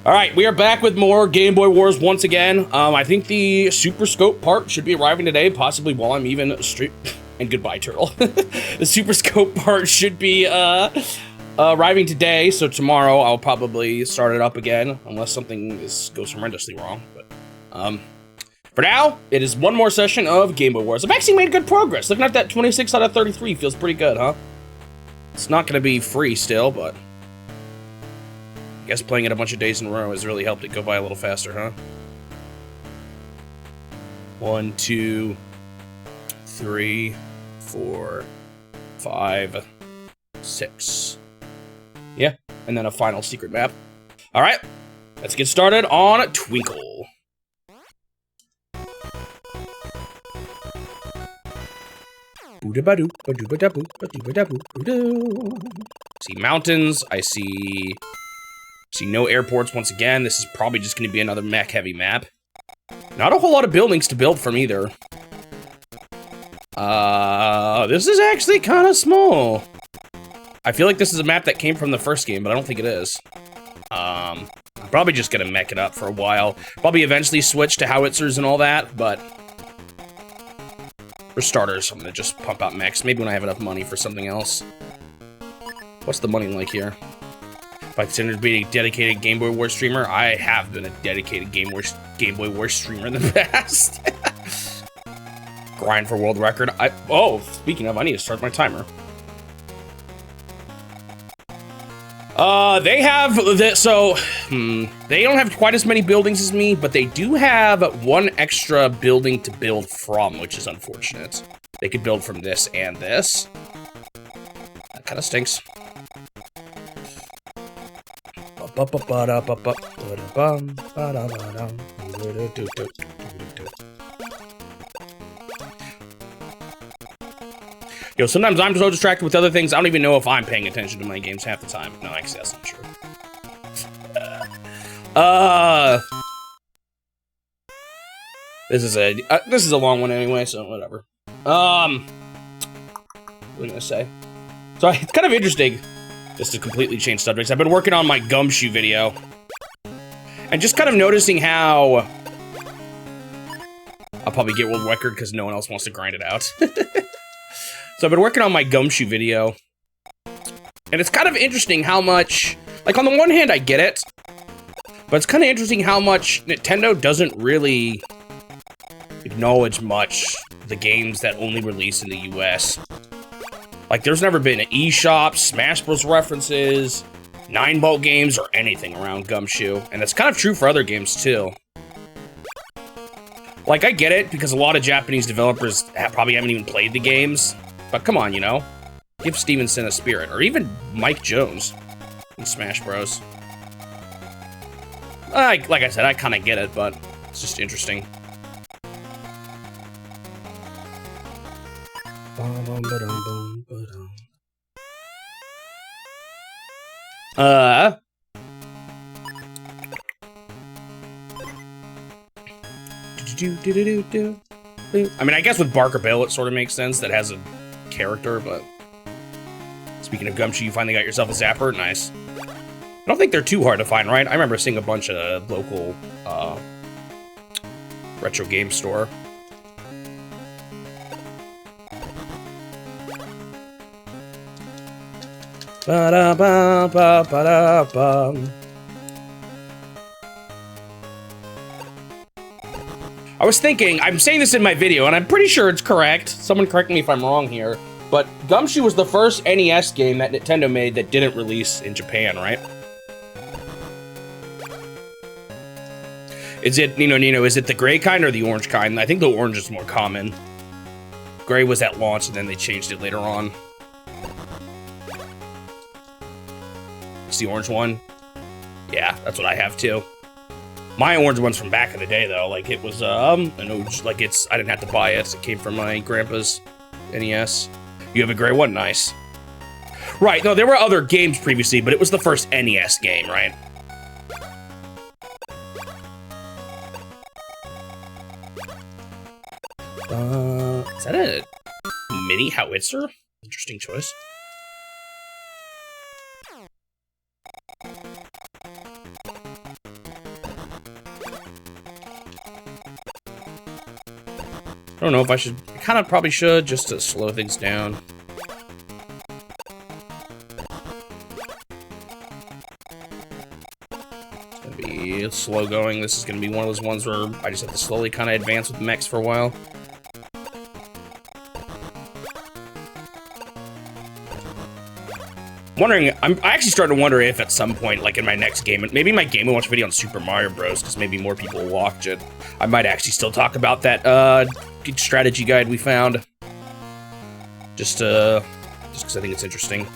All right, we are back with more Game Boy Wars once again. I think the Super Scope part should be arriving today, possibly while I'm even and goodbye, Turtle. The Super Scope part should be arriving today, so tomorrow I'll probably start it up again, unless something goes horrendously wrong. But for now, it is one more session of Game Boy Wars. I've actually made good progress. Looking at that 26 out of 33 feels pretty good, huh? It's not going to be free still, but I guess playing it a bunch of days in a row has really helped it go by a little faster, huh? 1, 2, 3, 4, 5, 6. Yeah, and then a final secret map. All right, let's get started on Twinkle. See mountains. I see no airports once again. This is probably just going to be another mech-heavy map. Not a whole lot of buildings to build from either. This is actually kind of small. I feel like this is a map that came from the first game, but I don't think it is. I'm probably just going to mech it up for a while. Probably eventually switch to howitzers and all that, but for starters, I'm going to just pump out mechs. Maybe when I have enough money for something else. What's the money like here? If I consider being a dedicated Game Boy Wars streamer, I have been a dedicated Game Boy Wars streamer in the past. Grind for world record. Oh, speaking of, I need to start my timer. They have they don't have quite as many buildings as me, but they do have one extra building to build from, which is unfortunate. They could build from this and this. That kind of stinks. Yo, sometimes I'm so distracted with other things, I don't even know if I'm paying attention to my games half the time. No, actually, that's not true. This is a long one anyway, so whatever. What am I gonna say? So it's kind of interesting, just to completely change subjects. I've been working on my gumshoe video, and just kind of noticing how I'll probably get world record because no one else wants to grind it out. So I've been working on my gumshoe video, and it's kind of interesting how much, like, on the one hand I get it, but it's kind of interesting how much Nintendo doesn't really acknowledge much the games that only release in the US. Like, there's never been an eShop, Smash Bros. References, 9-ball games, or anything around Gumshoe. And it's kind of true for other games, too. Like, I get it, because a lot of Japanese developers probably haven't even played the games. But come on, you know? Give Stevenson a spirit. Or even Mike Jones in Smash Bros. Like I said, I kind of get it, but it's just interesting. I mean, I guess with Barker Bill, it sort of makes sense. That has a character, but speaking of Gumshoe, you finally got yourself a Zapper. Nice. I don't think they're too hard to find, right? I remember seeing a bunch of local retro game store. Ba-da-ba-ba-ba-da-ba. I was thinking, I'm saying this in my video, and I'm pretty sure it's correct. Someone correct me if I'm wrong here. But Gumshoe was the first NES game that Nintendo made that didn't release in Japan, right? Is it, Nino, is it the gray kind or the orange kind? I think the orange is more common. Gray was at launch, and then they changed it later on. It's the orange one? Yeah, that's what I have, too. My orange one's from back in the day, though. Like, it was, an OG, like, I didn't have to buy it. It came from my grandpa's NES. You have a gray one? Nice. Right, no, there were other games previously, but it was the first NES game, right? Is that a mini howitzer? Interesting choice. don't know if I should. I kind of probably should, just to slow things down. It's gonna be slow going. This is gonna be one of those ones where I just have to slowly kind of advance with the mechs for a while. Wondering, I actually started to wonder if at some point, like in my next game, maybe my Game & Watch video on Super Mario Bros, because maybe more people will watch it, I might actually still talk about that strategy guide we found. Just because I think it's interesting.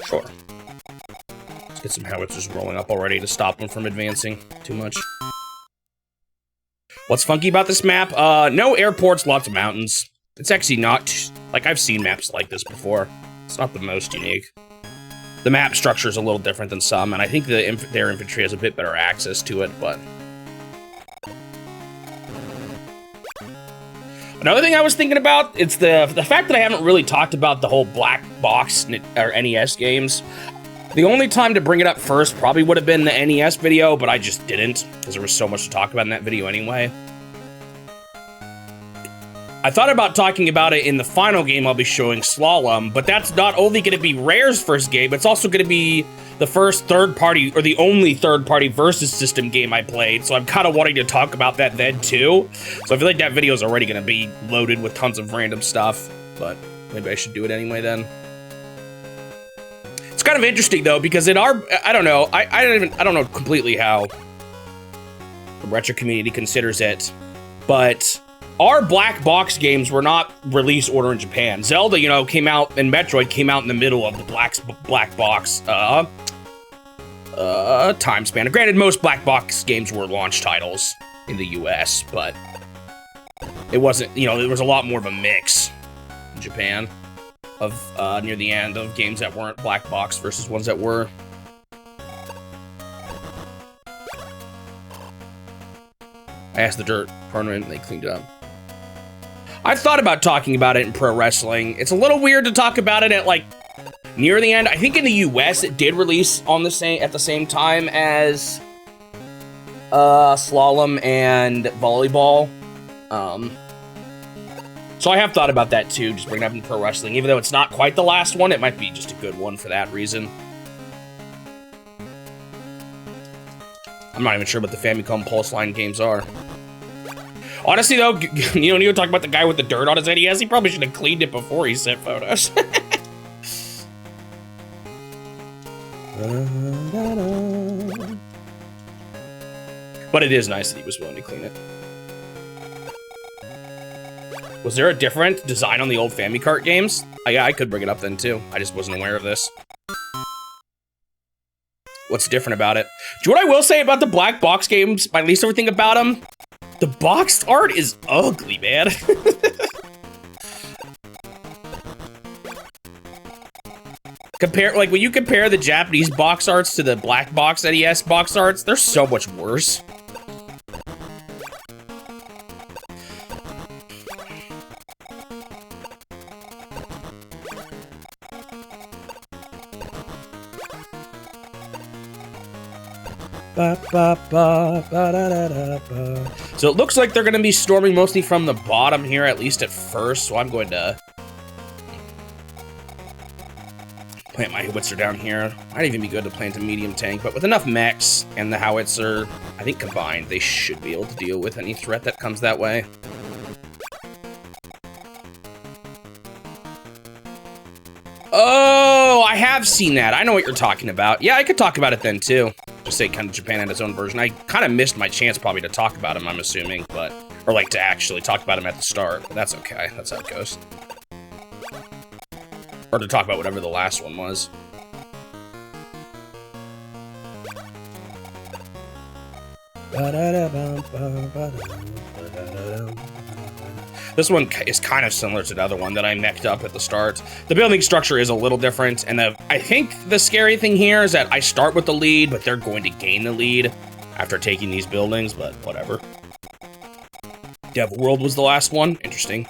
Sure. Let's get some howitzers rolling up already to stop them from advancing too much. What's funky about this map? No airports, lots of mountains. It's actually not, like, I've seen maps like this before. It's not the most unique. The map structure is a little different than some, and I think their infantry has a bit better access to it, but... Another thing I was thinking about, it's the fact that I haven't really talked about the whole black box or NES games. The only time to bring it up first probably would have been the NES video, but I just didn't, because there was so much to talk about in that video anyway. I thought about talking about it in the final game I'll be showing, Slalom, but that's not only going to be Rare's first game, it's also going to be the first third-party, or the only third-party versus system game I played, so I'm kind of wanting to talk about that then, too. So I feel like that video is already going to be loaded with tons of random stuff, but maybe I should do it anyway then. It's kind of interesting though, because in our, I don't know, I don't know completely how the retro community considers it, but our black box games were not release order in Japan. Zelda, you know, came out, and Metroid came out in the middle of the black box time span. Granted, most black box games were launch titles in the US, but it wasn't, you know, there was a lot more of a mix in Japan of near the end of games that weren't black box versus ones that were. I asked the Dirt tournament and they cleaned it up. I've thought about talking about it in pro wrestling. It's a little weird to talk about it at like near the end. I think in the US it did release on the at the same time as Slalom and Volleyball. So I have thought about that too, just bringing it up in pro wrestling. Even though it's not quite the last one, it might be just a good one for that reason. I'm not even sure what the Famicom Pulse Line games are. Honestly though, you know, you talk about the guy with the dirt on his NES, he probably should have cleaned it before he sent photos. But it is nice that he was willing to clean it. Was there a different design on the old Famicart games? Yeah, I could bring it up then too. I just wasn't aware of this. What's different about it? Do you know what I will say about the black box games? My least favorite thing about them? The box art is ugly, man. Like when you compare the Japanese box arts to the black box NES box arts, they're so much worse. So it looks like they're going to be storming mostly from the bottom here, at least at first. So I'm going to plant my howitzer down here. Might even be good to plant a medium tank, but with enough mechs and the howitzer, I think combined, they should be able to deal with any threat that comes that way. Oh, I have seen that. I know what you're talking about. Yeah, I could talk about it then too. Just say kind of Japan had its own version. I kind of missed my chance probably to talk about him, I'm assuming, but, or like to actually talk about him at the start, but that's okay. That's how it goes. Or to talk about whatever the last one was. This one is kind of similar to the other one that I mech'd up at the start. The building structure is a little different, and I think the scary thing here is that I start with the lead, but they're going to gain the lead after taking these buildings, but whatever. Dev World was the last one. Interesting.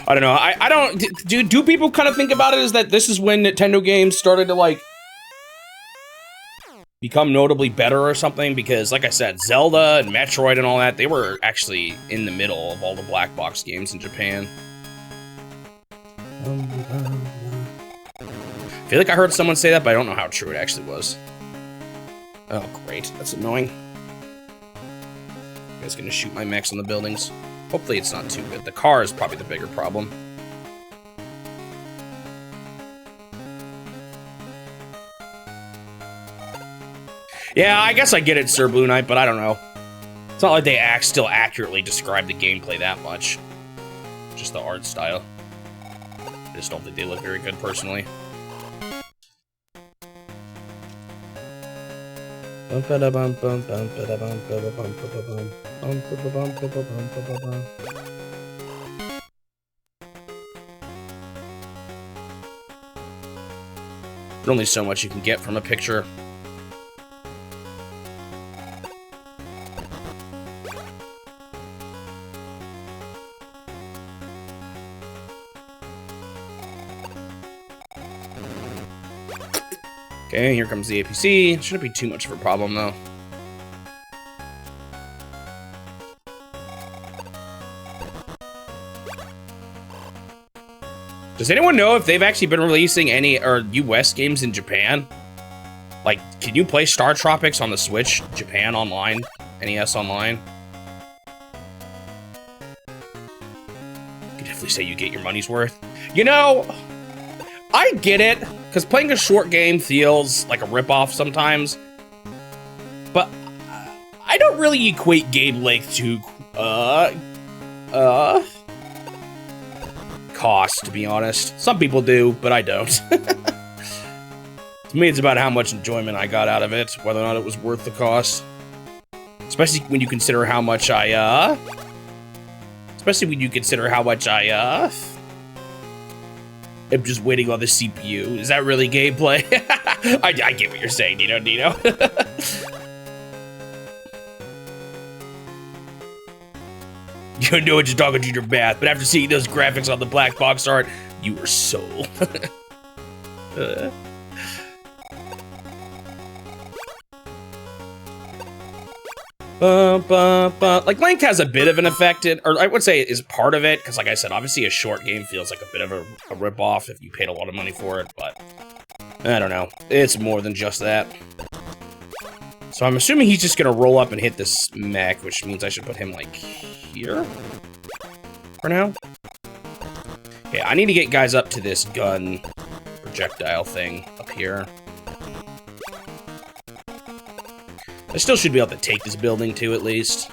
I don't know. I don't... Do people kind of think about it as that this is when Nintendo games started to, like, become notably better or something? Because, like I said, Zelda and Metroid and all that, they were actually in the middle of all the black box games in Japan. I feel like I heard someone say that, but I don't know how true it actually was. Oh, great. That's annoying. You guys gonna shoot my mechs on the buildings? Hopefully it's not too good. The car is probably the bigger problem. Yeah, I guess I get it, Sir Blue Knight, but I don't know. It's not like they still accurately describe the gameplay that much. Just the art style. I just don't think they look very good, personally. There's only so much you can get from a picture. Okay, here comes the APC. Shouldn't be too much of a problem, though. Does anyone know if they've actually been releasing any US games in Japan? Like, can you play Star Tropics on the Switch, Japan Online, NES Online? You can definitely say you get your money's worth. You know, I get it, because playing a short game feels like a ripoff sometimes. But I don't really equate game length to, cost, to be honest. Some people do, but I don't. To me, it's about how much enjoyment I got out of it, whether or not it was worth the cost. Especially when you consider how much I am just waiting on the CPU. Is that really gameplay? I get what you're saying, Nino. You know what you're talking to your math, but after seeing those graphics on the black box art, you were sold. Like, Link has a bit of an effect, or I would say is part of it, because like I said, obviously a short game feels like a bit of a rip-off if you paid a lot of money for it, but I don't know. It's more than just that. So I'm assuming he's just gonna roll up and hit this mech, which means I should put him, like, here? For now? Yeah, I need to get guys up to this gun projectile thing up here. I still should be able to take this building, too, at least.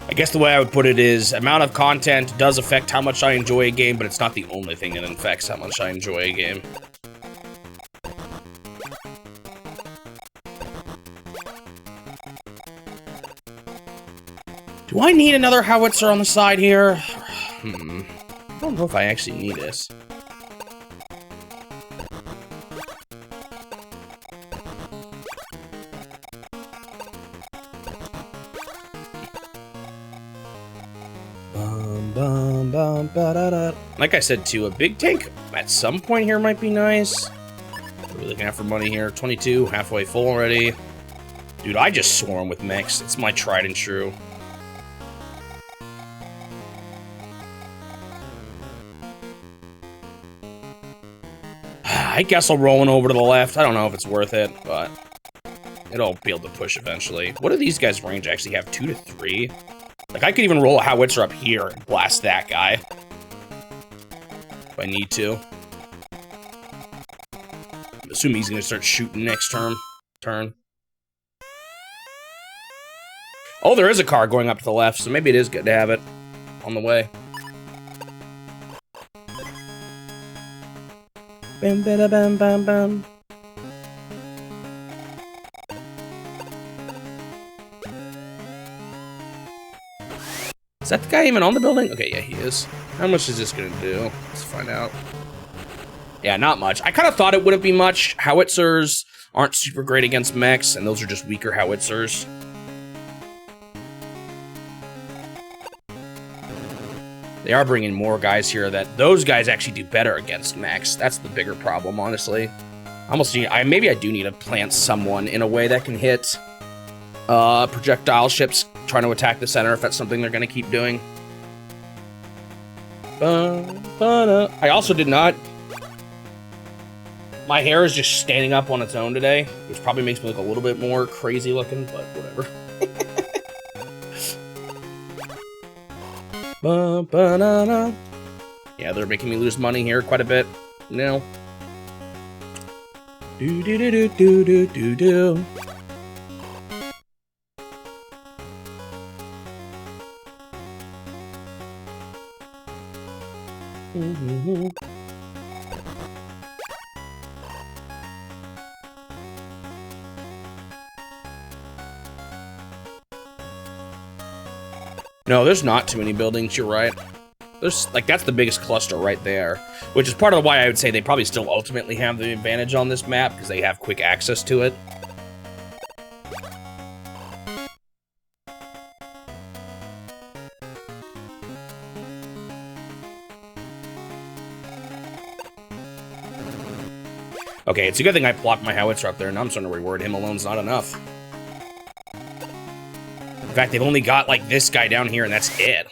I guess the way I would put it is, amount of content does affect how much I enjoy a game, but it's not the only thing that affects how much I enjoy a game. Do I need another howitzer on the side here? I don't know if I actually need this. Like I said, too, a big tank at some point here might be nice. What are we looking at for money here? 22, halfway full already. Dude, I just swarm with mechs. It's my tried and true. I guess I'll roll over to the left. I don't know if it's worth it, but it'll be able to push eventually. What do these guys' range actually have? 2 to 3? Like, I could even roll a howitzer up here and blast that guy. If I need to. I'm assuming he's going to start shooting next turn. Oh, there is a car going up to the left, so maybe it is good to have it on the way. Bam, bam, bam, bam, bam. Is that the guy even on the building? Okay, yeah, he is. How much is this gonna do? Let's find out. Yeah, not much. I kind of thought it wouldn't be much. Howitzers aren't super great against mechs, and those are just weaker howitzers. They are bringing more guys here that those guys actually do better against mechs. That's the bigger problem, honestly. Maybe I do need to plant someone in a way that can hit projectile ships trying to attack the center if that's something they're going to keep doing. I also did not... My hair is just standing up on its own today, which probably makes me look a little bit more crazy looking, but whatever. Yeah, they're making me lose money here quite a bit. No. Do do do do do do do do. No, there's not too many buildings, you're right. There's, like, that's the biggest cluster right there, which is part of why I would say they probably still ultimately have the advantage on this map, because they have quick access to it. Okay, it's a good thing I plopped my howitzer up there, and I'm starting to reward him alone's not enough. In fact, they've only got, like, this guy down here, and that's it.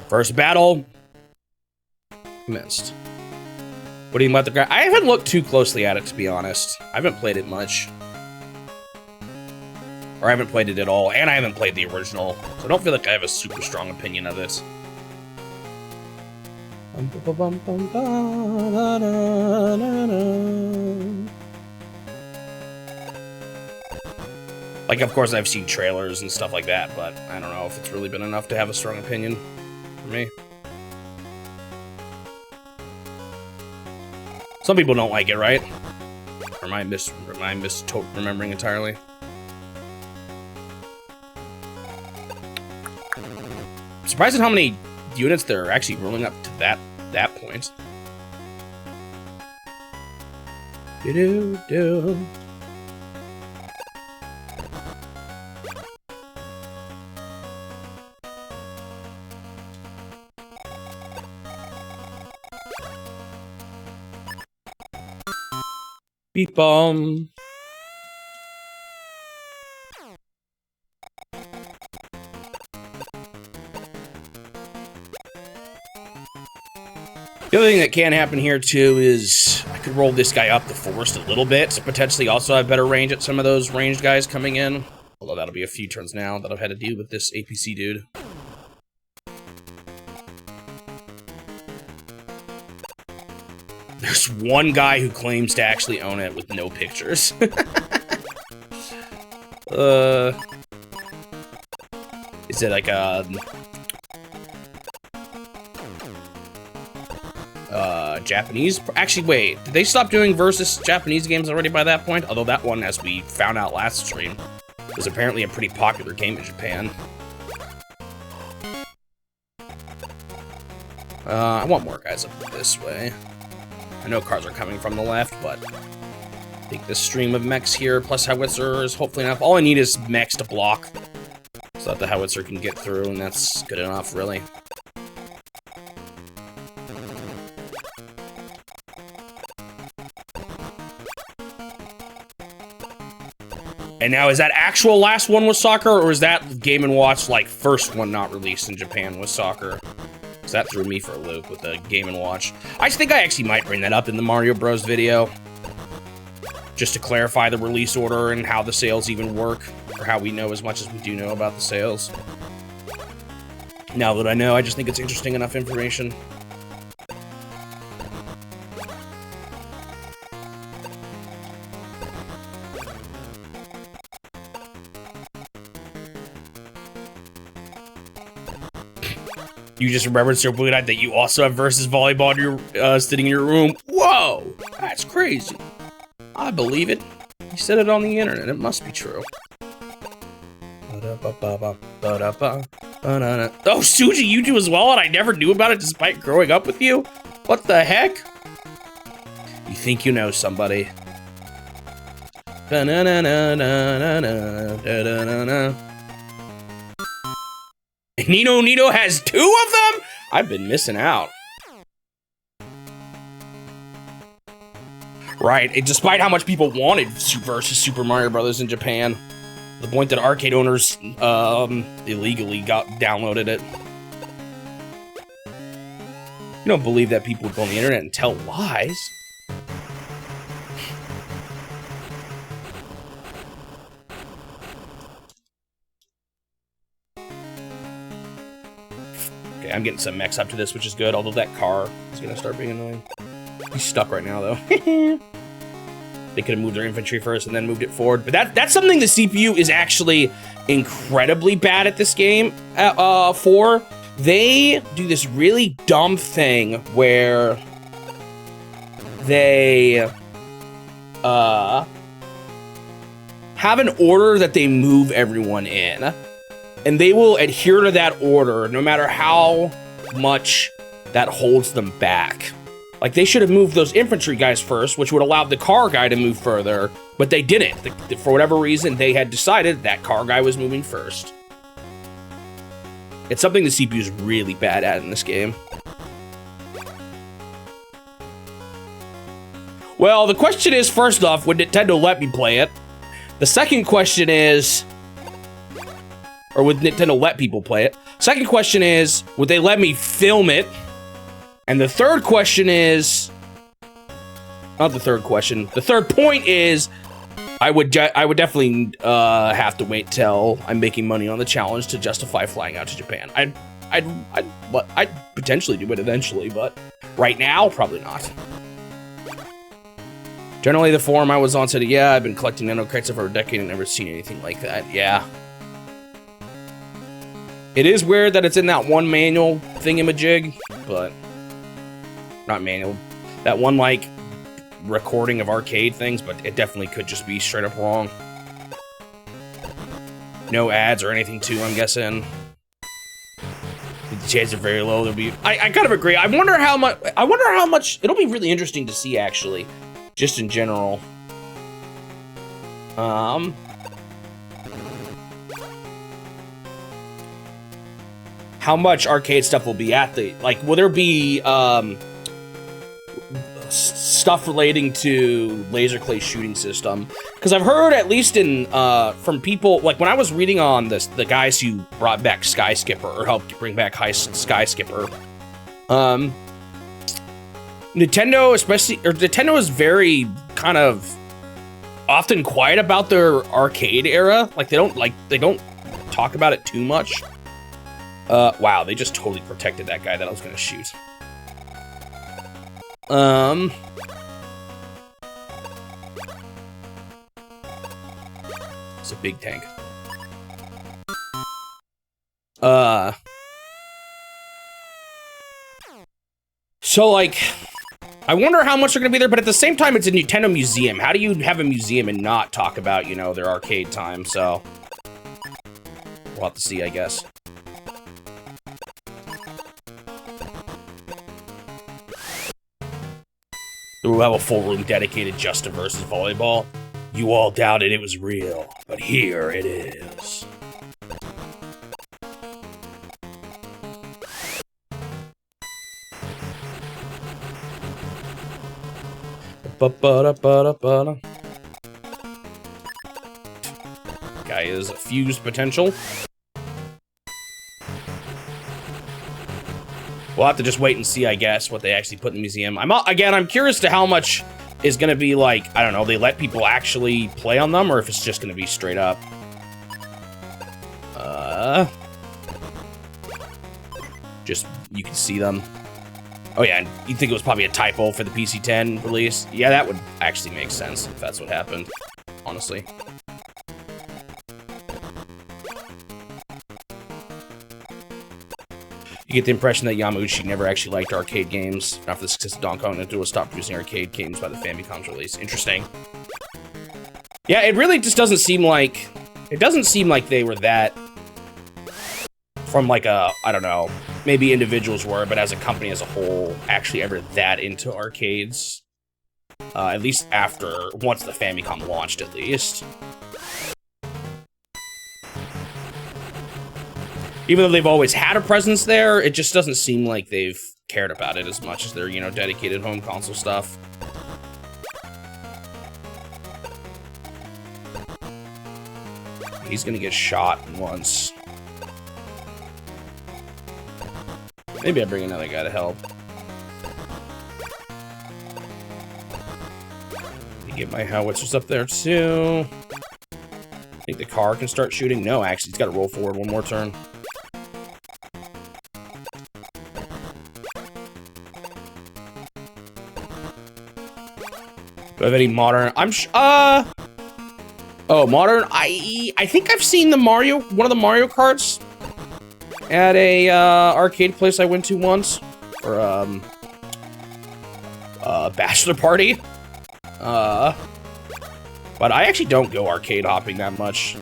First battle. Missed. What do you think about the guy? I haven't looked too closely at it, to be honest. I haven't played it much. Or I haven't played it at all, and I haven't played the original. So I don't feel like I have a super strong opinion of it. Like, of course, I've seen trailers and stuff like that, but I don't know if it's really been enough to have a strong opinion for me. Some people don't like it, right? Or am I remembering entirely? I'm surprised at how many units they're actually rolling up to that point. Do-do-do. Beep bomb. The other thing that can happen here too is I could roll this guy up the forest a little bit to potentially also have better range at some of those ranged guys coming in. Although that'll be a few turns now that I've had to deal with this APC dude. There's one guy who claims to actually own it with no pictures. Is it like a... Japanese? Actually, wait. Did they stop doing versus Japanese games already by that point? Although that one, as we found out last stream, was apparently a pretty popular game in Japan. I want more guys up this way. I know cars are coming from the left, but I think this stream of mechs here, plus howitzer, is hopefully enough. All I need is mechs to block, so that the howitzer can get through, and that's good enough, really. And now, is that actual last one with soccer, or is that Game & Watch, like, first one not released in Japan with soccer? Because that threw me for a loop with the Game & Watch. I think I actually might bring that up in the Mario Bros. Video. Just to clarify the release order and how the sales even work, or how we know as much as we do know about the sales. Now that I know, I just think it's interesting enough information. You just remembered, Sir Blue Knight, that you also have versus volleyball in your, sitting in your room. Whoa! That's crazy. I believe it. You said it on the internet. It must be true. Oh, Suji, you do as well, and I never knew about it despite growing up with you? What the heck? You think you know somebody. Nino has 2 of them? I've been missing out. Right, despite how much people wanted versus Super Mario Brothers in Japan, to the point that arcade owners illegally downloaded it. You don't believe that people would go on the internet and tell lies? Okay, I'm getting some mechs up to this, which is good, although that car is gonna start being annoying. He's stuck right now, though. They could have moved their infantry first and then moved it forward. But that's something the CPU is actually incredibly bad at this game for. They do this really dumb thing where they have an order that they move everyone in. And they will adhere to that order no matter how much that holds them back. Like, they should have moved those infantry guys first, which would allow the car guy to move further, but they didn't. For whatever reason, they had decided that car guy was moving first. It's something the CPU is really bad at in this game. Well, the question is, first off, would Nintendo let me play it? The second question is... Or would Nintendo let people play it? Second question is, would they let me film it? And the third question is... Not the third question. The third point is, I would definitely have to wait till I'm making money on the challenge to justify flying out to Japan. I'd potentially do it eventually, but right now, probably not. Generally, the forum I was on said, yeah, I've been collecting nano crates for a decade and never seen anything like that. Yeah. It is weird that it's in that one manual thingamajig, but... Not manual. That one, like, recording of arcade things, but it definitely could just be straight up wrong. No ads or anything, too, I'm guessing. The chances are very low. There'll be... I kind of agree. I wonder how much... It'll be really interesting to see, actually. Just in general. How much arcade stuff will be at the... Like, will there be, stuff relating to laser clay shooting system? Because I've heard, at least in from people, like when I was reading on this, the guys who brought back Sky Skipper or helped bring back Sky Skipper, Nintendo is very kind of often quiet about their arcade era. Like they don't talk about it too much. Wow, they just totally protected that guy that I was gonna shoot. It's a big tank. So, like, I wonder how much they're gonna be there, but at the same time, it's a Nintendo museum. How do you have a museum and not talk about, you know, their arcade time? So, we'll have to see, I guess. We'll have a full room dedicated just to versus volleyball. You all doubted it was real, but here it is. Guy is a fused potential. We'll have to just wait and see, I guess, what they actually put in the museum. I'm curious to how much is going to be like, I don't know, they let people actually play on them, or if it's just going to be straight up. Just, you can see them. Oh yeah, and you think it was probably a typo for the PC-10 release? Yeah, that would actually make sense if that's what happened, honestly. You get the impression that Yamauchi never actually liked arcade games. After the success of Donkey Kong, Nintendo stopped producing arcade games by the Famicom's release. Interesting. Yeah, it really just doesn't seem like It doesn't seem like they were that from like a, I don't know, maybe individuals were, but as a company as a whole, actually ever that into arcades. At least once the Famicom launched, at least. Even though they've always had a presence there, it just doesn't seem like they've cared about it as much as their, you know, dedicated home console stuff. He's gonna get shot once. Maybe I bring another guy to help. Get my howitzers up there too. I think the car can start shooting. No, actually, it's got to roll forward one more turn. Do I have any modern? Oh, modern. I think I've seen one of the Mario Karts at a arcade place I went to once for a bachelor party. But I actually don't go arcade hopping that much.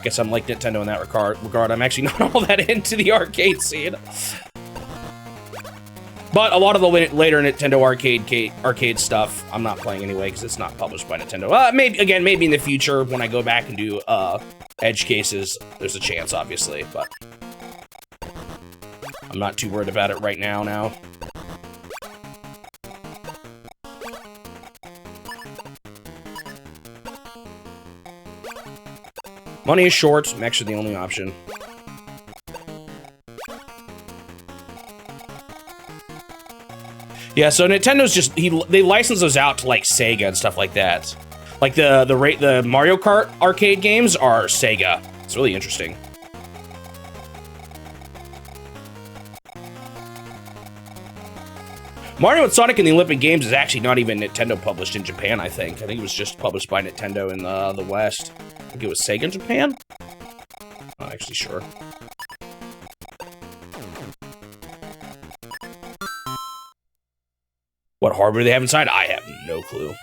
Guess I'm like Nintendo in that regard. I'm actually not all that into the arcade scene. But a lot of the later Nintendo arcade stuff, I'm not playing anyway because it's not published by Nintendo. Maybe in the future when I go back and do edge cases, there's a chance, obviously, but I'm not too worried about it right now. Money is short. I'm actually the only option. Yeah, so Nintendo's just they license those out to like Sega and stuff like that. Like the Mario Kart arcade games are Sega. It's really interesting. Mario and Sonic in the Olympic Games is actually not even Nintendo published in Japan, I think. I think it was just published by Nintendo in the West. I think it was Sega in Japan? Not actually sure. What hardware they have inside? I have no clue.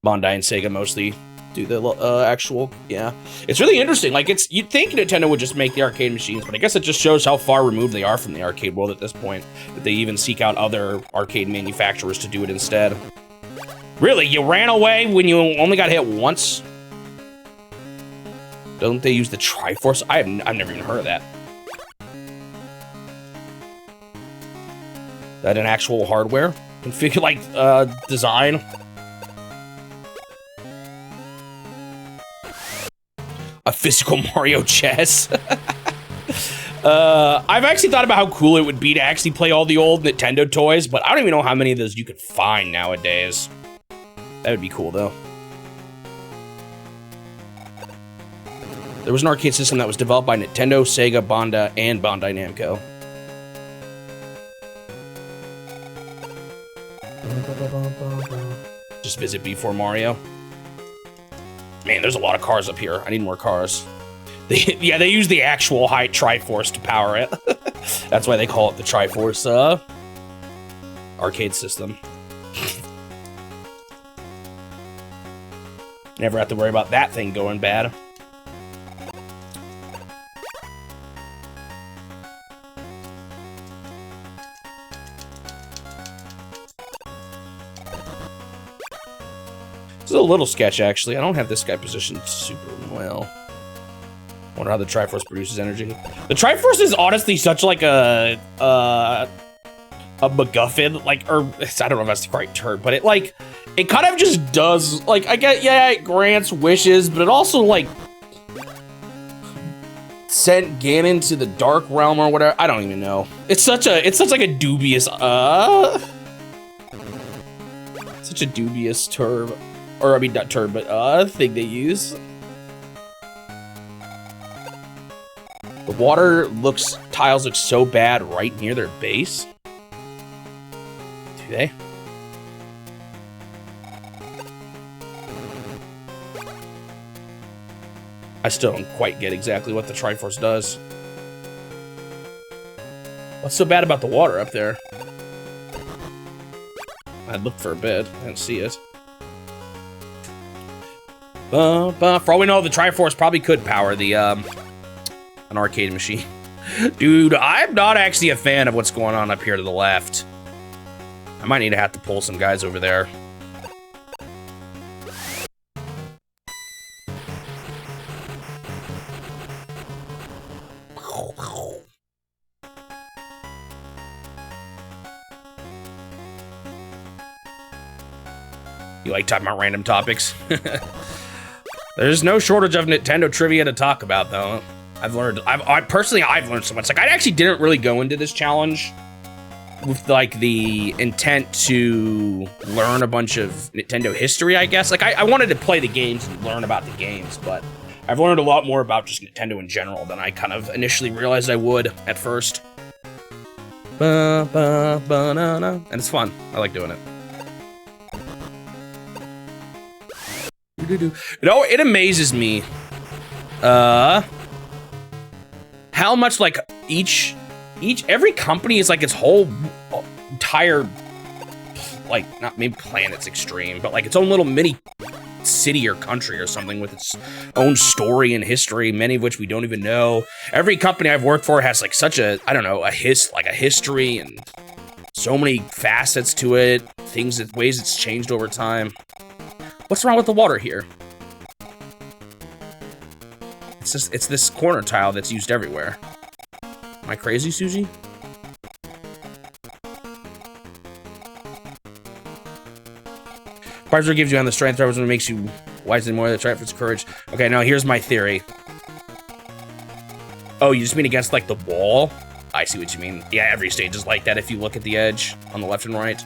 Bandai and Sega mostly do the actual, yeah. It's really interesting. Like, you'd think Nintendo would just make the arcade machines, but I guess it just shows how far removed they are from the arcade world at this point, that they even seek out other arcade manufacturers to do it instead. Really? You ran away when you only got hit once? Don't they use the Triforce? I've never even heard of that. That an actual hardware configure, like, design? A physical Mario chess. I've actually thought about how cool it would be to actually play all the old Nintendo toys, but I don't even know how many of those you could find nowadays. That would be cool, though. There was an arcade system that was developed by Nintendo, Sega, Bandai, and Bandai Namco. Just visit before Mario. Man, there's a lot of cars up here. I need more cars. Yeah, they use the actual high Triforce to power it. That's why they call it the Triforce arcade system. Never have to worry about that thing going bad. This is a little sketch, actually. I don't have this guy positioned super well. Wonder how the Triforce produces energy. The Triforce is honestly such like a MacGuffin, like, or I don't know if that's the right term, but it kind of just does, like, I get, yeah, it grants wishes, but it also, like, sent Ganon to the Dark Realm or whatever. I don't even know. It's such like a dubious, such a dubious term. Or, I mean, not term, but, thing they use. The water tiles look so bad right near their base. Do they? I still don't quite get exactly what the Triforce does. What's so bad about the water up there? I looked for a bit. I didn't see it. For all we know, the Triforce probably could power the an arcade machine. Dude, I'm not actually a fan of what's going on up here to the left. I might need to have to pull some guys over there. You like talking about random topics? There's no shortage of Nintendo trivia to talk about, though. I've learned so much. Like, I actually didn't really go into this challenge with, like, the intent to learn a bunch of Nintendo history, I guess. Like, I wanted to play the games and learn about the games, but I've learned a lot more about just Nintendo in general than I kind of initially realized I would at first. And it's fun. I like doing it. You know, it amazes me how much, like, every company is like its whole entire, like, not maybe planet's extreme, but like its own little mini city or country or something with its own story and history, many of which we don't even know. Every company I've worked for has like such a, I don't know, a history and so many facets to it, ways it's changed over time. What's wrong with the water here? It's this corner tile that's used everywhere. Am I crazy, Susie? Parser gives you on the strength, throwers and makes you wisely more. That's right, for its courage. Okay, now here's my theory. Oh, you just mean against like the wall? I see what you mean. Yeah, every stage is like that if you look at the edge on the left and right.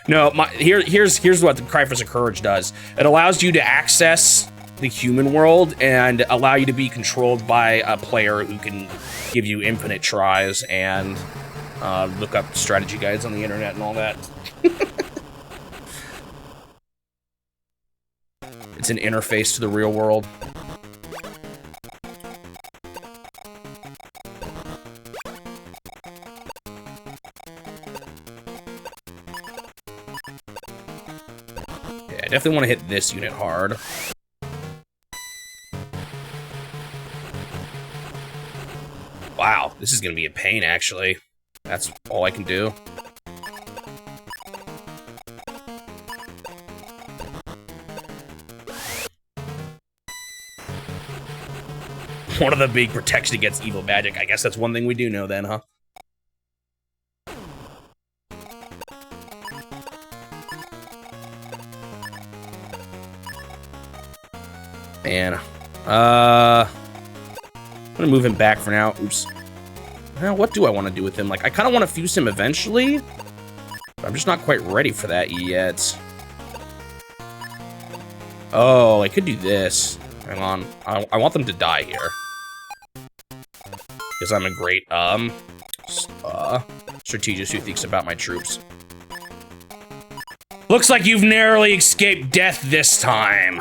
No, here's what the Cry for Courage does. It allows you to access the human world and allow you to be controlled by a player who can give you infinite tries and look up strategy guides on the internet and all that. It's an interface to the real world. I definitely want to hit this unit hard. Wow, this is going to be a pain, actually. That's all I can do. One of the big protection against evil magic. I guess that's one thing we do know then, huh? Man, I'm gonna move him back for now. Oops. Now, what do I want to do with him? Like, I kind of want to fuse him eventually, but I'm just not quite ready for that yet. Oh, I could do this. Hang on. I want them to die here. Because I'm a great, strategist who thinks about my troops. Looks like you've narrowly escaped death this time.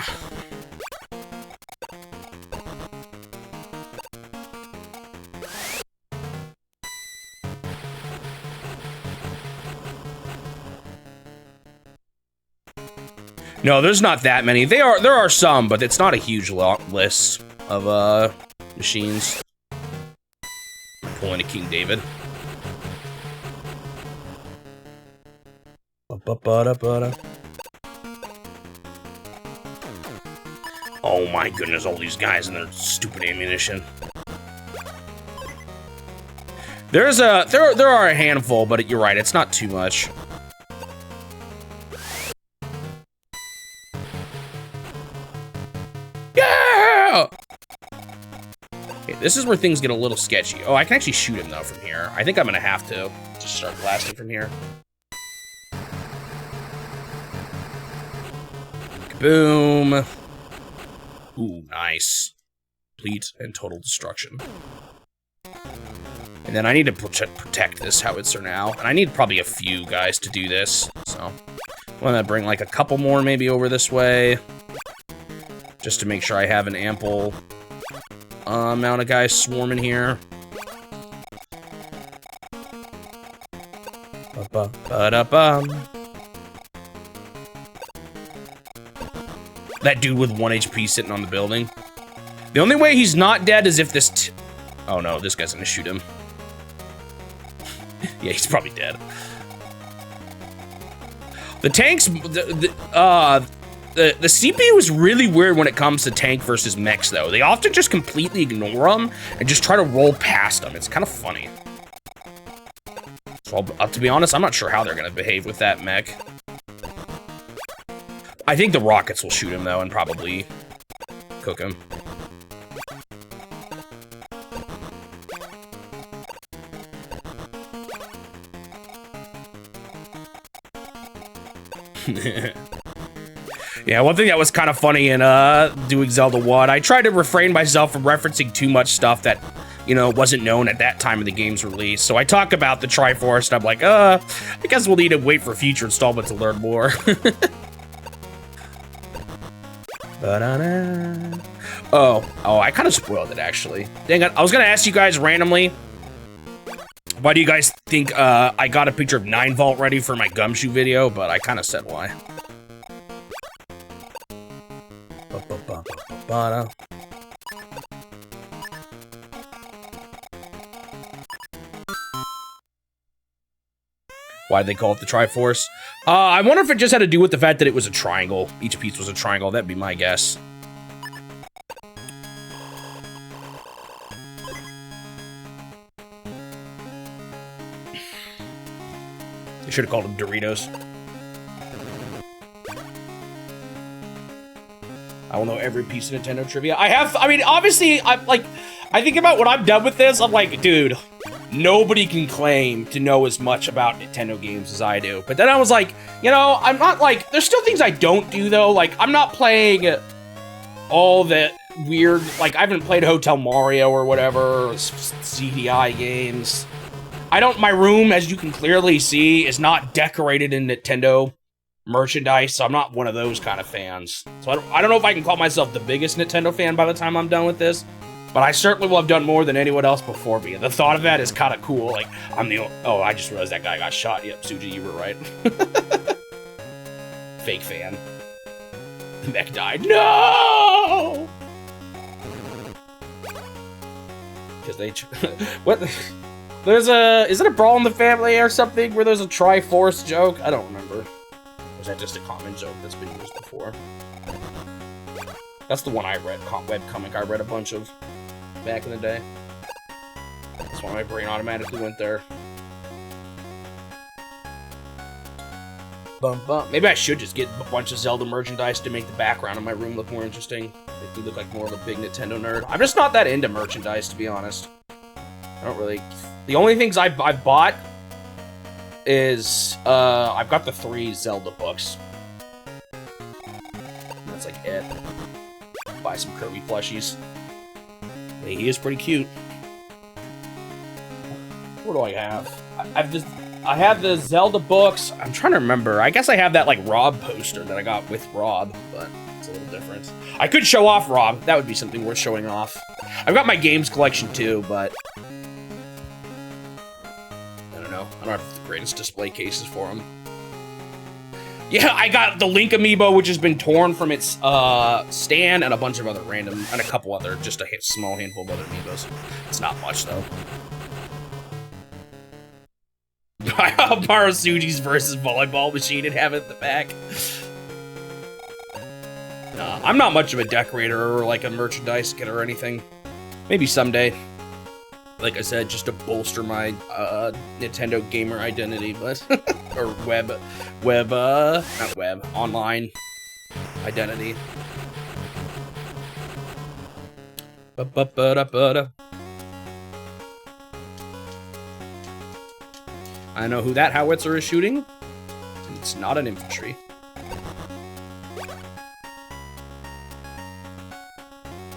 No, there's not that many. There are some, but it's not a huge list of machines. I'm pulling a King David. Oh my goodness, all these guys and their stupid ammunition. There are a handful, but you're right, it's not too much. This is where things get a little sketchy. Oh, I can actually shoot him, though, from here. I think I'm going to have to just start blasting from here. Kaboom. Ooh, nice. Complete and total destruction. And then I need to protect this howitzer now. And I need probably a few guys to do this. So I'm going to bring, like, a couple more maybe over this way. Just to make sure I have an ample amount of guys swarming here. That dude with 1 HP sitting on the building. The only way he's not dead is if this... Oh no, this guy's gonna shoot him. Yeah, he's probably dead. The tanks... The CPU is really weird when it comes to tank versus mechs, though. They often just completely ignore them and just try to roll past them. It's kind of funny. So, to be honest, I'm not sure how they're gonna behave with that mech. I think the rockets will shoot him, though, and probably cook him. Yeah, one thing that was kind of funny in doing Zelda 1, I tried to refrain myself from referencing too much stuff that, you know, wasn't known at that time of the game's release. So I talk about the Triforce, and I'm like, I guess we'll need to wait for future installments to learn more. Oh, I kind of spoiled it, actually. Dang it, I was gonna ask you guys randomly, why do you guys think I got a picture of 9 Vault ready for my Gumshoe video, but I kind of said why. Why'd they call it the Triforce? I wonder if it just had to do with the fact that it was a triangle. Each piece was a triangle, that'd be my guess. They should have called them Doritos. I will know every piece of Nintendo trivia. I mean, obviously, I think about when I'm done with this, I'm like, dude, nobody can claim to know as much about Nintendo games as I do. But then I was like, you know, I'm not like, there's still things I don't do though. Like, I'm not playing all the weird, like, I haven't played Hotel Mario or whatever, or CDI games. My room, as you can clearly see, is not decorated in Nintendo merchandise, so I'm not one of those kind of fans. So I don't know if I can call myself the biggest Nintendo fan by the time I'm done with this, but I certainly will have done more than anyone else before me. And the thought of that is kind of cool. Like, oh, I just realized that guy got shot. Yep, Suji, you were right. Fake fan. The mech died. No! Because they... What? Is it a Brawl in the Family or something where there's a Triforce joke? I don't remember. Or is that just a common joke that's been used before? That's the one I read, webcomic I read a bunch of back in the day. That's why my brain automatically went there. Maybe I should just get a bunch of Zelda merchandise to make the background of my room look more interesting. Make me look like more of a big Nintendo nerd. I'm just not that into merchandise, to be honest. I don't really... The only things I've bought is, I've got the 3 Zelda books. That's like it. Buy some Kirby plushies. Hey, he is pretty cute. What do I have? I have the Zelda books. I'm trying to remember. I guess I have that, like, Rob poster that I got with Rob, but it's a little different. I could show off Rob. That would be something worth showing off. I've got my games collection, too, but... I don't have the greatest display cases for them. Yeah, I got the Link amiibo, which has been torn from its stand, and a bunch of other random, and a couple other, just a small handful of other amiibos. It's not much, though. I'll borrow Suji's versus volleyball machine and have it in the back. I'm not much of a decorator or like a merchandise getter or anything. Maybe someday. Like I said, just to bolster my Nintendo gamer identity, but or online identity. I know who that howitzer is shooting. It's not an infantry.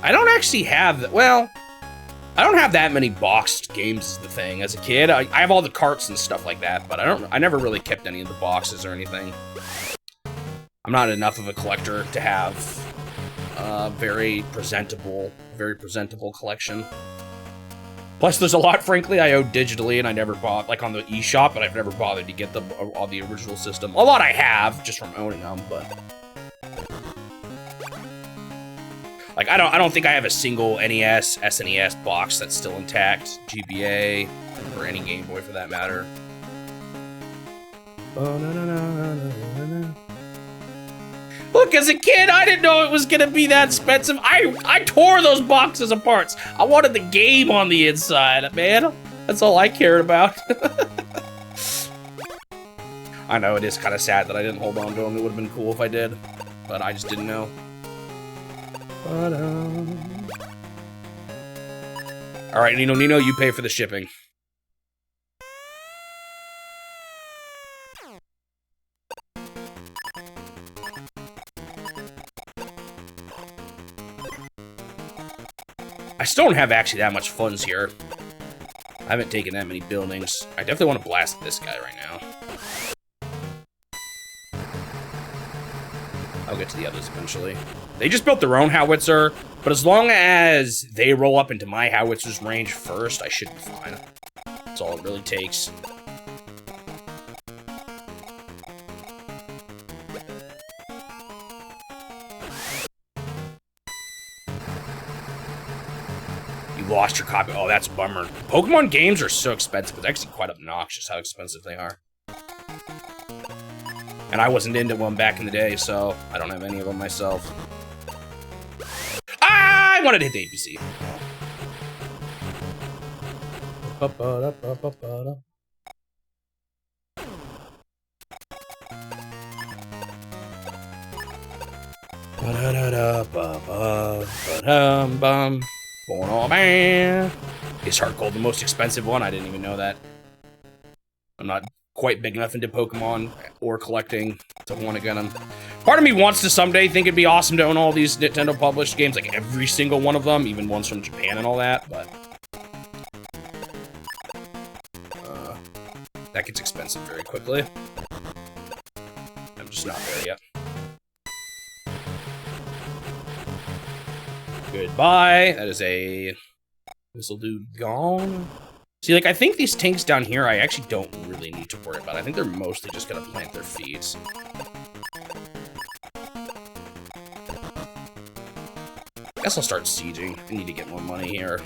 I don't actually have well. I don't have that many boxed games is the thing. As a kid, I have all the carts and stuff like that, but I never really kept any of the boxes or anything. I'm not enough of a collector to have a very presentable collection. Plus, there's a lot, frankly, I owe digitally, and I never bought, like on the eShop, but I've never bothered to get all the original system. A lot I have, just from owning them, but... Like, I don't think I have a single NES, SNES box that's still intact. GBA, or any Game Boy for that matter. Look, as a kid, I didn't know it was gonna be that expensive. I tore those boxes apart. I wanted the game on the inside, man. That's all I cared about. I know, it is kind of sad that I didn't hold on to them. It would have been cool if I did, but I just didn't know. All right, Nino, you pay for the shipping. I still don't have actually that much funds here. I haven't taken that many buildings. I definitely want to blast this guy right now. I'll get to the others eventually. They just built their own howitzer, but as long as they roll up into my howitzer's range first, I should be fine. That's all it really takes. You lost your copy. Oh, that's a bummer. Pokemon games are so expensive. It's actually quite obnoxious how expensive they are. And I wasn't into one back in the day, so I don't have any of them myself. Ah, I wanted to hit the ABC. Is Heart Gold the most expensive one? I didn't even know that. I'm not quite big enough into Pokemon or collecting to want to get them. Part of me wants to someday think it'd be awesome to own all these Nintendo published games, like every single one of them, even ones from Japan and all that, but that gets expensive very quickly. I'm just not there yet. Goodbye. That is a This'll do gone. See, like, I think these tanks down here, I actually don't really need to worry about. I think they're mostly just gonna plant their feet. I guess I'll start sieging. I need to get more money here.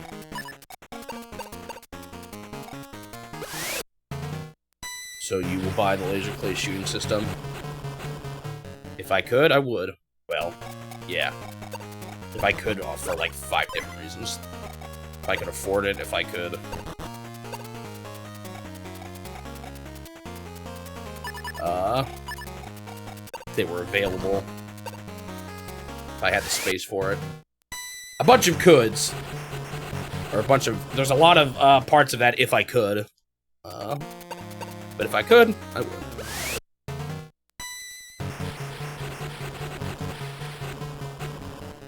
So you will buy the laser clay shooting system? If I could, I would. Well, yeah. If I could, for like 5 different reasons. If I could afford it, if I could. If they were available. If I had the space for it. A bunch of coulds. Or a bunch of... There's a lot of parts of that if I could. But if I could, I would.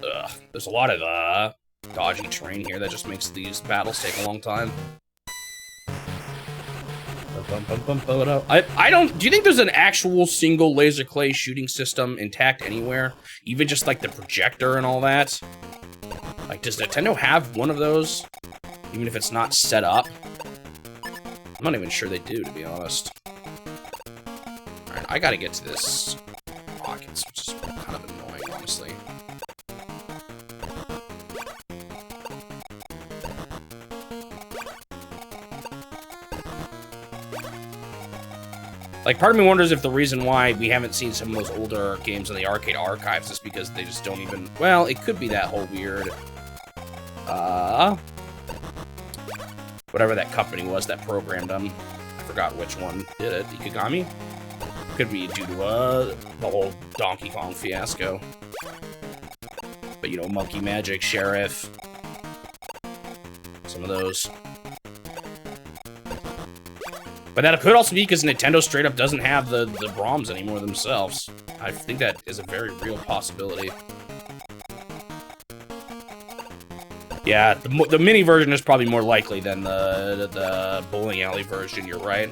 Ugh. There's a lot of dodgy terrain here that just makes these battles take a long time. I don't... Do you think there's an actual single laser clay shooting system intact anywhere? Even just like the projector and all that? Like, does Nintendo have one of those? Even if it's not set up? I'm not even sure they do, to be honest. Alright, I gotta get to this rockets, which is kind of annoying, honestly. Like, part of me wonders if the reason why we haven't seen some of those older games in the arcade archives is because they just don't even... Well, it could be that whole weird... whatever that company was that programmed them. I forgot which one did it. Ikigami? Could be due to the whole Donkey Kong fiasco. But, you know, Monkey Magic, Sheriff... Some of those... But that could also be because Nintendo straight up doesn't have the ROMs anymore themselves. I think that is a very real possibility. Yeah, the mini version is probably more likely than the bowling alley version, you're right.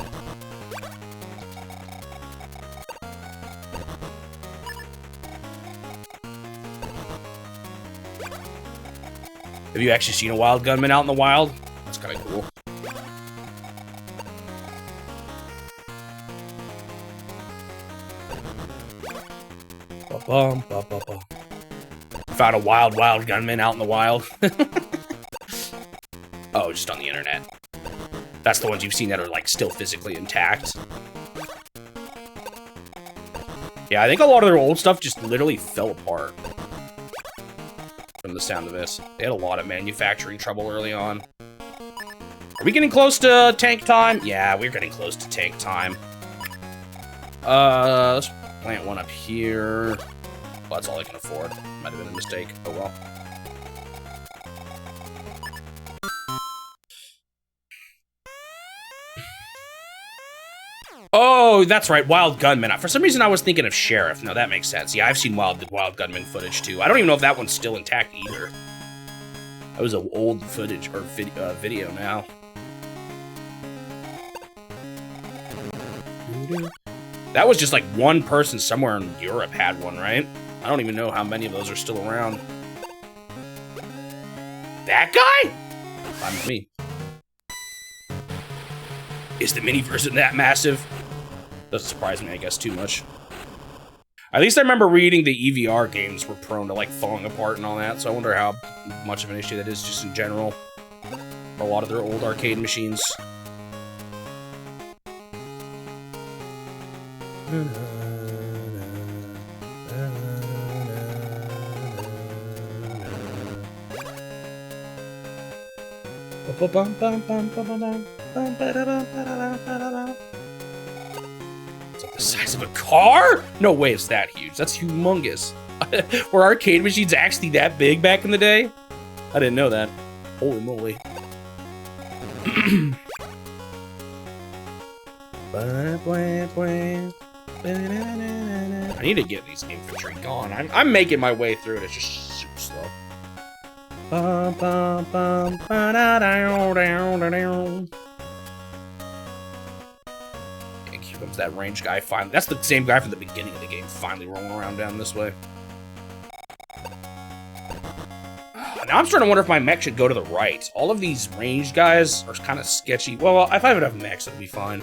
Have you actually seen a wild gunman out in the wild? That's kind of cool. found a wild gunman out in the wild. Oh, just on the internet. That's the ones you've seen that are, like, still physically intact. Yeah, I think a lot of their old stuff just literally fell apart. From the sound of this. They had a lot of manufacturing trouble early on. Are we getting close to tank time? Yeah, we're getting close to tank time. Let's plant one up here. Well, that's all I can afford. Might have been a mistake. Oh well. Oh, that's right, Wild Gunman. For some reason, I was thinking of Sheriff. No, that makes sense. Yeah, I've seen Wild Gunman footage, too. I don't even know if that one's still intact, either. That was an old footage, or video now. That was just like one person somewhere in Europe had one, right? I don't even know how many of those are still around. That guy? Fine with me. Is the mini version that massive? Doesn't surprise me, I guess, too much. At least I remember reading the EVR games were prone to, like, falling apart and all that, so I wonder how much of an issue that is just in general for a lot of their old arcade machines. It's like the size of a car? No way it's that huge. That's humongous. Were arcade machines actually that big back in the day? I didn't know that. Holy moly. I need to get these infantry gone. I'm making my way through it. It's just super slow. And here comes that range guy finally. That's the same guy from the beginning of the game, finally rolling around down this way. Now I'm starting to wonder if my mech should go to the right. All of these ranged guys are kind of sketchy. Well, if I have enough mechs, it'll be fine.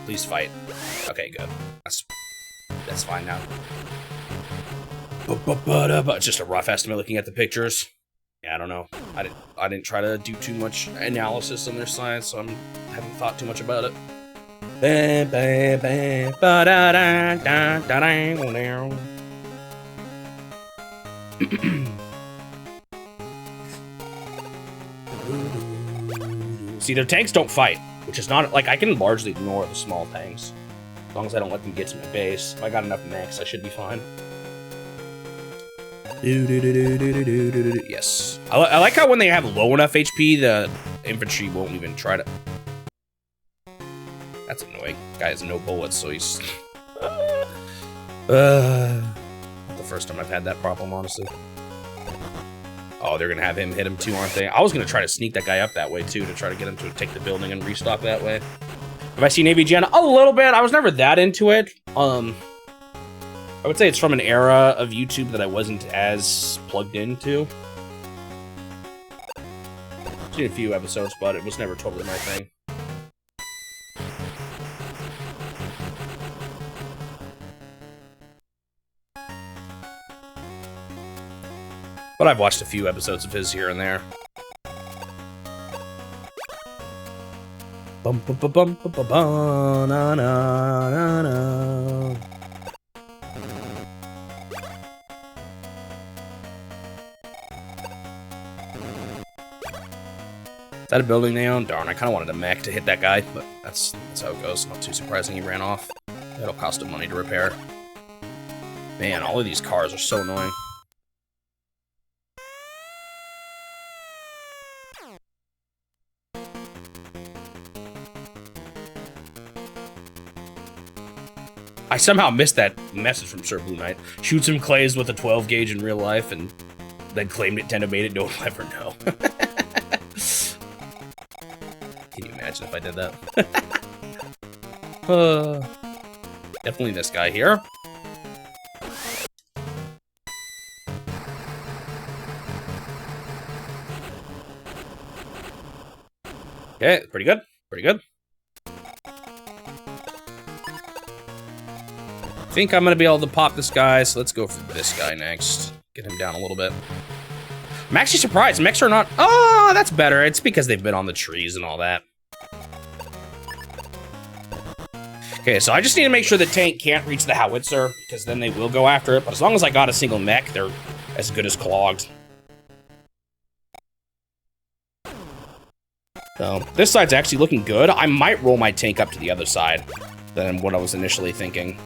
Please fight. Okay, good. That's fine now. It's just a rough estimate looking at the pictures. Yeah, I don't know. I didn't try to do too much analysis on their science, so I haven't thought too much about it. See, their tanks don't fight, which is not, like, I can largely ignore the small tanks. As long as I don't let them get to my base. If I got enough mechs, I should be fine. Yes. I like how when they have low enough HP, the infantry won't even try to... That's annoying. Guy has no bullets, so he's... the first time I've had that problem, honestly. Oh, they're gonna have him hit him too, aren't they? I was gonna try to sneak that guy up that way, too, to try to get him to take the building and restock that way. Have I seen AVGN? A little bit. I was never that into it. I would say it's from an era of YouTube that I wasn't as plugged into. I've seen a few episodes, but it was never totally my thing. But I've watched a few episodes of his here and there. Bum bum bum bum bum bum na na na na. Is that a building they own? Darn, I kind of wanted a mech to hit that guy, but that's how it goes. Not too surprising he ran off. That'll cost him money to repair. Man, all of these cars are so annoying. I somehow missed that message from Sir Blue Knight. Shoot some clays with a 12 gauge in real life and then claimed it detonated. No one will ever know. Can you imagine if I did that? Definitely this guy here. Okay, pretty good. Pretty good. I think I'm gonna be able to pop this guy, so let's go for this guy next. Get him down a little bit. I'm actually surprised. Mechs are not... Oh, that's better. It's because they've been on the trees and all that. Okay, so I just need to make sure the tank can't reach the howitzer, because then they will go after it. But as long as I got a single mech, they're as good as clogged. So this side's actually looking good. I might roll my tank up to the other side than what I was initially thinking.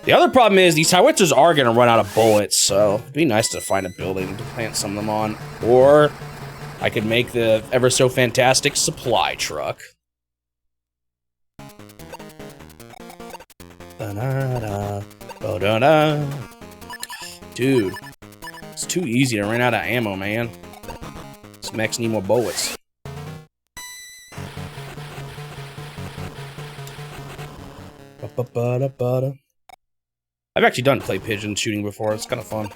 The other problem is these howitzers are going to run out of bullets, so it'd be nice to find a building to plant some of them on. Or I could make the ever so fantastic supply truck. Dude, it's too easy to run out of ammo, man. These mechs need more bullets. I've actually done clay pigeon shooting before. It's kind of fun.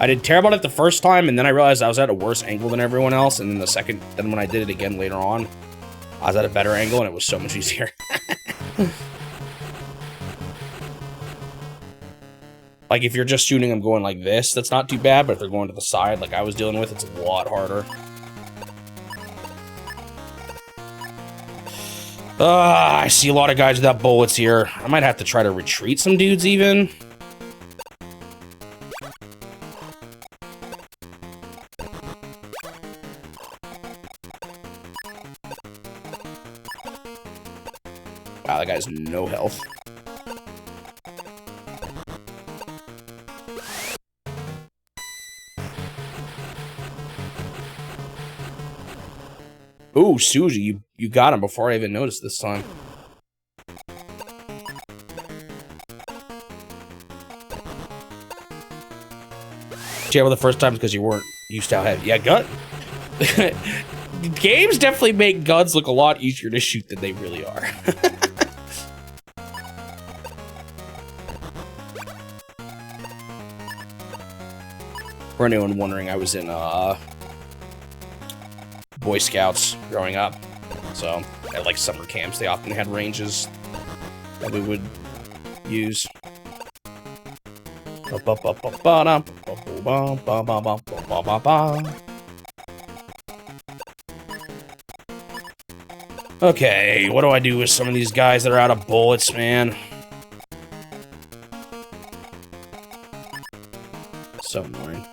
I did terrible at it the first time, and then I realized I was at a worse angle than everyone else, and then when I did it again later on, I was at a better angle, and it was so much easier. Like, if you're just shooting them going like this, that's not too bad, but if they're going to the side, like I was dealing with, it's a lot harder. I see a lot of guys without bullets here. I might have to try to retreat some dudes, even. Wow, that guy's no health. Ooh, Suji, you got him before I even noticed this time. Jail the first time because you weren't used to how heavy. Yeah, gun. Games definitely make guns look a lot easier to shoot than they really are. For anyone wondering, I was in Boy Scouts growing up, so at like summer camps they often had ranges that we would use. Okay, what do I do with some of these guys that are out of bullets, man? So annoying.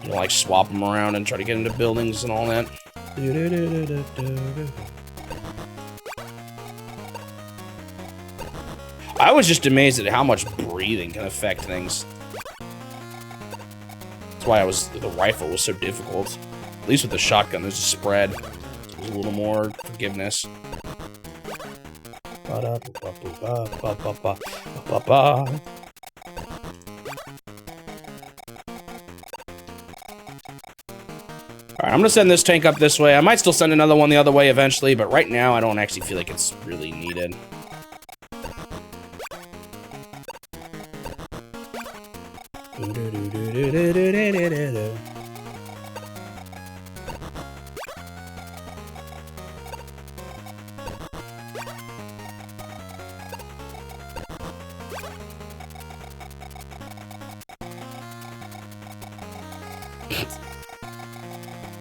You know, like swap them around and try to get into buildings and all that. I was just amazed at how much breathing can affect things. That's why the rifle was so difficult. At least with the shotgun, there's a spread. There's a little more forgiveness. Alright, I'm gonna send this tank up this way. I might still send another one the other way eventually, but right now I don't actually feel like it's really needed.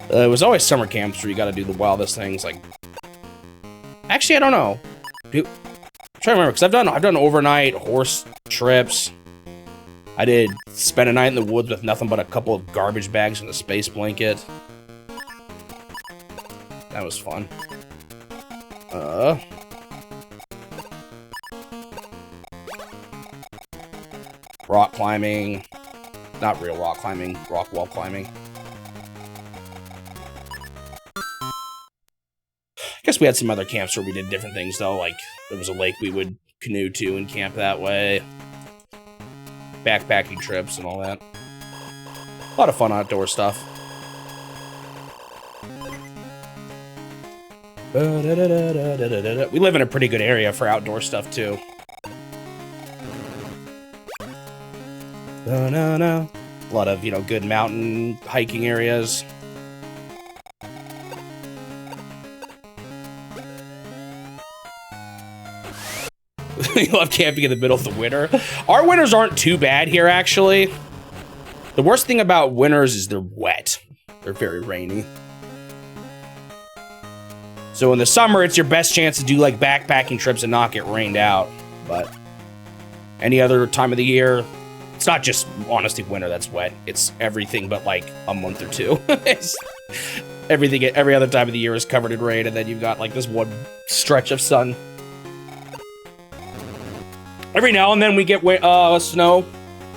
It was always summer camps where you gotta do the wildest things, like... Actually, I don't know. I'm trying to remember, because I've done overnight horse trips. I did spend a night in the woods with nothing but a couple of garbage bags and a space blanket. That was fun. Rock climbing. Not real rock climbing, rock wall climbing. Guess we had some other camps where we did different things, though. Like, there was a lake we would canoe to and camp that way. Backpacking trips and all that. A lot of fun outdoor stuff. We live in a pretty good area for outdoor stuff, too. A lot of, you know, good mountain hiking areas. You love camping in the middle of the winter. Our winters aren't too bad here, actually. The worst thing about winters is they're wet. They're very rainy. So in the summer, it's your best chance to do like backpacking trips and not get rained out. But any other time of the year, it's not just, honestly, winter that's wet. It's everything but like a month or two. Everything, every other time of the year is covered in rain, and then you've got like this one stretch of sun. Every now and then we get snow,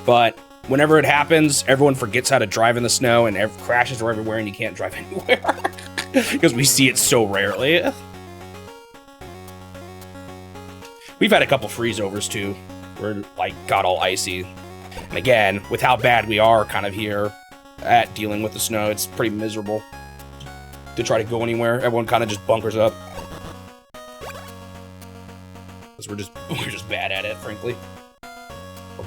but whenever it happens, everyone forgets how to drive in the snow, and crashes are everywhere, and you can't drive anywhere. Because we see it so rarely. We've had a couple freeze-overs, too, where it, like, got all icy. And again, with how bad we are kind of here at dealing with the snow, it's pretty miserable to try to go anywhere. Everyone kind of just bunkers up. Because we're just bad at it, frankly. A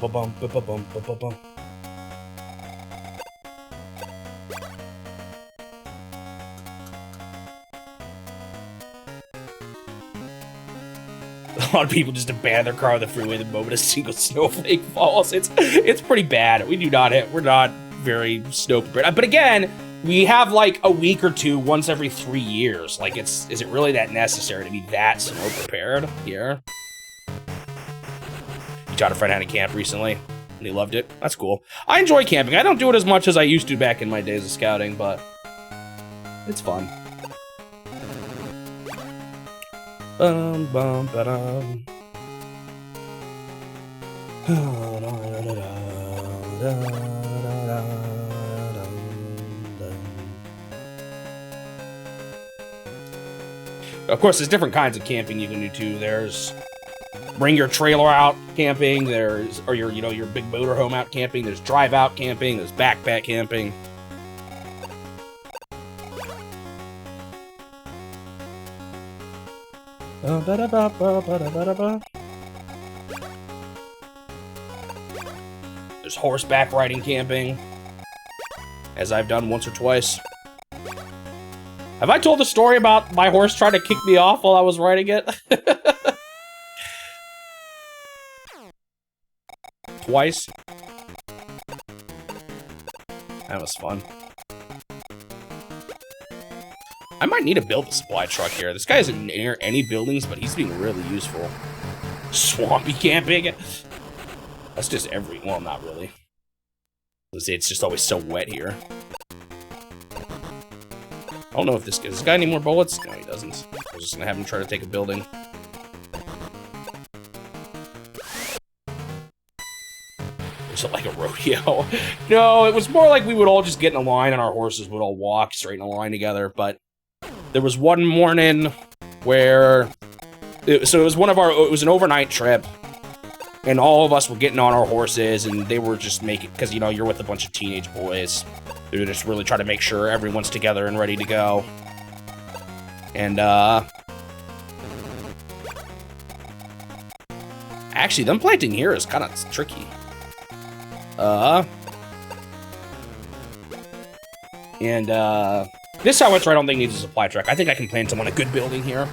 lot of people just abandon their car on the freeway the moment a single snowflake falls. It's pretty bad. We're not very snow prepared. But again, we have like a week or two once every 3 years. Like, is it really that necessary to be that snow prepared here? You taught a friend how to camp recently, and he loved it. That's cool. I enjoy camping. I don't do it as much as I used to back in my days of scouting, but it's fun. Of course, there's different kinds of camping you can do too. There's bring your trailer out camping. Or your big motorhome out camping. There's drive out camping. There's backpack camping. There's horseback riding camping, as I've done once or twice. Have I told the story about my horse trying to kick me off while I was riding it? Twice. That was fun. I might need to build a supply truck here. This guy isn't near any buildings, but he's being really useful. Swampy camping. That's just well, not really. It's just always so wet here. I don't know if does this guy need more bullets? No, he doesn't. I was just gonna have him try to take a building. Was it like a rodeo? No, it was more like we would all just get in a line and our horses would all walk straight in a line together, but there was one morning where it was an overnight trip, and all of us were getting on our horses, and they were just making, because, you know, you're with a bunch of teenage boys. They were just really trying to make sure everyone's together and ready to go. And, actually, them planting here is kind of tricky. This sandwich I don't think needs a supply truck. I think I can plant some on a good building here.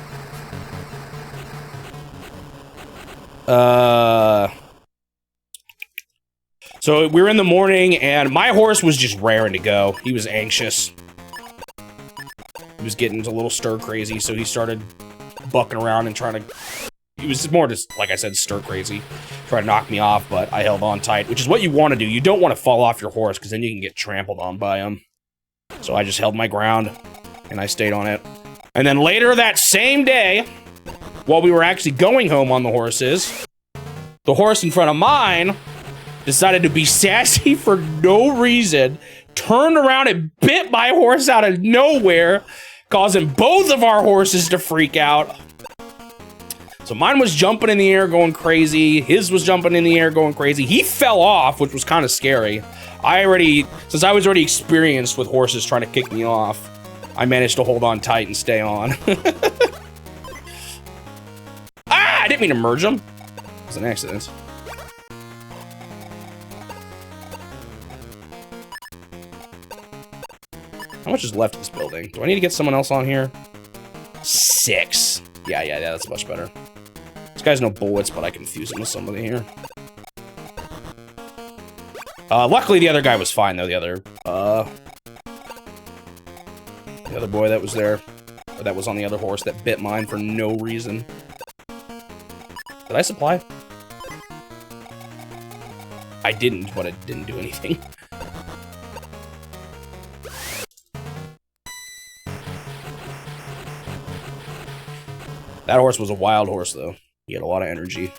So we were in the morning, and my horse was just raring to go. He was anxious. He was getting a little stir crazy, so he started bucking around and trying to... He was more just, like I said, stir crazy. Trying to knock me off, but I held on tight, which is what you want to do. You don't want to fall off your horse, because then you can get trampled on by him. So I just held my ground, and I stayed on it. And then later that same day, while we were actually going home on the horses, the horse in front of mine decided to be sassy for no reason, turned around and bit my horse out of nowhere, causing both of our horses to freak out. So mine was jumping in the air going crazy. His was jumping in the air going crazy. He fell off, which was kind of scary. Since I was already experienced with horses trying to kick me off, I managed to hold on tight and stay on. Ah, I didn't mean to merge them. It was an accident. How much is left of this building? Do I need to get someone else on here? 6. Yeah, that's much better. This guy's no bullets, but I can fuse him with somebody here. Luckily, the other guy was fine, though. The other boy that was there, or that was on the other horse that bit mine for no reason. Did I supply? I didn't, but it didn't do anything. That horse was a wild horse, though. He had a lot of energy.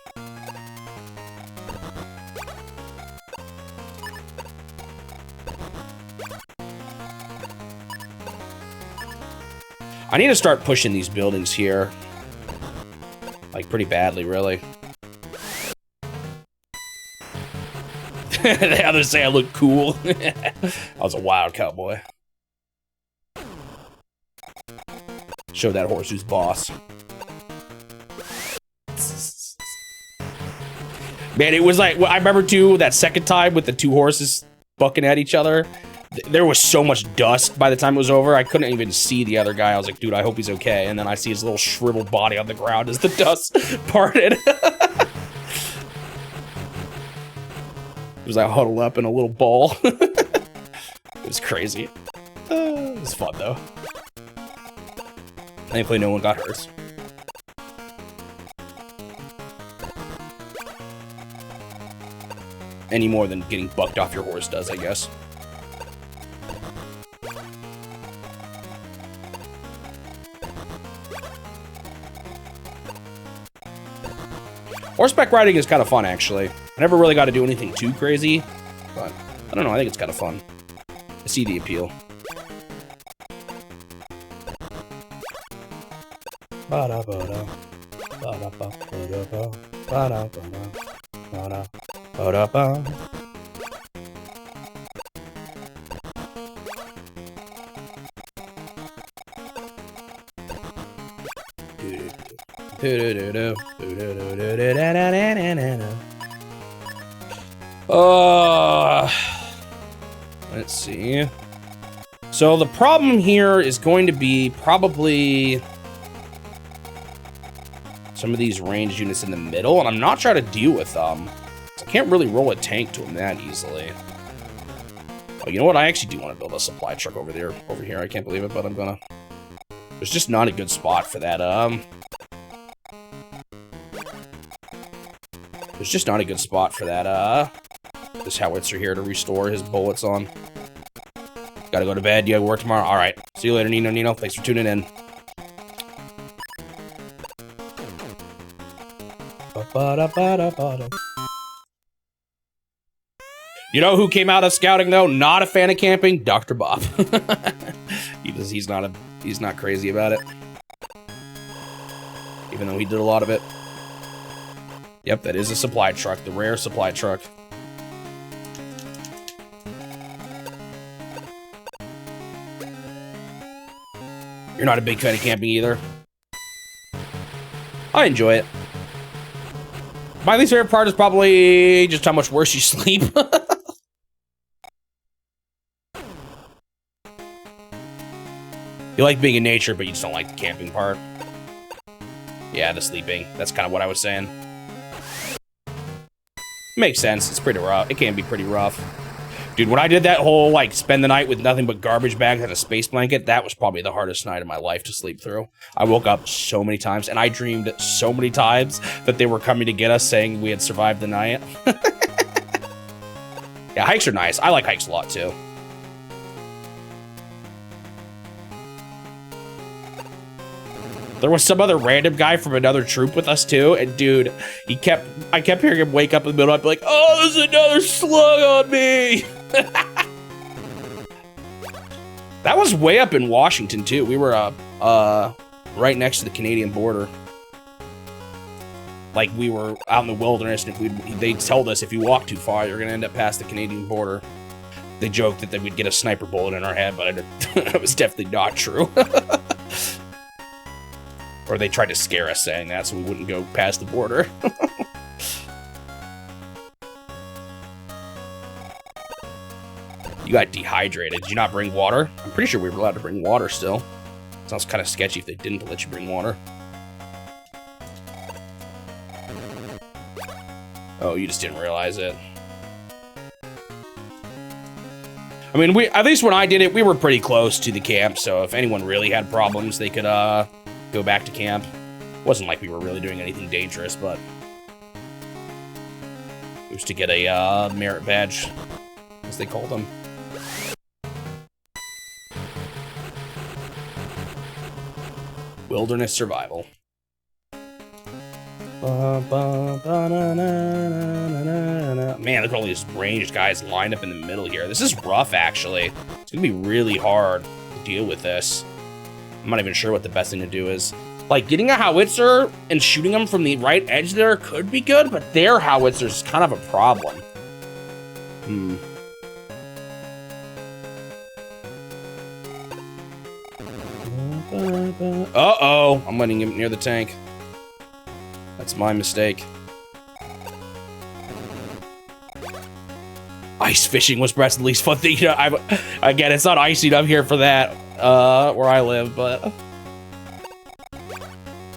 I need to start pushing these buildings here. Like, pretty badly, really. The others say I look cool. I was a wild cowboy. Show that horse who's boss. Man, it was like, I remember too, that second time with the 2 horses bucking at each other. There was so much dust by the time it was over, I couldn't even see the other guy. I was like, dude, I hope he's okay. And then I see his little shriveled body on the ground as the dust parted. It was like huddled up in a little ball. It was crazy. It was fun, though. Thankfully, no one got hurt. Any more than getting bucked off your horse does, I guess. Horseback riding is kind of fun, actually. I never really got to do anything too crazy, but I don't know, I think it's kind of fun. I see the appeal. Let's see. So the problem here is going to be probably some of these ranged units in the middle, and I'm not trying to deal with them. I can't really roll a tank to them that easily. Oh, you know what? I actually do want to build a supply truck over here. I can't believe it, but I'm gonna. There's just not a good spot for that. There's just not a good spot for that. This howitzer here to restore his bullets on. Gotta go to bed. You gotta work tomorrow. All right. See you later, Nino. Thanks for tuning in. You know who came out of scouting though? Not a fan of camping? Dr. Bob. He's not crazy about it. Even though he did a lot of it. Yep, that is a supply truck, the rare supply truck. You're not a big fan of camping either. I enjoy it. My least favorite part is probably just how much worse you sleep. You like being in nature, but you just don't like the camping part. Yeah, the sleeping. That's kind of what I was saying. Makes sense. It's pretty rough. It can be pretty rough. Dude, when I did that whole, like, spend the night with nothing but garbage bags and a space blanket, that was probably the hardest night of my life to sleep through. I woke up so many times, and I dreamed so many times that they were coming to get us, saying we had survived the night. Yeah, hikes are nice. I like hikes a lot, too. There was some other random guy from another troop with us too, and dude, I kept hearing him wake up in the middle. I'd be like, "Oh, there's another slug on me." That That was way up in Washington, too. We were right next to the Canadian border. Like, we were out in the wilderness, and they told us if you walk too far, you're going to end up past the Canadian border. They joked that they would get a sniper bullet in our head, but it was definitely not true. Or they tried to scare us saying that so we wouldn't go past the border. You got dehydrated. Did you not bring water? I'm pretty sure we were allowed to bring water still. Sounds kind of sketchy if they didn't let you bring water. Oh, you just didn't realize it. I mean, at least when I did it, we were pretty close to the camp, so if anyone really had problems, they could go back to camp. It wasn't like we were really doing anything dangerous, but it was to get a merit badge, as they call them. Wilderness survival. Man, look at all these ranged guys lined up in the middle here. This is rough, actually. It's gonna be really hard to deal with this. I'm not even sure what the best thing to do is. Like, getting a howitzer and shooting them from the right edge there could be good, but their howitzer is kind of a problem. Uh-oh, I'm letting him near the tank. That's my mistake. Ice fishing was perhaps the least fun thing. You know, again, it's not icy enough here for that, where I live, but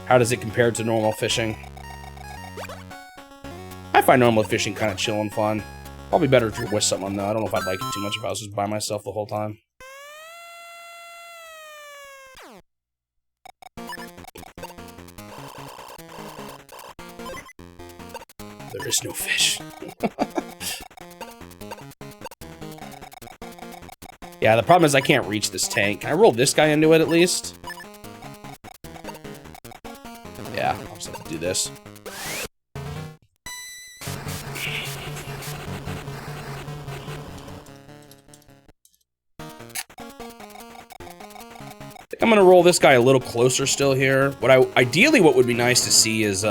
how does it compare to normal fishing? I find normal fishing kind of chill and fun. Probably better if you're with someone, though. I don't know if I'd like it too much if I was just by myself the whole time. There is no fish. Yeah, the problem is I can't reach this tank. Can I roll this guy into it at least? Yeah, I'll just have to do this. I think I'm gonna roll this guy a little closer still here. Ideally, what would be nice to see is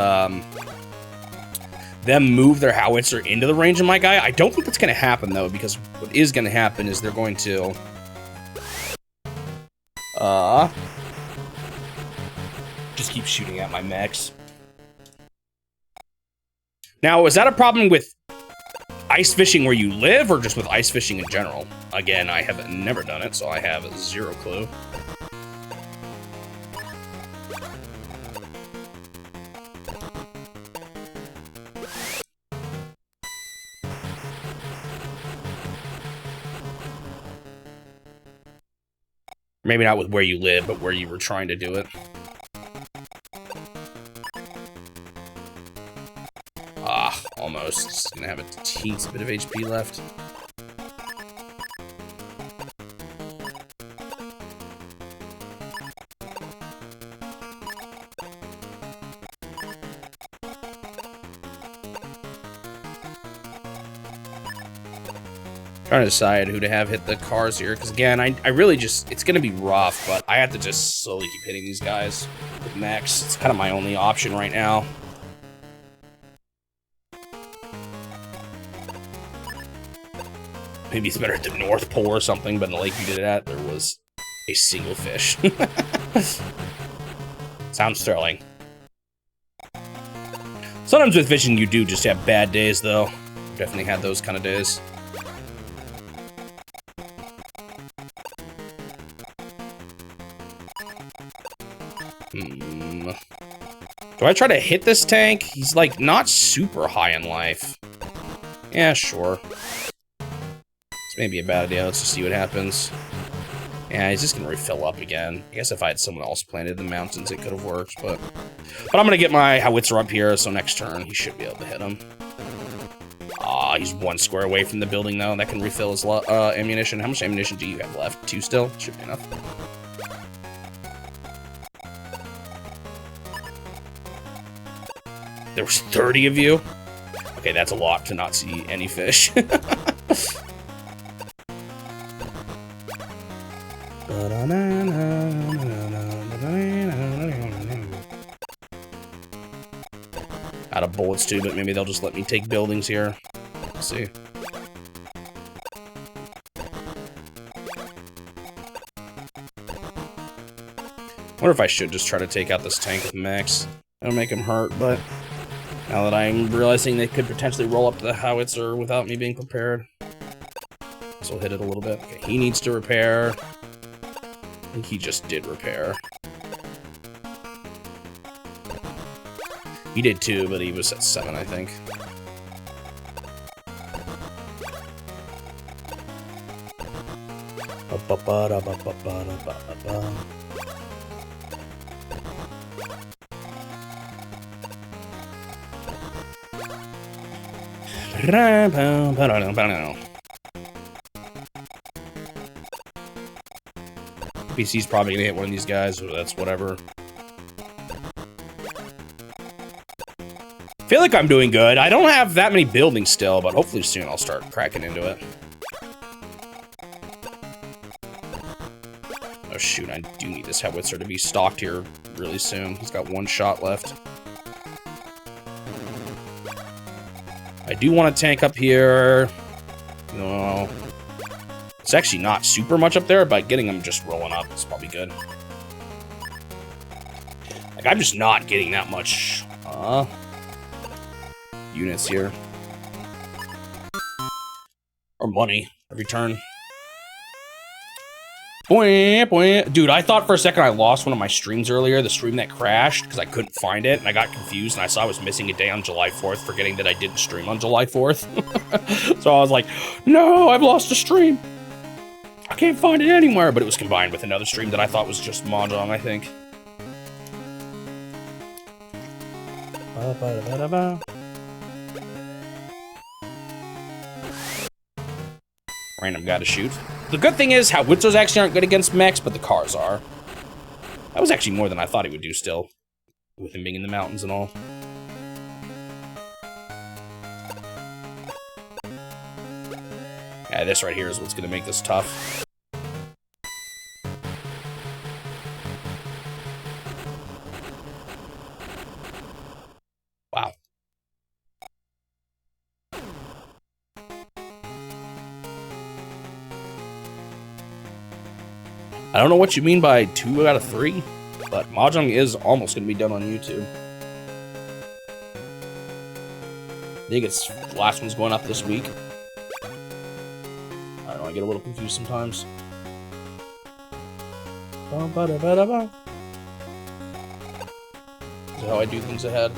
them move their howitzer into the range of my guy. I don't think that's going to happen, though, because what is going to happen is they're going to... just keep shooting at my mechs. Now, is that a problem with ice fishing where you live, or just with ice fishing in general? Again, I have never done it, so I have zero clue. Maybe not with where you live, but where you were trying to do it. Ah, almost. Just gonna have a teensy bit of HP left. Trying to decide who to have hit the cars here, because again, I really just, it's gonna be rough, but I have to just slowly keep hitting these guys with mechs. It's kind of my only option right now. Maybe it's better at the North Pole or something, but in the lake you did it at, there was a single fish. Sounds thrilling. Sometimes with fishing, you do just have bad days, though. Definitely had those kind of days. Do I try to hit this tank? He's, like, not super high in life. Yeah, sure. This may be a bad idea. Let's just see what happens. Yeah, he's just gonna refill up again. I guess if I had someone else planted in the mountains, it could have worked, but I'm gonna get my howitzer up here, so next turn, he should be able to hit him. Ah, he's one square away from the building, though. That can refill his ammunition. How much ammunition do you have left? 2 still? Should be enough. There was 30 of you? Okay, that's a lot to not see any fish. Out of bullets too, but maybe they'll just let me take buildings here. Let's see. Wonder if I should just try to take out this tank with Max. That'll make him hurt, but now that I'm realizing they could potentially roll up to the howitzer without me being prepared. So I'll hit it a little bit. Okay, he needs to repair. I think he just did repair. He did too, but he was at 7, I think. PC's probably gonna hit one of these guys, so that's whatever. I feel like I'm doing good. I don't have that many buildings still, but hopefully soon I'll start cracking into it. Oh shoot, I do need this howitzer to be stocked here really soon. He's got 1 shot left. I do want a tank up here. No. It's actually not super much up there, but getting them just rolling up is probably good. Like, I'm just not getting that much units here. Or money every turn. Dude, I thought for a second I lost one of my streams earlier, the stream that crashed, because I couldn't find it, and I got confused, and I saw I was missing a day on July 4th, forgetting that I didn't stream on July 4th. So I was like, no, I've lost a stream. I can't find it anywhere, but it was combined with another stream that I thought was just Mahjong, I think. Random guy to shoot. The good thing is, howitzers actually aren't good against mechs, but the cars are. That was actually more than I thought he would do still, with him being in the mountains and all. Yeah, this right here is what's going to make this tough. Wow. I don't know what you mean by 2 out of 3, but Mahjong is almost going to be done on YouTube. I think it's the last one's going up this week. I don't know, I get a little confused sometimes. This is how I do things ahead.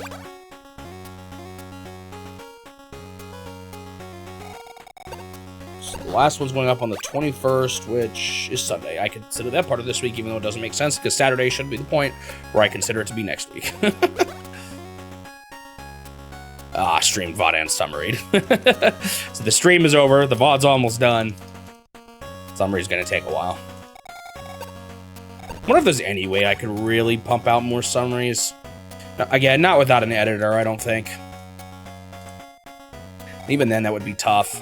The last one's going up on the 21st, which is Sunday. I consider that part of this week, even though it doesn't make sense, because Saturday should be the point where I consider it to be next week. Stream, VOD, and summary. So the stream is over, the VOD's almost done. Summary's gonna take a while. I wonder if there's any way I could really pump out more summaries. Now, again, not without an editor, I don't think. Even then, that would be tough.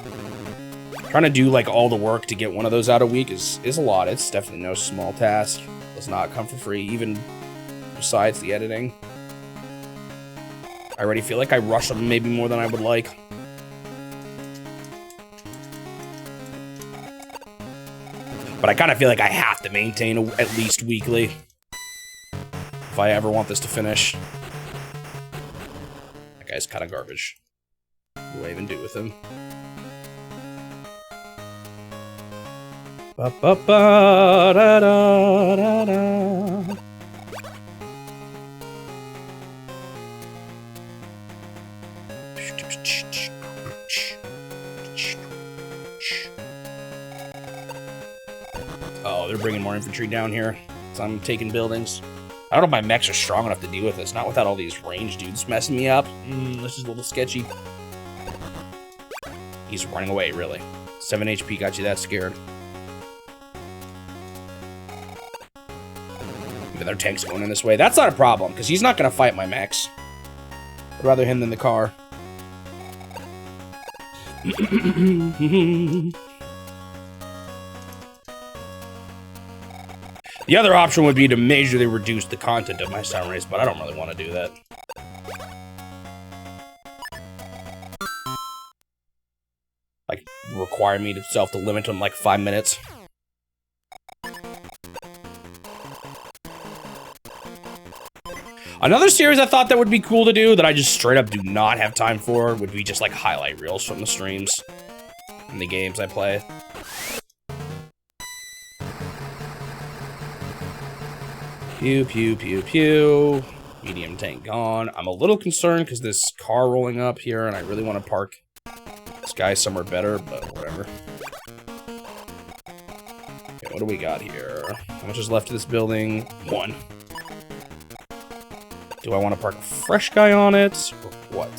Trying to do like all the work to get one of those out a week is a lot. It's definitely no small task. It does not come for free, even besides the editing. I already feel like I rush them maybe more than I would like. But I kind of feel like I have to maintain at least weekly if I ever want this to finish. That guy's kind of garbage. What do I even do with him? Ba ba ba da da da da. Oh, they're bringing more infantry down here, so I'm taking buildings. I don't know if my mechs are strong enough to deal with this. Not without all these range dudes messing me up. This is a little sketchy. He's running away, really. 7 HP got you that scared. Even their tank's going in this way. That's not a problem, because he's not going to fight my mechs. I'd rather him than the car. The other option would be to majorly reduce the content of my summaries, but I don't really want to do that. like require me to limit them like 5 minutes. Another series I thought that would be cool to do that I just straight up do not have time for would be just like highlight reels from the streams and the games I play. Pew, pew, pew, pew. Medium tank gone. I'm a little concerned because this car rolling up here and I really want to park this guy somewhere better, but whatever. Okay, what do we got here? How much is left of this building? 1. Do I want to park a fresh guy on it, or what?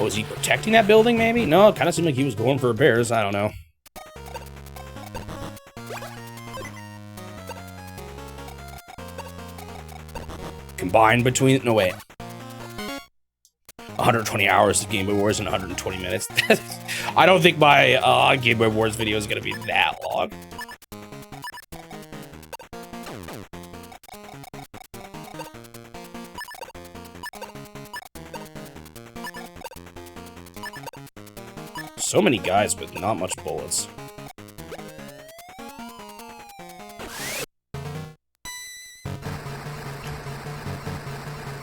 Oh, is he protecting that building, maybe? No, it kind of seemed like he was going for repairs. I don't know. Combined between... No, wait. 120 hours of Game Boy Wars in 120 minutes. I don't think my Game Boy Wars video is going to be that long. So many guys, but not much bullets.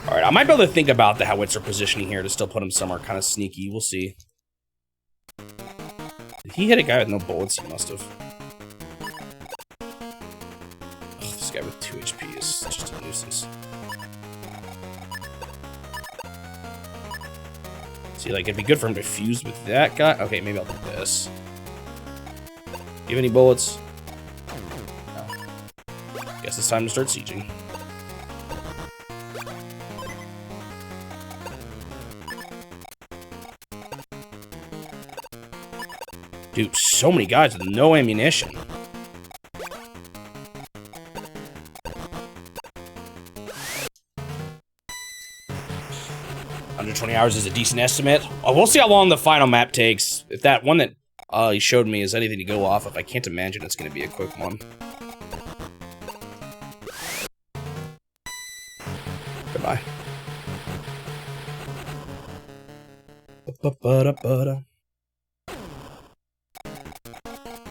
Alright, I might be able to think about the howitzer positioning here to still put him somewhere kind of sneaky. We'll see. Did he hit a guy with no bullets? He must have. Ugh, this guy with 2 HP is just a nuisance. See, like, it'd be good for him to fuse with that guy. Okay, maybe I'll do this. Do you have any bullets? No. Guess it's time to start sieging. Dude, so many guys with no ammunition. Under 20 hours is a decent estimate. Oh, we'll see how long the final map takes. If that one that he showed me is anything to go off of, I can't imagine it's going to be a quick one. Goodbye.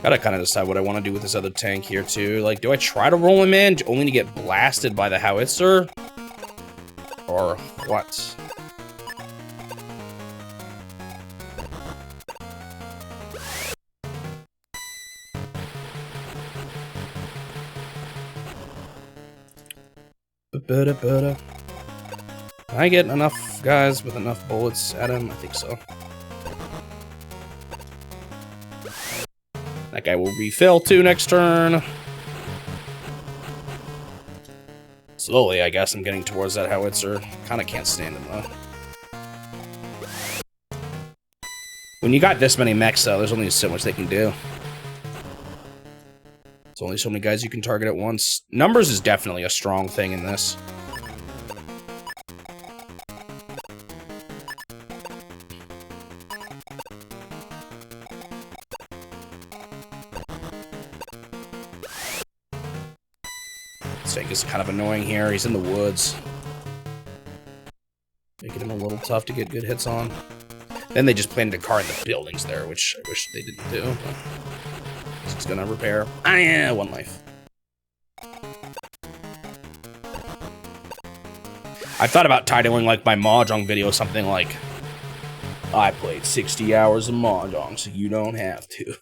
Gotta kind of decide what I want to do with this other tank here, too. Like, do I try to roll him in only to get blasted by the howitzer? Or what? Can I get enough guys with enough bullets at him? I think so. That guy will refill too next turn. Slowly, I guess I'm getting towards that howitzer. Kinda can't stand him though. When you got this many mechs though, there's only so much they can do. There's only so many guys you can target at once. Numbers is definitely a strong thing in this. This tank is kind of annoying here. He's in the woods. Making him a little tough to get good hits on. Then they just planted a car in the buildings there, which I wish they didn't do. It's gonna repair. Ah, yeah, 1 life. I thought about titling like my Mahjong video something like, I played 60 hours of Mahjong, so you don't have to.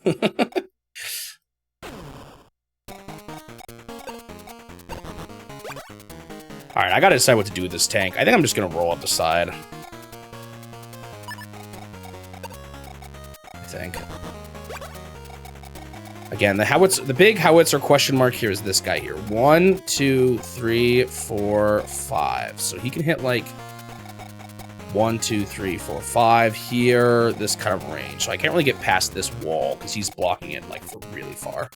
Alright, I gotta decide what to do with this tank. I think I'm just gonna roll up the side. I think. Again, the big howitzer question mark here is this guy here. 1, 2, 3, 4, 5. So he can hit like 1, 2, 3, 4, 5 here, this kind of range. So I can't really get past this wall because he's blocking it like for really far.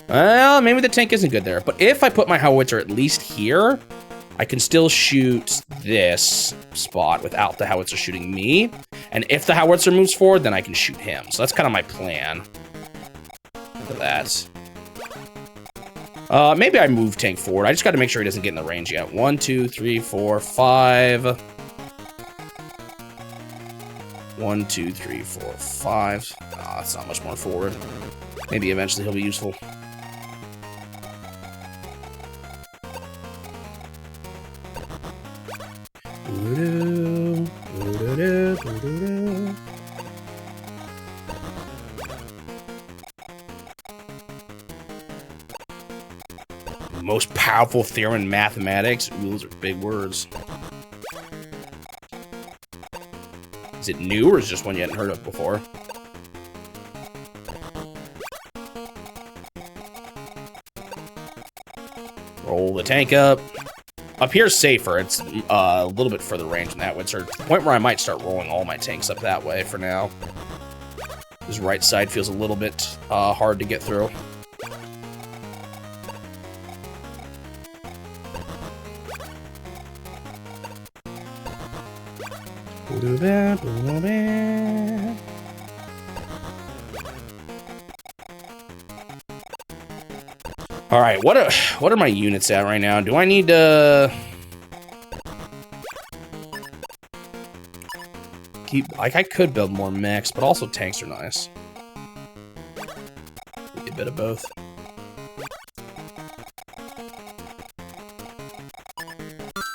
Well, maybe the tank isn't good there. But if I put my howitzer at least here, I can still shoot this spot without the howitzer shooting me. And if the howitzer moves forward, then I can shoot him. So that's kind of my plan for that. Maybe I move tank forward. I just got to make sure he doesn't get in the range yet. 1, 2, 3, 4, 5. 1, 2, 3, 4, 5. Ah, that's not much more forward. Maybe eventually he'll be useful. Most powerful theorem in mathematics? Ooh, those are big words. Is it new or is it just one you hadn't heard of before? Roll the tank up. Up here's safer. It's a little bit further range than that would start to the point where I might start rolling all my tanks up that way for now. This right side feels a little bit hard to get through. All right, what are my units at right now? Do I need to keep, like, I could build more mechs, but also tanks are nice. Maybe a bit of both.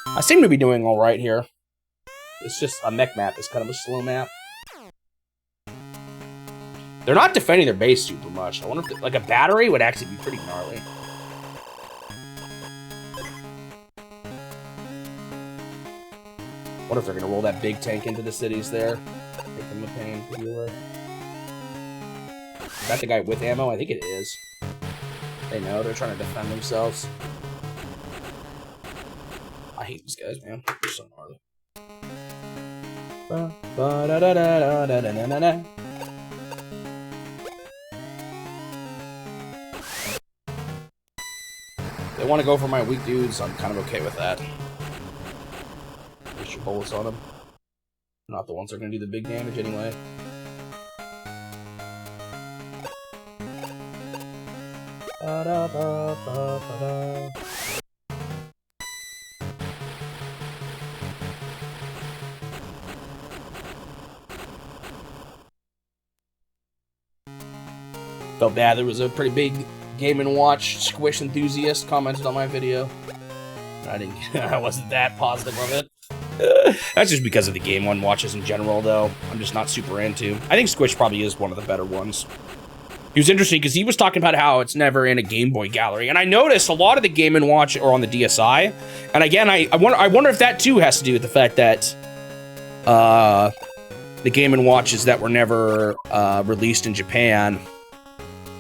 I seem to be doing all right here. It's just a mech map is kind of a slow map. They're not defending their base super much. I wonder if, like, a battery would actually be pretty gnarly. What if they're gonna roll that big tank into the cities there? Make them a pain. Is that the guy with ammo? I think it is. They know they're trying to defend themselves. I hate these guys, man. They're so gnarly. They want to go for my weak dudes. I'm kind of okay with that. Waste your bullets on them. Not the ones that are going to do the big damage anyway. Felt bad. There was a pretty big Game & Watch Squish enthusiast commented on my video. I wasn't that positive of it. That's just because of the Game & Watches in general, though. I'm just not super into. I think Squish probably is one of the better ones. He was interesting because he was talking about how it's never in a Game Boy gallery, and I noticed a lot of the Game & Watch are on the DSi. And again, I wonder if that too has to do with the fact that the Game & Watches that were never released in Japan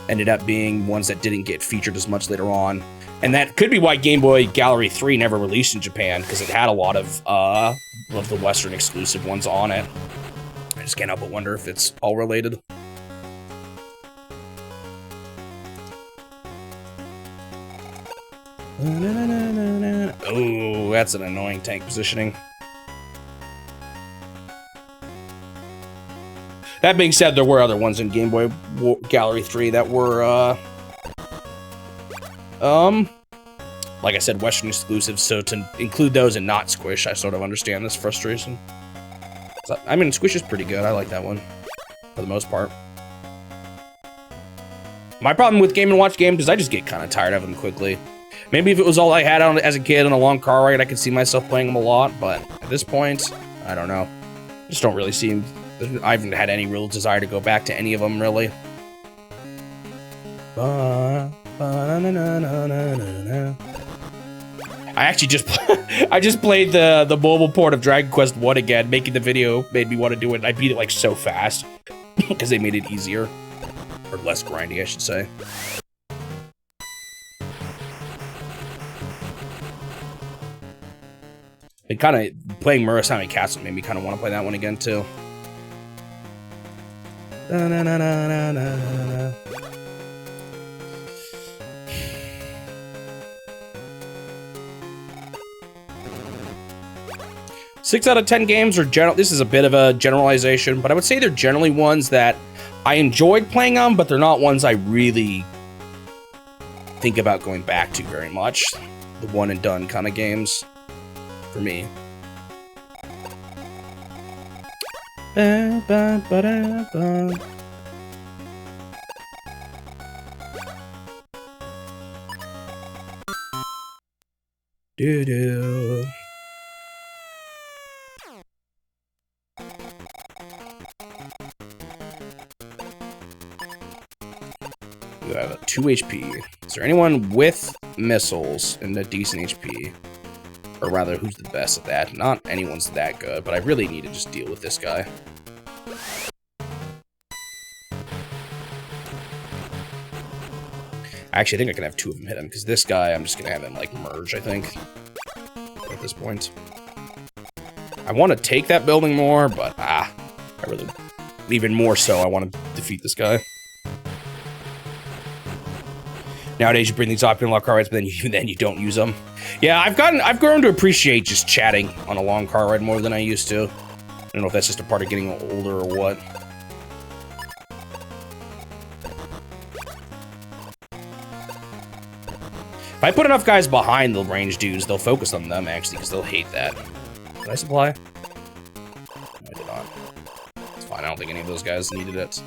ended up being ones that didn't get featured as much later on. And that could be why Game Boy Gallery 3 never released in Japan, because it had a lot of the Western exclusive ones on it. I just can't help but wonder if it's all related. Oh, that's an annoying tank positioning. That being said, there were other ones in Game Boy Gallery 3 that were, like I said, Western exclusives, so to include those and not Squish, I sort of understand this frustration. So, I mean, Squish is pretty good. I like that one, for the most part. My problem with Game & Watch games is I just get kind of tired of them quickly. Maybe if it was all I had on as a kid on a long car ride, I could see myself playing them a lot, but at this point, I don't know. I just don't really see... I haven't had any real desire to go back to any of them, really. I actually just I just played the mobile port of Dragon Quest 1 again. Making the video made me want to do it. I beat it like so fast because they made it easier, or less grindy, I should say. It kind of playing Murasame Castle made me kind of want to play that one again too. Six out of 10 games are general. This is a bit of a generalization, but I would say they're generally ones that I enjoyed playing on, but they're not ones I really think about going back to very much. The one and done kind of games for me. Do-do. You have a 2 HP. Is there anyone with missiles and a decent HP? Or rather, who's the best at that? Not anyone's that good, but I really need to just deal with this guy. Actually, I think I can have 2 of them hit him, because this guy, I'm just going to have him, like, merge, I think. At this point. I want to take that building more, but, I really... Even more so, I want to defeat this guy. Nowadays, you bring these optional car rides, but then you don't use them. Yeah, I've grown to appreciate just chatting on a long car ride more than I used to. I don't know if that's just a part of getting older or what. If I put enough guys behind the range dudes, they'll focus on them, actually, because they'll hate that. Did I supply? No, I did not. It's fine, I don't think any of those guys needed it.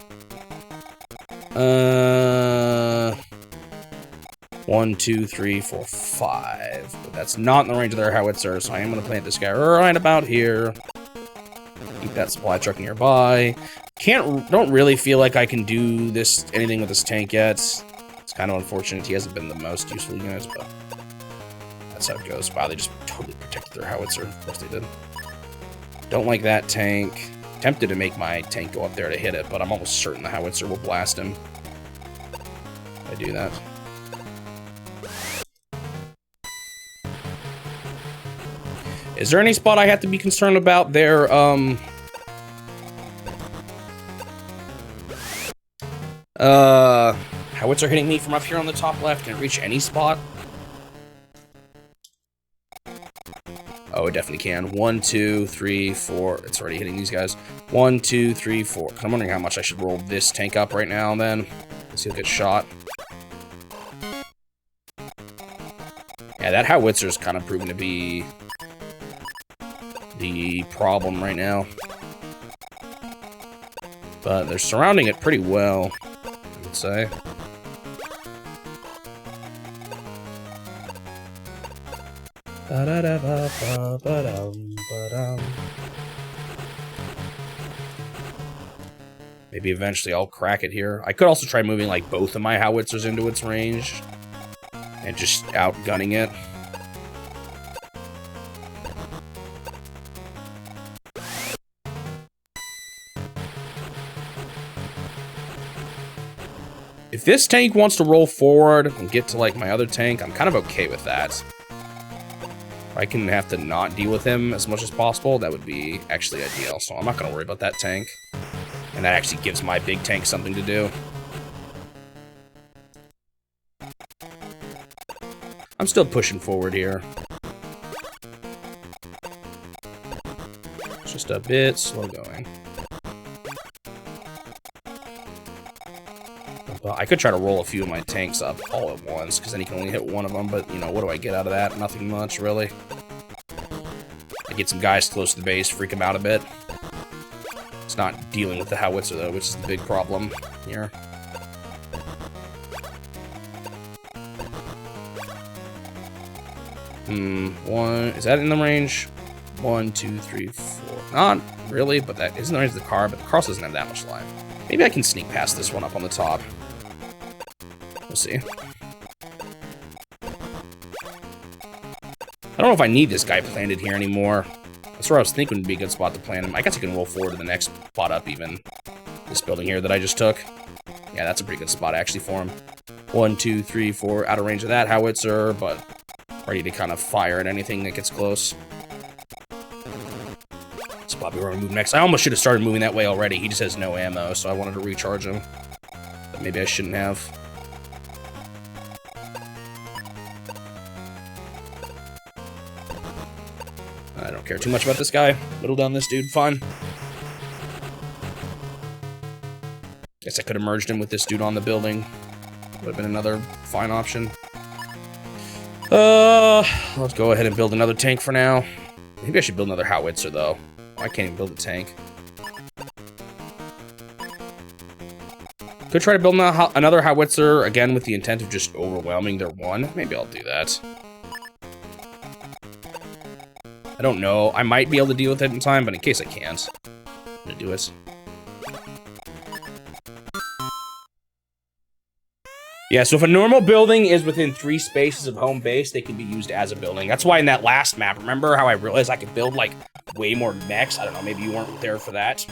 1, 2, 3, 4, 5. But that's not in the range of their howitzer, so I am going to plant this guy right about here. Keep that supply truck nearby. Don't really feel like I can do anything with this tank yet. It's kind of unfortunate. He hasn't been the most useful unit, but that's how it goes. Wow, they just totally protected their howitzer. Of course they did. Don't like that tank. Tempted to make my tank go up there to hit it, but I'm almost certain the howitzer will blast him if I do that. Is there any spot I have to be concerned about there? Howitzer hitting me from up here on the top left. Can it reach any spot? Oh, it definitely can. 1, 2, 3, 4. It's already hitting these guys. 1, 2, 3, 4. I'm wondering how much I should roll this tank up right now, then. Let's see if he'll get shot. Yeah, that howitzer's kind of proven to be the problem right now. But they're surrounding it pretty well, I would say. Maybe eventually I'll crack it here. I could also try moving like both of my howitzers into its range and just outgunning it. If this tank wants to roll forward and get to like my other tank, I'm kind of okay with that. If I can have to not deal with him as much as possible, that would be actually ideal. So I'm not going to worry about that tank. And that actually gives my big tank something to do. I'm still pushing forward here. It's just a bit slow going. Well, I could try to roll a few of my tanks up all at once, because then he can only hit one of them, but, you know, what do I get out of that? Nothing much, really. I get some guys close to the base, freak him out a bit. It's not dealing with the howitzer, though, which is the big problem here. One... Is that in the range? 1, 2, 3, 4. Not really, but that is in the range of the car, but the car doesn't have that much life. Maybe I can sneak past this one up on the top. We'll see. I don't know if I need this guy planted here anymore. That's where I was thinking would be a good spot to plant him. I guess I can roll forward to the next spot up even. This building here that I just took. Yeah, that's a pretty good spot actually for him. 1, 2, 3, 4, out of range of that howitzer, but ready to kind of fire at anything that gets close. That's probably where we move next. I almost should have started moving that way already. He just has no ammo, so I wanted to recharge him. But maybe I shouldn't have. I don't care too much about this guy. Whittle down this dude, fine. Guess I could have merged him with this dude on the building. Would have been another fine option. Let's go ahead and build another tank for now. Maybe I should build another howitzer, though. I can't even build a tank. Could try to build another howitzer, again, with the intent of just overwhelming their one. Maybe I'll do that. I don't know. I might be able to deal with it in time, but in case I can't, I'm gonna do it. Yeah, so if a normal building is within 3 spaces of home base, they can be used as a building. That's why in that last map, remember how I realized I could build, like, way more mechs? I don't know, maybe you weren't there for that.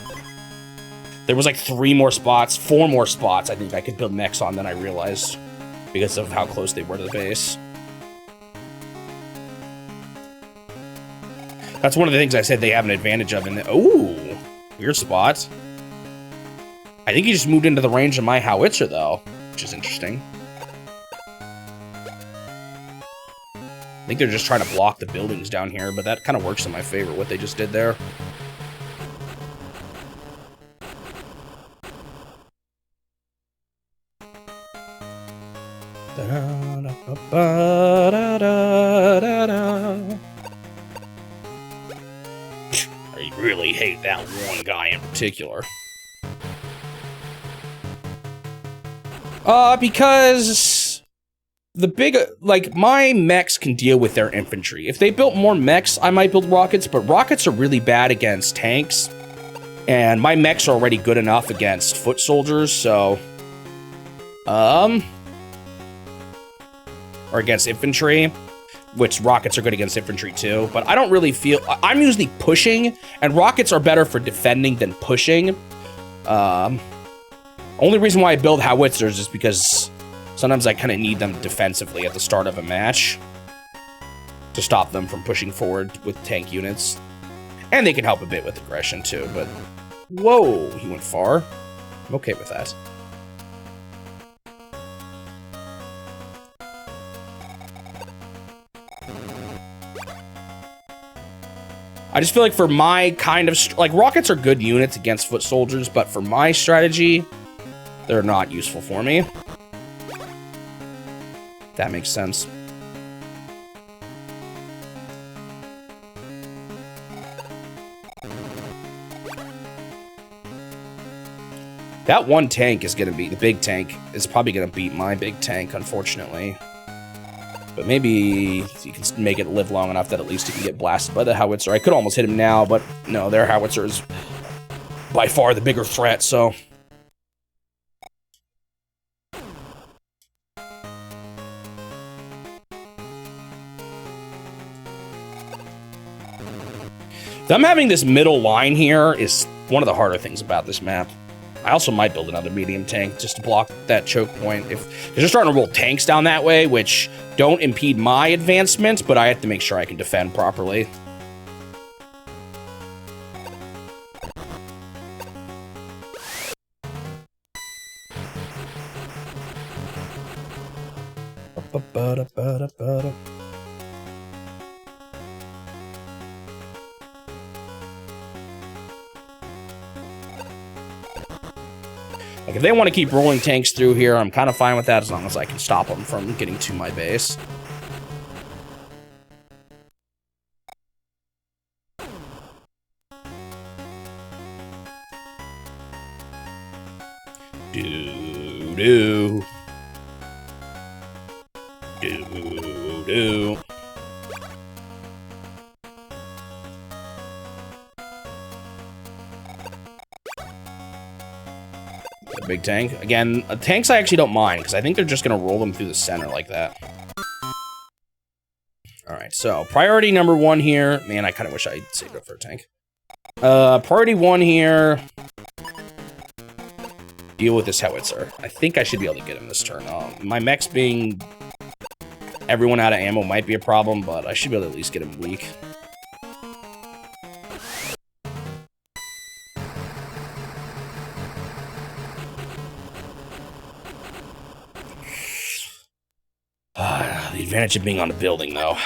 There was, like, 4 more spots, I think I could build mechs on than I realized, because of how close they were to the base. That's one of the things I said they have an advantage of in the— ooh, weird spot. I think he just moved into the range of my howitzer, though, which is interesting. I think they're just trying to block the buildings down here, but that kind of works in my favor, what they just did there. I really hate that one guy in particular. Because the big, like, my mechs can deal with their infantry. If they built more mechs, I might build rockets, but rockets are really bad against tanks. And my mechs are already good enough against foot soldiers, so... or against infantry, which rockets are good against infantry too, but I don't really feel... I'm usually pushing, and rockets are better for defending than pushing. Only reason why I build howitzers is because sometimes I kind of need them defensively at the start of a match to stop them from pushing forward with tank units. And they can help a bit with aggression too, but... Whoa, he went far. I'm okay with that. I just feel like for my kind of... like, rockets are good units against foot soldiers, but for my strategy, they're not useful for me. That makes sense. That one tank is gonna be... the big tank is probably gonna beat my big tank, unfortunately. But maybe you can make it live long enough that at least he can get blasted by the howitzer. I could almost hit him now, but no, their howitzer is by far the bigger threat, so... them having this middle line here is one of the harder things about this map. I also might build another medium tank just to block that choke point. If they're starting to roll tanks down that way, which don't impede my advancement, but I have to make sure I can defend properly. Like, if they want to keep rolling tanks through here, I'm kind of fine with that as long as I can stop them from getting to my base. Do-do. Do-do. Big tank. Again, tanks I actually don't mind, because I think they're just going to roll them through the center like that. Alright, so priority number 1 here. Man, I kind of wish I saved up for a tank. Priority 1 here. Deal with this howitzer. I think I should be able to get him this turn. My mechs being everyone out of ammo might be a problem, but I should be able to at least get him weak. The advantage of being on a building, though.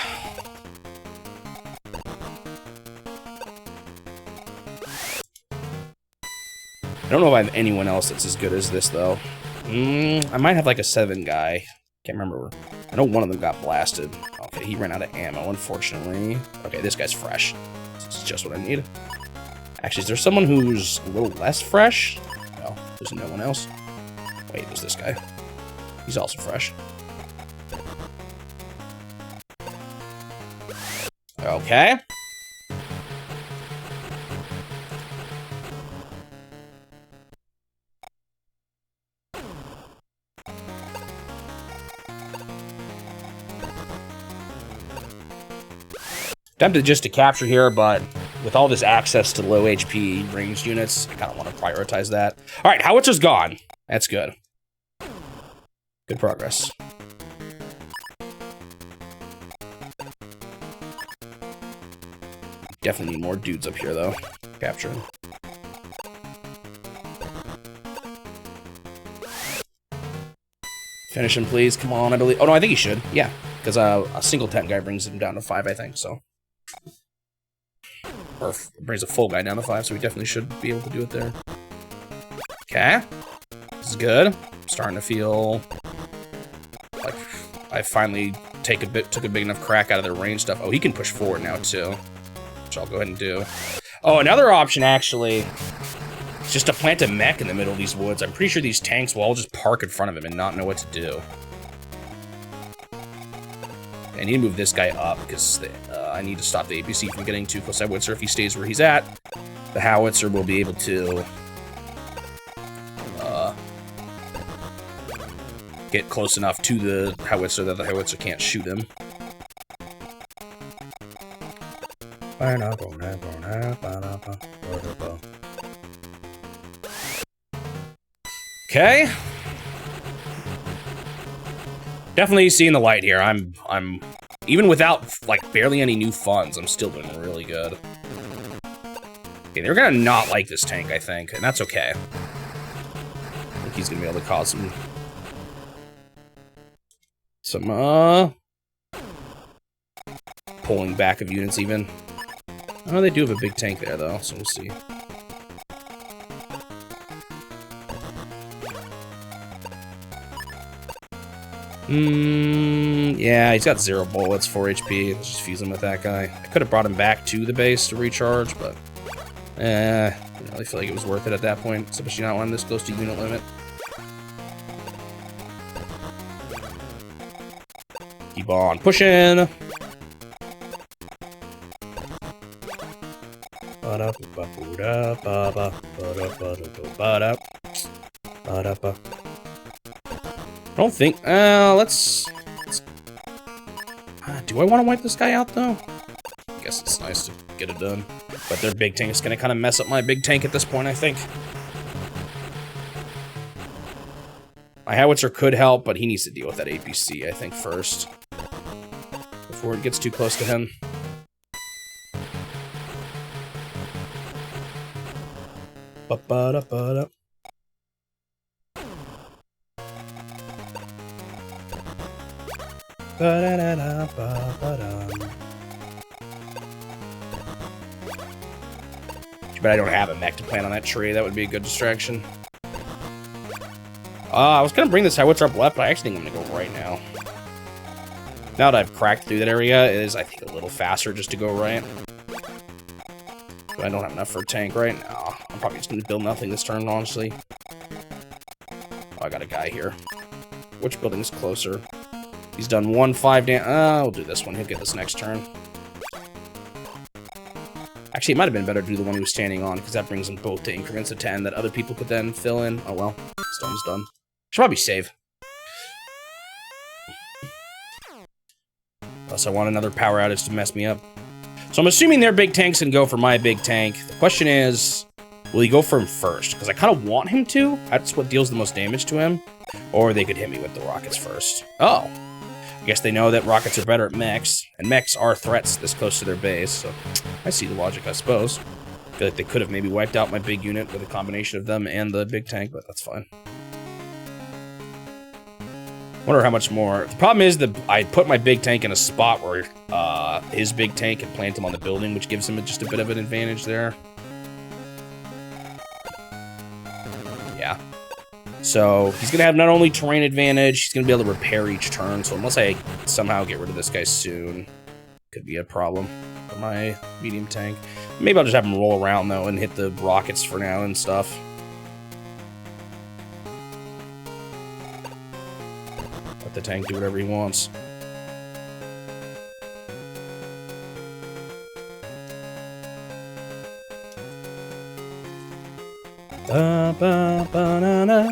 I don't know if I have anyone else that's as good as this, though. I might have, like, a 7 guy. Can't remember. I know one of them got blasted. Okay, he ran out of ammo, unfortunately. Okay, this guy's fresh. This is just what I need. Actually, is there someone who's a little less fresh? No, there's no one else. Wait, there's this guy. He's also fresh. Okay. Tempted just to capture here, but with all this access to low HP ranged units, I kind of want to prioritize that. All right, Howitzer's gone. That's good. Good progress. Definitely need more dudes up here, though. Capture. Finish him, please. Come on, I believe. Oh, no, I think he should. Yeah, because a single tent guy brings him down to 5, I think, so. Or brings a full guy down to 5, so we definitely should be able to do it there. Okay. This is good. I'm starting to feel like I finally took a big enough crack out of their range stuff. Oh, he can push forward now, too. Which I'll go ahead and do. Oh, another option, actually, is just to plant a mech in the middle of these woods. I'm pretty sure these tanks will all just park in front of him and not know what to do. I need to move this guy up because I need to stop the APC from getting too close to Howitzer. If he stays where he's at, the Howitzer will be able to get close enough to the Howitzer that the Howitzer can't shoot him. Okay. Definitely seeing the light here. I'm even without like barely any new funds, I'm still doing really good. Okay, they're gonna not like this tank, I think, and that's okay. I think he's gonna be able to cause some pulling back of units even. Oh, they do have a big tank there though, so we'll see. Yeah, he's got 0 bullets, 4 HP. Let's just fuse him with that guy. I could have brought him back to the base to recharge, but I didn't really feel like it was worth it at that point, especially not when this close to unit limit. Keep on pushing. I don't think, let's do I want to wipe this guy out, though? I guess it's nice to get it done. But their big tank is going to kind of mess up my big tank at this point, I think. My Howitzer could help, but he needs to deal with that APC, I think, first. Before it gets too close to him. Ba-ba-da-ba-da. Too bad I don't have a mech to plant on that tree. That would be a good distraction. I was gonna bring this Howitzer up left, but I actually think I'm gonna go right now. Now that I've cracked through that area, it is, I think, a little faster just to go right. But I don't have enough for a tank right now. I'm probably just gonna build nothing this turn, honestly. Oh, I got a guy here. Which building is closer? He's done 1-5 damage. I'll do this one. He'll get this next turn. Actually, it might have been better to do the one he was standing on, because that brings them both to increments of 10 that other people could then fill in. Oh well. Stone's done. Should probably save. Plus, I want another power outage to mess me up. So I'm assuming their big tank's gonna go for my big tank. The question is, will he go for him first? Because I kind of want him to. That's what deals the most damage to him. Or they could hit me with the rockets first. Oh. I guess they know that rockets are better at mechs, and mechs are threats this close to their base, so I see the logic, I suppose. I feel like they could have maybe wiped out my big unit with a combination of them and the big tank, but that's fine. Wonder how much more. The problem is that I put my big tank in a spot where his big tank can plant him on the building, which gives him just a bit of an advantage there. Yeah. So he's going to have not only terrain advantage, he's going to be able to repair each turn. So unless I somehow get rid of this guy soon, could be a problem for my medium tank. Maybe I'll just have him roll around, though, and hit the rockets for now and stuff. the tank do whatever he wants. Ba, ba, ba,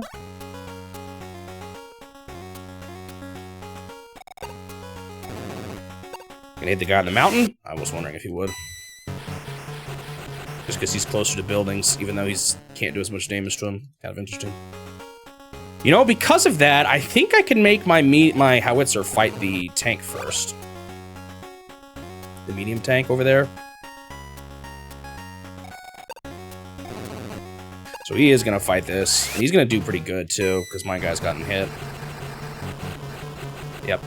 Gonna hit the guy on the mountain? I was wondering if he would. Just because he's closer to buildings, even though he's can't do as much damage to him. Kind of interesting. You know, because of that, I think I can make my howitzer fight the tank first. The medium tank over there. So he is gonna fight this. And he's gonna do pretty good too, because my guy's gotten hit. Yep.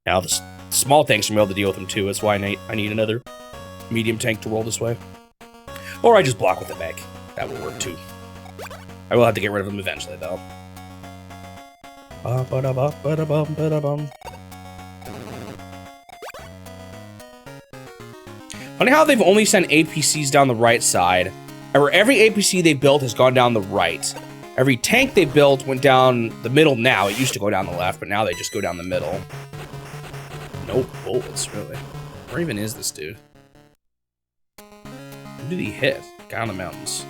Now the small tanks are able to deal with him too. That's why I need another medium tank to roll this way. Or I just block with the mech. That will work too. I will have to get rid of him eventually though. Funny how they've only sent APCs down the right side. Or every APC they built has gone down the right. Every tank they built went down the middle now. It used to go down the left, but now they just go down the middle. No bullets, really. Where even is this dude? Who did he hit? Guy on the mountains.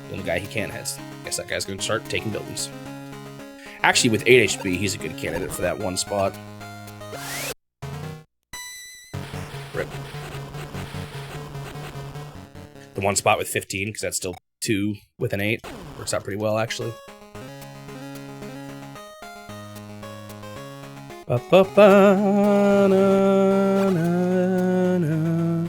The only guy he can't hit. Guess that guy's going to start taking buildings. Actually, with 8 HP, he's a good candidate for that one spot. Rip. The one spot with 15, because that's still 2 with an 8. Works out pretty well, actually. Ba, ba, ba, na, na, na.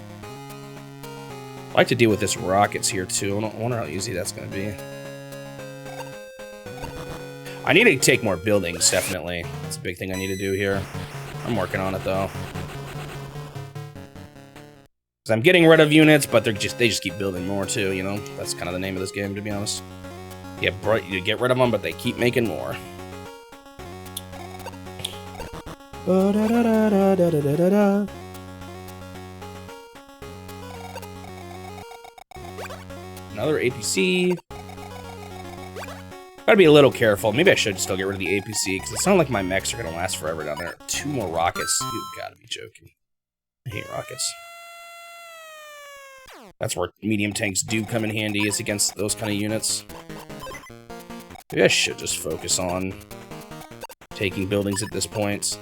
I like to deal with this rockets here, too. I wonder how easy that's going to be. I need to take more buildings, definitely. That's a big thing I need to do here. I'm working on it, though. Because I'm getting rid of units, but they just keep building more, too, you know? That's kind of the name of this game, to be honest. You get rid of them, but they keep making more. Another APC. Gotta be a little careful. Maybe I should still get rid of the APC, because it's not like my mechs are gonna last forever down there. 2 more rockets. You gotta be joking. I hate rockets. That's where medium tanks do come in handy, is against those kind of units. Maybe I should just focus on taking buildings at this point.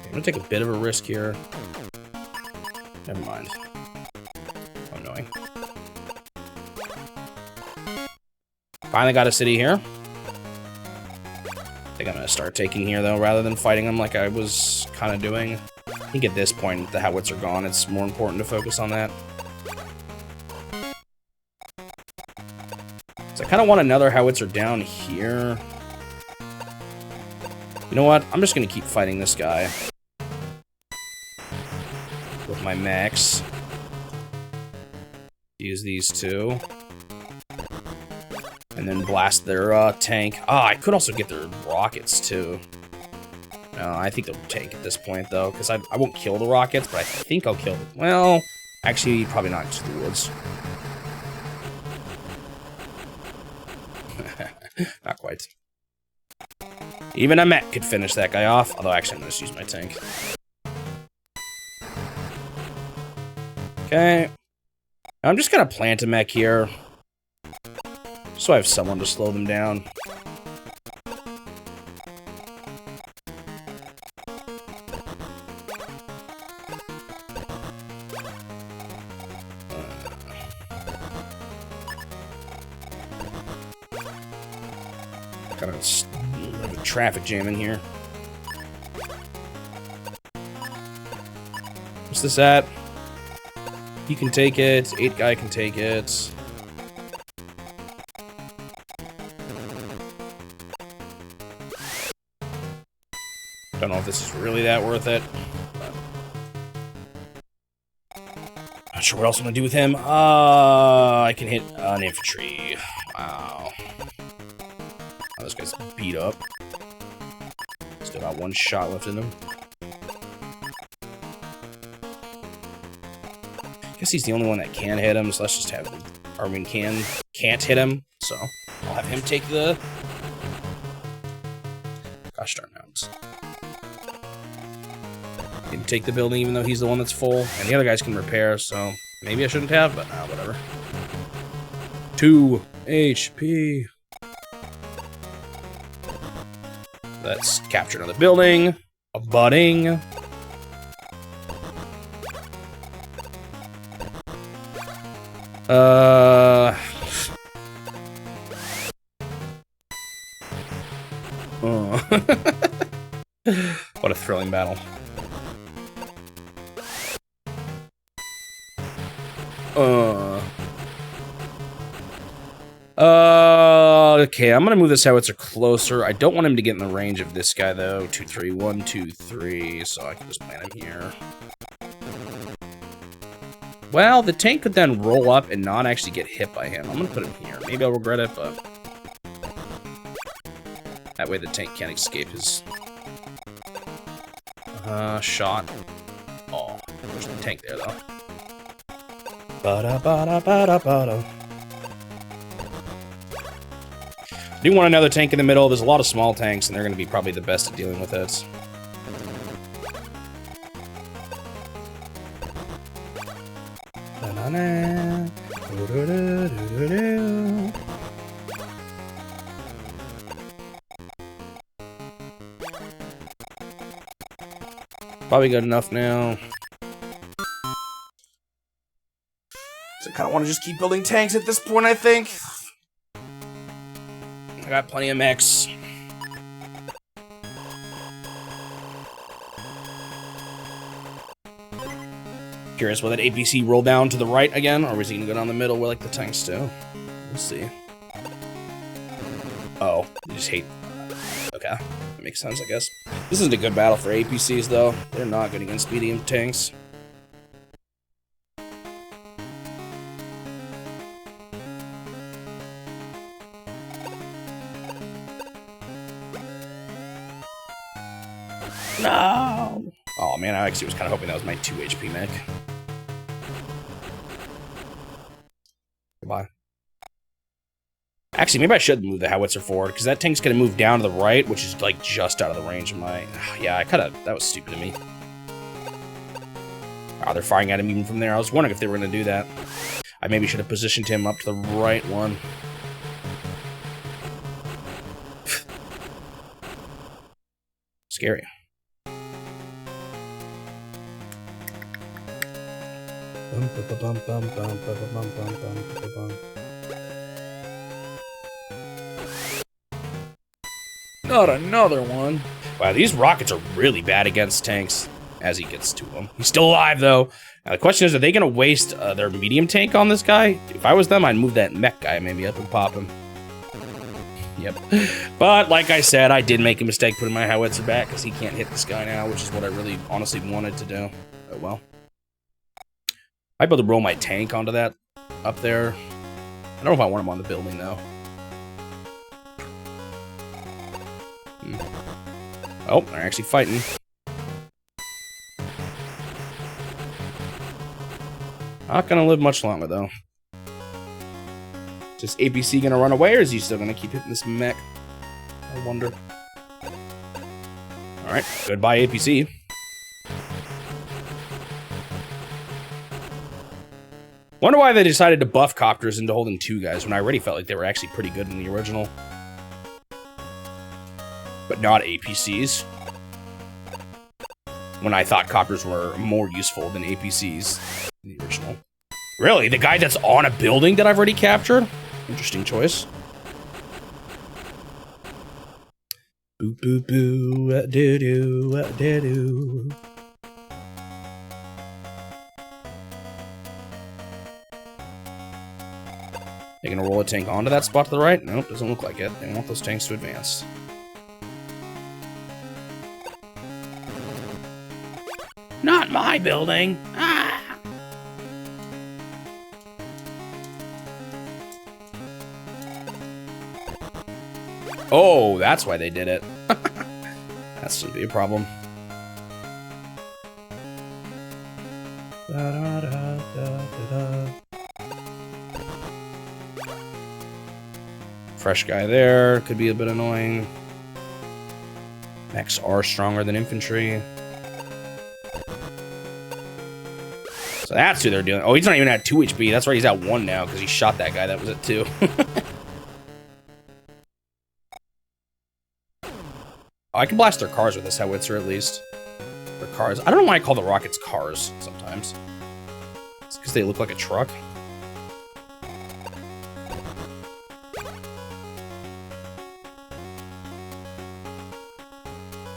I'm gonna take a bit of a risk here. Never mind. Oh, annoying. Finally got a city here. I think I'm gonna start taking here though, rather than fighting them like I was kind of doing. I think at this point, the howitzer are gone. It's more important to focus on that. So I kind of want another howitzer down here. You know what? I'm just gonna keep fighting this guy. With my mechs. Use these 2. And then blast their tank. Ah, I could also get their rockets too. No, I think they'll tank at this point though, because I won't kill the rockets, but I think I'll kill them. Well, actually, probably not into the woods. Not quite. Even a mech could finish that guy off, although actually I'm going to just use my tank. Okay. I'm just going to plant a mech here. So I have someone to slow them down. Got a traffic jam in here. What's this at? He can take it. 8 guy can take it. Don't know if this is really that worth it. Not sure what else I'm gonna do with him. I can hit an infantry. Wow. Oh, this guy's beat up. Still got 1 shot left in him. guess he's the only one that can hit him, so let's just have him. Armin can't hit him, so I'll have him take the... Gosh darn mountains. He can take the building even though he's the one that's full, and the other guys can repair, so maybe I shouldn't have, but whatever. 2 HP. Let's capture another building. A budding. What a thrilling battle. Okay, I'm gonna move this howitzer closer. I don't want him to get in the range of this guy though. 2, 3, 1, 2, 3. So I can just plant him here. Well, the tank could then roll up and not actually get hit by him. I'm gonna put him here. Maybe I'll regret it, but that way the tank can't escape his shot. Oh, there's the tank there though. Ba-da-ba-da-ba-da-ba-da. I do want another tank in the middle. There's a lot of small tanks, and they're going to be probably the best at dealing with it. Probably good enough now. So I kind of want to just keep building tanks at this point, I think. I got plenty of mechs. Curious, will that APC roll down to the right again, or was he gonna go down the middle where like the tanks do? We'll see. Oh, you just hate. Okay, that makes sense, I guess. This isn't a good battle for APCs though. They're not good against medium tanks. No! Oh man, I actually was kind of hoping that was my 2 HP mech. Goodbye. Actually, maybe I should move the howitzer forward, because that tank's going to move down to the right, which is like just out of the range of my... Yeah, I kind of... That was stupid of me. Oh, they're firing at him even from there. I was wondering if they were going to do that. I maybe should have positioned him up to the right one. Scary. Not another one. Wow, these rockets are really bad against tanks as he gets to them. He's still alive, though. Now, the question is, are they going to waste their medium tank on this guy? If I was them, I'd move that mech guy maybe up and pop him. Yep. But, like I said, I did make a mistake putting my howitzer back because he can't hit this guy now, which is what I really honestly wanted to do. Oh, well. I'd be able to roll my tank onto that up there. I don't know if I want him on the building, though. Oh, they're actually fighting. Not gonna live much longer, though. Is APC gonna run away, or is he still gonna keep hitting this mech? I wonder. Alright, goodbye, APC. Wonder why they decided to buff copters into holding 2 guys when I already felt like they were actually pretty good in the original. But not APCs. When I thought copters were more useful than APCs in the original. Really? The guy that's on a building that I've already captured? Interesting choice. Boo boo boo, doo doo, doo doo. They gonna roll a tank onto that spot to the right? Nope, doesn't look like it. They want those tanks to advance. Not my building! Ah! Oh, that's why they did it. That shouldn't be a problem. Fresh guy there. Could be a bit annoying. Mechs are stronger than infantry. So that's who they're dealing. Oh, he's not even at 2 HP. That's right, he's at 1 now because he shot that guy that was at 2. Oh, I can blast their cars with this howitzer at least. Their cars. I don't know why I call the rockets cars sometimes. It's because they look like a truck.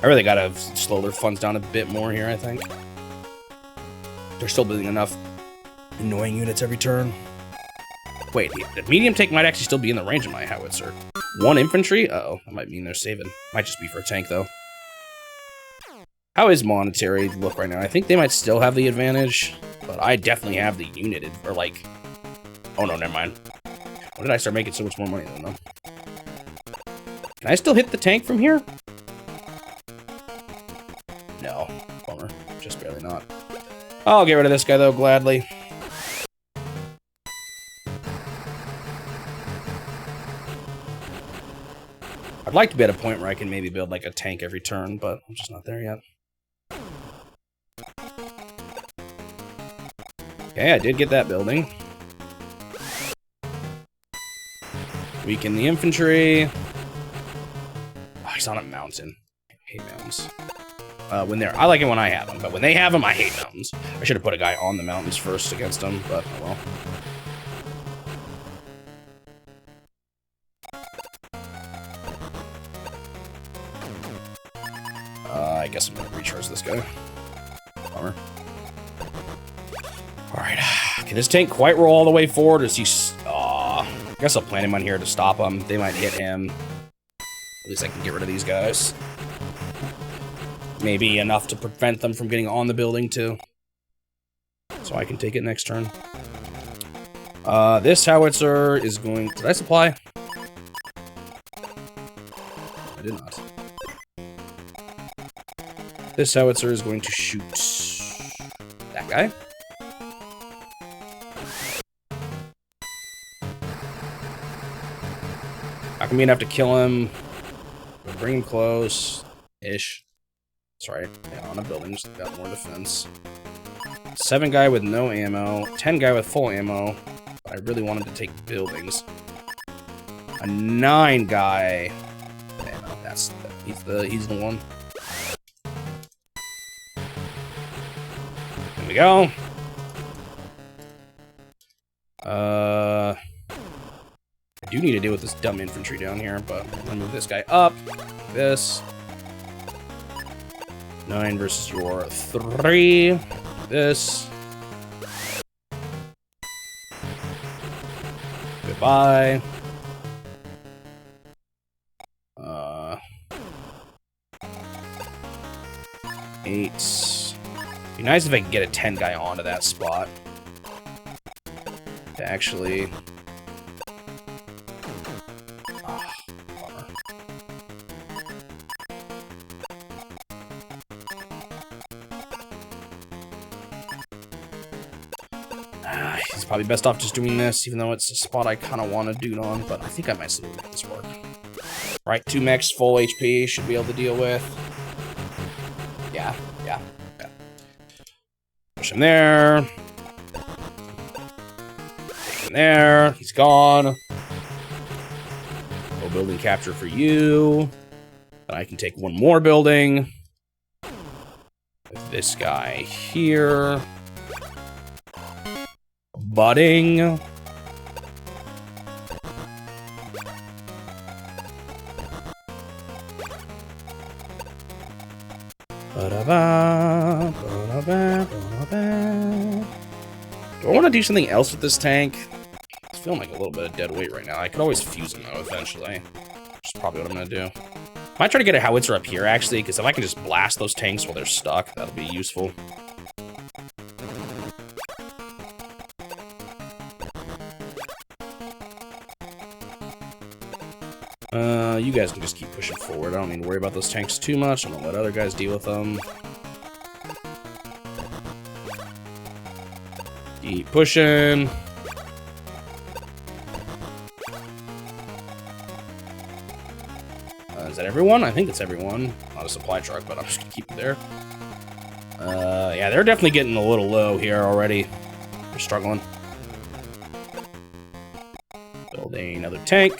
I really gotta slow their funds down a bit more here, I think. They're still building enough annoying units every turn. Wait, the medium tank might actually still be in the range of my howitzer. 1 infantry? Uh-oh, that might mean they're saving. Might just be for a tank, though. How is monetary look right now? I think they might still have the advantage, but I definitely have the unit, or like... Oh no, never mind. When did I start making so much more money, though? No. Can I still hit the tank from here? No. Bummer. Just barely not. I'll get rid of this guy, though, gladly. I'd like to be at a point where I can maybe build, like, a tank every turn, but I'm just not there yet. Okay, I did get that building. Weaken the infantry. Oh, he's on a mountain. I hate mountains. I like it when I have them, but when they have them, I hate mountains. I should have put a guy on the mountains first against them, but oh well. I guess I'm gonna recharge this guy. Bummer. Alright. Can this tank quite roll all the way forward, or is he... I guess I'll plant him on here to stop him. They might hit him. At least I can get rid of these guys. Maybe enough to prevent them from getting on the building, too. So I can take it next turn. This howitzer is going... Did I supply? I did not. This howitzer is going to shoot that guy. Not gonna be enough to kill him. We'll bring him close-ish. That's right. Yeah, on a building, just got more defense. 7 guy with no ammo. 10 guy with full ammo. But I really wanted to take buildings. A 9 guy. Yeah, no, he's the one. There we go. I do need to deal with this dumb infantry down here, but I'm gonna move this guy up. This. 9 versus your 3. This. Goodbye. 8. Be nice if I could get a 10 guy onto that spot. To actually... He's probably best off just doing this, even though it's a spot I kind of want to do on, but I think I might still make this work. Right, 2 mechs, full HP, should be able to deal with. Yeah. Push him there. Take him there. He's gone. Full building capture for you. Then I can take 1 more building. With this guy here. Budding. Do I want to do something else with this tank? It's feeling like a little bit of dead weight right now. I could always fuse him though eventually. Which is probably what I'm gonna do. Might try to get a howitzer up here actually, because if I can just blast those tanks while they're stuck, that'll be useful. You guys can just keep pushing forward. I don't need to worry about those tanks too much. I'm gonna let other guys deal with them. Keep pushing. Is that everyone? I think it's everyone. Not a supply truck, but I'm just gonna keep it there. Yeah, they're definitely getting a little low here already. They're struggling. Building another tank.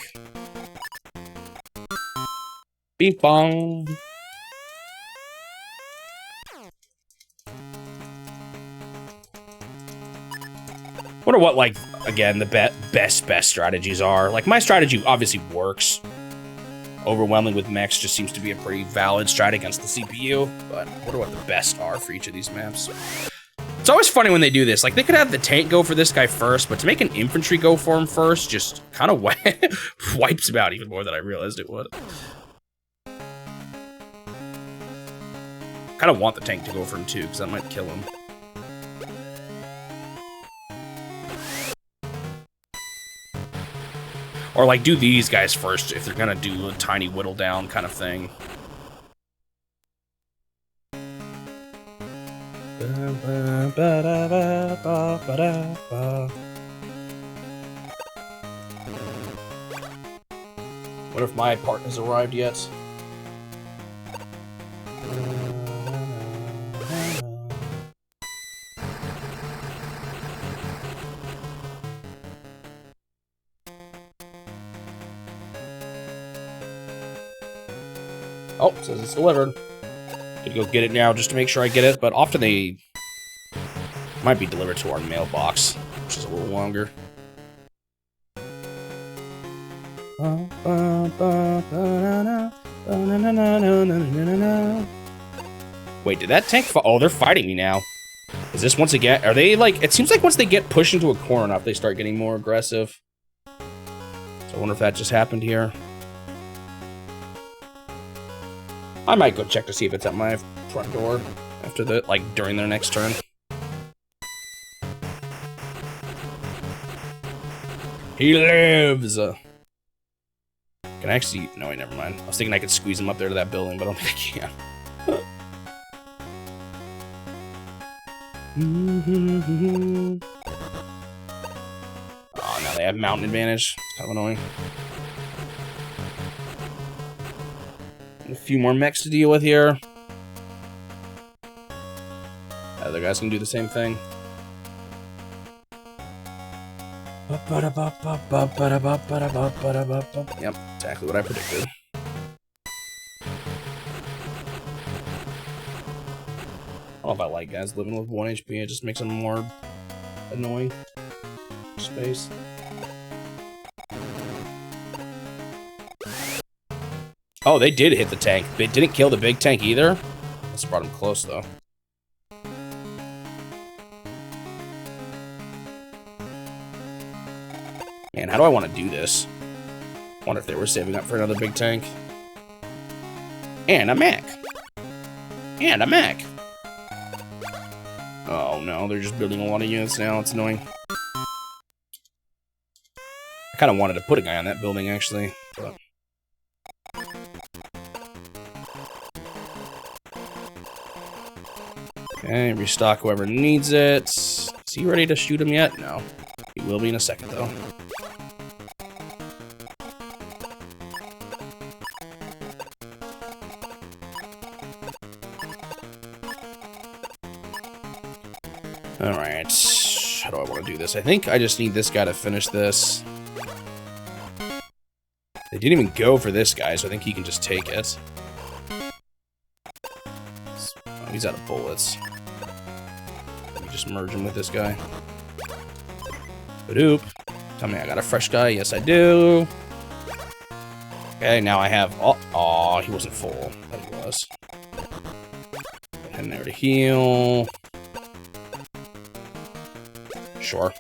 Beep bong. Wonder what, like, again, the best strategies are. Like, my strategy obviously works. Overwhelming with mechs just seems to be a pretty valid strat against the CPU, but I wonder what the best are for each of these maps. It's always funny when they do this. Like, they could have the tank go for this guy first, but to make an infantry go for him first just kind of wipes him out even more than I realized it would. Kind of want the tank to go for him too, because that might kill him. Or, like, do these guys first if they're gonna do a tiny whittle down kind of thing. What if my part has arrived yet? Oh, it says it's delivered. Gonna go get it now just to make sure I get it, but often they might be delivered to our mailbox, which is a little longer. Wait, did that tank oh, they're fighting me now. Is this once again, are they like, it seems like once they get pushed into a corner enough, they start getting more aggressive. So I wonder if that just happened here. I might go check to see if it's at my front door after the, like, during their next turn. He lives! Can I actually... No, wait, never mind. I was thinking I could squeeze him up there to that building, but I don't think I can. Oh, now they have mountain advantage. It's kind of annoying. A few more mechs to deal with here. Other guys can do the same thing. Yep, exactly what I predicted. I don't know if I like guys living with 1 HP, it just makes them more annoying. Space. Oh, they did hit the tank. They didn't kill the big tank either. That's brought him close, though. Man, how do I want to do this? Wonder if they were saving up for another big tank. And a mech. And a mech. Oh, no. They're just building a lot of units now. It's annoying. I kind of wanted to put a guy on that building, actually. But... Okay, restock whoever needs it. Is he ready to shoot him yet? No. He will be in a second, though. Alright. How do I want to do this? I think I just need this guy to finish this. They didn't even go for this guy, so I think he can just take it. Oh, he's out of bullets. Let me just merge him with this guy. Badoop. Tell me I got a fresh guy. Yes, I do. Okay, now I have... Oh, he wasn't full. But he was. Put him there to heal. Sure.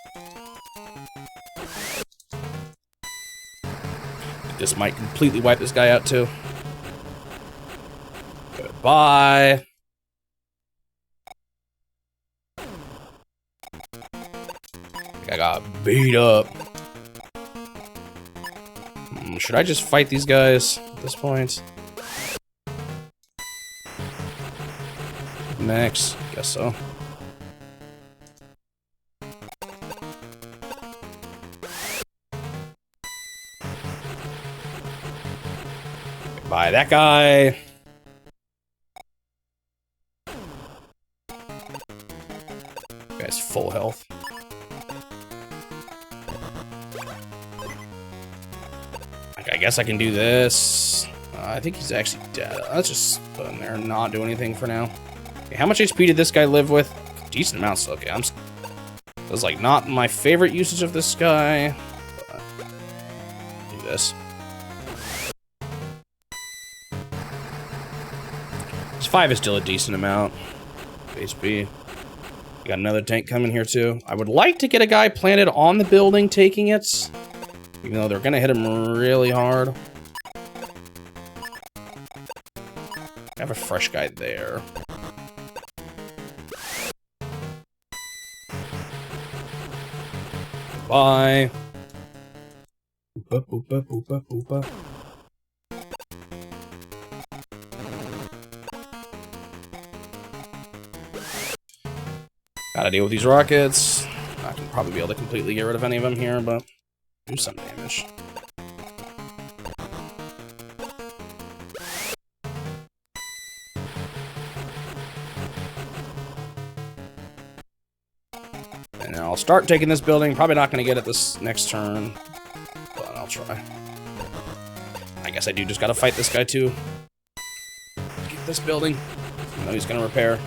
This might completely wipe this guy out, too. Goodbye. I got beat up. Should I just fight these guys at this point? Next, guess so. Buy that guy. Guy's full health. I guess I can do this. I think he's actually dead. Let's just put him there and not do anything for now. Okay, how much HP did this guy live with? Decent amount still. Okay, it was like not my favorite usage of this guy. But do this. This 5 is still a decent amount. HP. We got another tank coming here too. I would like to get a guy planted on the building taking it. Even though they're gonna hit him really hard. I have a fresh guy there. Bye. Boopa, boopa, boopa, boopa. Gotta deal with these rockets. I can probably be able to completely get rid of any of them here, but do some damage. And I'll start taking this building. Probably not going to get it this next turn, but I'll try. I guess I do just got to fight this guy too. Get this building. I know he's going to repair.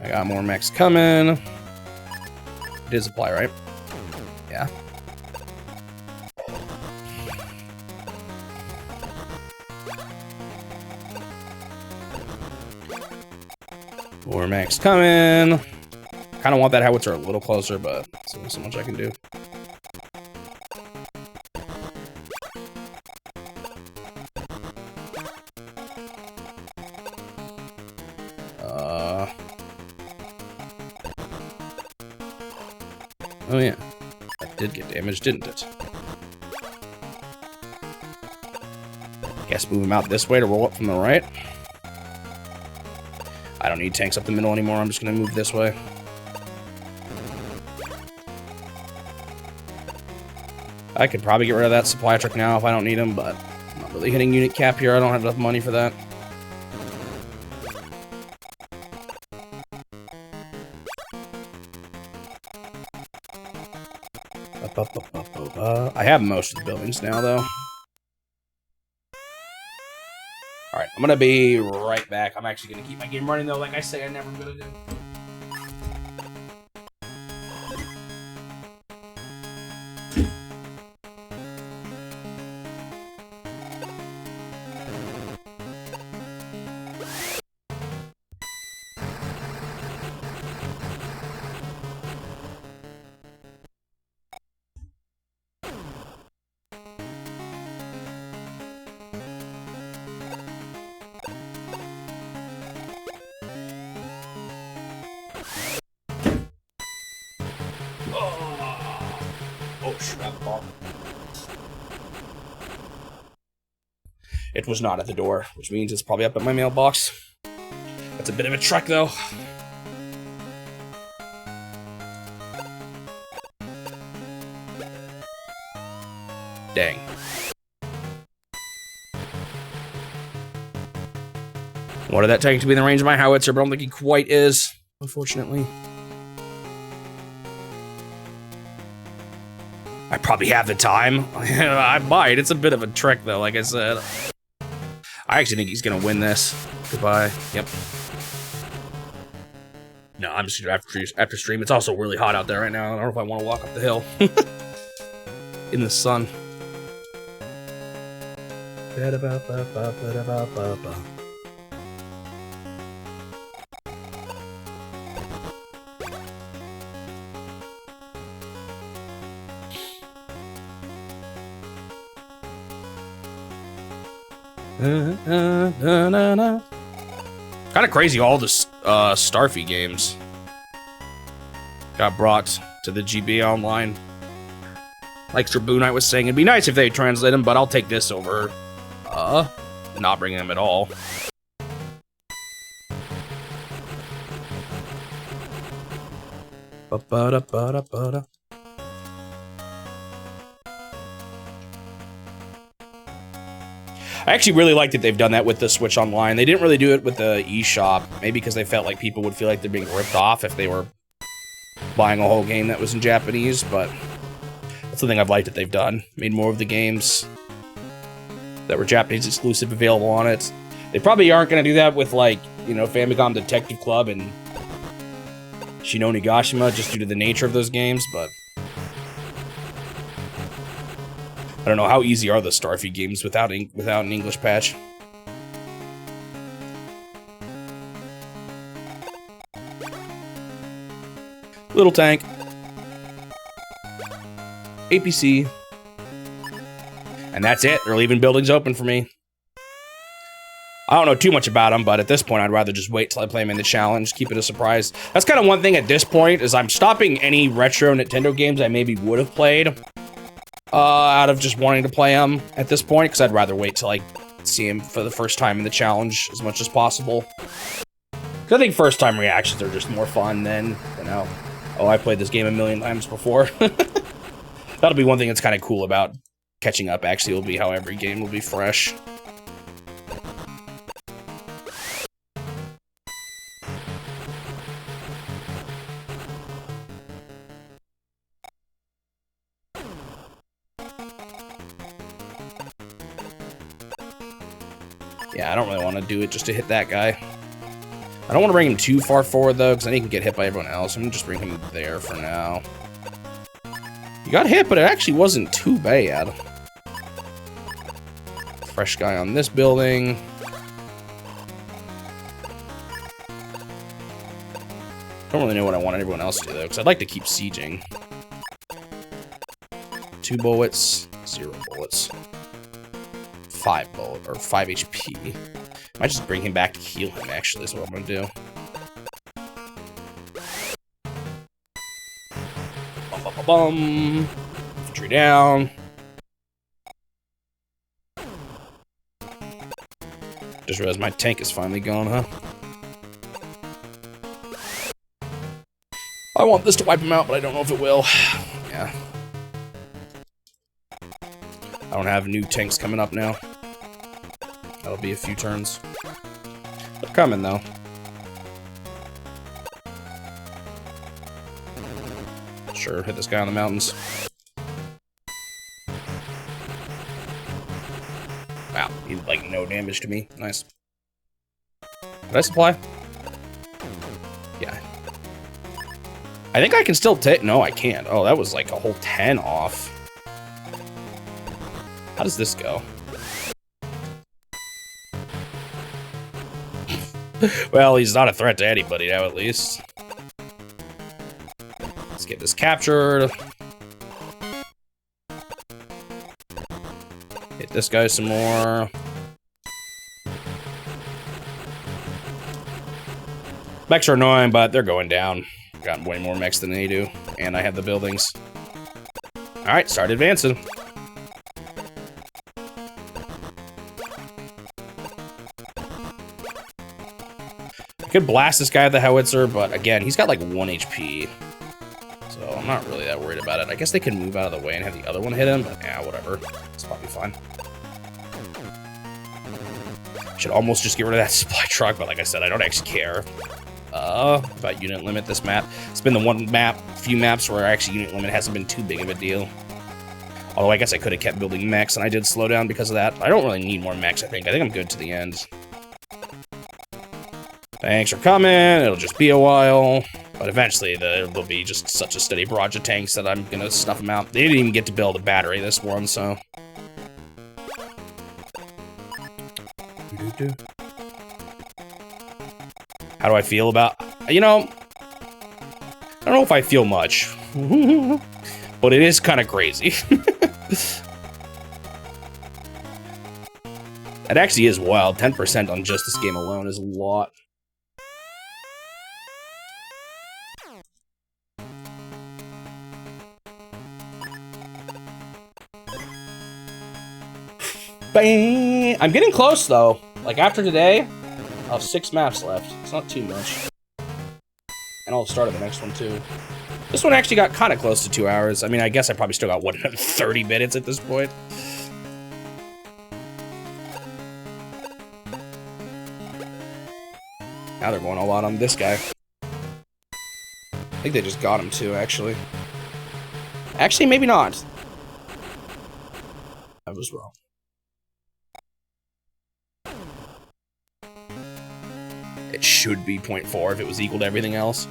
I got more mechs coming. It is supply, right? Yeah. More mechs coming. Kind of want that howitzer a little closer, but there's only so much I can do. Oh yeah, that did get damaged, didn't it? Guess move him out this way to roll up from the right. I don't need tanks up the middle anymore, I'm just gonna move this way. I could probably get rid of that supply truck now if I don't need him, but I'm not really hitting unit cap here, I don't have enough money for that. I have most of the buildings now, though. Alright, I'm gonna be right back. I'm actually gonna keep my game running, though, like I say I never gonna do. It was not at the door, which means it's probably up at my mailbox. That's a bit of a trek, though. Dang. Wanted that tank to be in the range of my howitzer, but I don't think he quite is, unfortunately. I probably have the time. I might. It's a bit of a trick, though, like I said. I actually think he's gonna win this. Goodbye. Yep. No, I'm just gonna after stream. It's also really hot out there right now. I don't know if I want to walk up the hill in the sun. Kind of crazy, all the Starfy games got brought to the GB Online. Like Straboonite was saying, it'd be nice if they translate them, but I'll take this over not bringing them at all. I actually really like that they've done that with the Switch Online. They didn't really do it with the eShop, maybe because they felt like people would feel like they're being ripped off if they were buying a whole game that was in Japanese, but that's the thing I've liked that they've done. Made more of the games that were Japanese exclusive available on it. They probably aren't going to do that with, like, you know, Famicom Detective Club and Shin Onigashima, just due to the nature of those games, but I don't know, how easy are the Starfy games without an English patch? Little tank. APC. And that's it. They're leaving buildings open for me. I don't know too much about them, but at this point, I'd rather just wait till I play them in the challenge, keep it a surprise. That's kind of one thing at this point, is I'm stopping any retro Nintendo games I maybe would have played out of just wanting to play them at this point, because I'd rather wait till I see them for the first time in the challenge as much as possible. Because I think first-time reactions are just more fun than, you know, oh, I played this game a million times before. That'll be one thing that's kind of cool about catching up, actually, will be how every game will be fresh. Yeah, I don't really want to do it just to hit that guy. I don't want to bring him too far forward, though, because then he can get hit by everyone else. I'm going to just bring him there for now. He got hit, but it actually wasn't too bad. Fresh guy on this building. Don't really know what I want everyone else to do, though, because I'd like to keep sieging. 2 bullets, 0 bullets. 5 bullet, or 5 HP. I might just bring him back to heal him, actually, is what I'm gonna do. Bum, bum, bum, bum. Infantry down. Just realized my tank is finally gone, huh? I want this to wipe him out, but I don't know if it will. Yeah. I don't have new tanks coming up now. That'll be a few turns. They're coming, though. Sure, hit this guy on the mountains. Wow, he did, like, no damage to me. Nice. Did I supply? Yeah. I think I can still take... No, I can't. Oh, that was like a whole 10 off. How does this go? Well, he's not a threat to anybody now, at least. Let's get this captured. Hit this guy some more. Mechs are annoying, but they're going down. Got way more mechs than they do, and I have the buildings. Alright, start advancing. I could blast this guy with the howitzer, but again, he's got like 1 HP. So I'm not really that worried about it. I guess they can move out of the way and have the other one hit him, but yeah, whatever. It's probably fine. Should almost just get rid of that supply truck, but like I said, I don't actually care about unit limit this map. It's been the one map, few maps where actually unit limit hasn't been too big of a deal. Although I guess I could have kept building mechs, and I did slow down because of that. I don't really need more mechs, I think. I think I'm good to the end. Tanks are coming, it'll just be a while, but eventually there'll be just such a steady barrage of tanks that I'm gonna snuff them out. They didn't even get to build a battery this one, so... How do I feel about... You know, I don't know if I feel much, but it is kind of crazy. That actually is wild. 10% on just this game alone is a lot. Bang! I'm getting close, though. Like, after today, I'll have 6 maps left. It's not too much. And I'll start at the next one, too. This one actually got kind of close to 2 hours. I mean, I guess I probably still got, what, 30 minutes at this point? Now they're going a lot on this guy. I think they just got him too, actually. Actually, maybe not. I was wrong. It should be 0.4 if it was equal to everything else.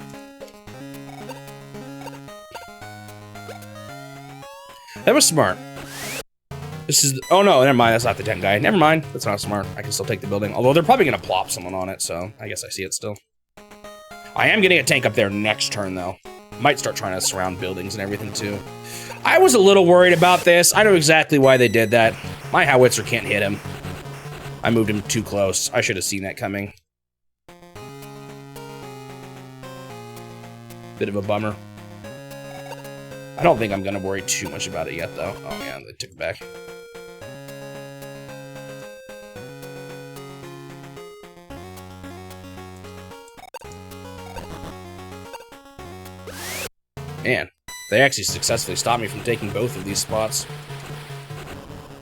That was smart. This is... Oh, no, never mind. That's not the 10 guy. Never mind. That's not smart. I can still take the building. Although they're probably going to plop someone on it, so I guess I see it still. I am getting a tank up there next turn, though. Might start trying to surround buildings and everything, too. I was a little worried about this. I know exactly why they did that. My howitzer can't hit him. I moved him too close. I should have seen that coming. Bit of a bummer. I don't think I'm going to worry too much about it yet, though. Oh, yeah, they took it back. Man, they actually successfully stopped me from taking both of these spots.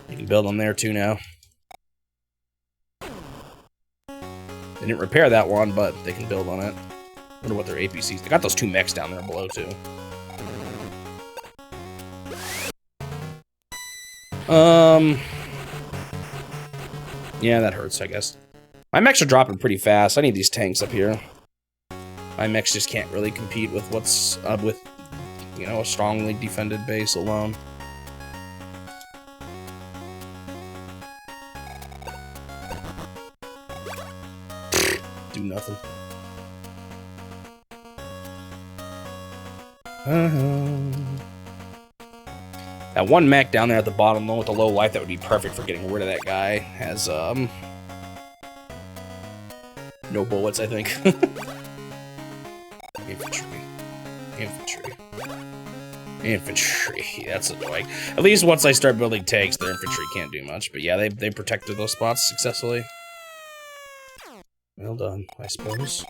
You can build on there, too, now. They didn't repair that one, but they can build on it. I wonder what their APCs... They got those 2 mechs down there below, too. Yeah, that hurts, I guess. My mechs are dropping pretty fast. I need these tanks up here. My mechs just can't really compete with what's up with, you know, a strongly defended base alone. Do nothing. That one mech down there at the bottom, the one with the low life, that would be perfect for getting rid of that guy. Has, no bullets, I think. Infantry. Infantry. Infantry. That's annoying. At least once I start building tanks, their infantry can't do much. But yeah, they protected those spots successfully. Well done, I suppose.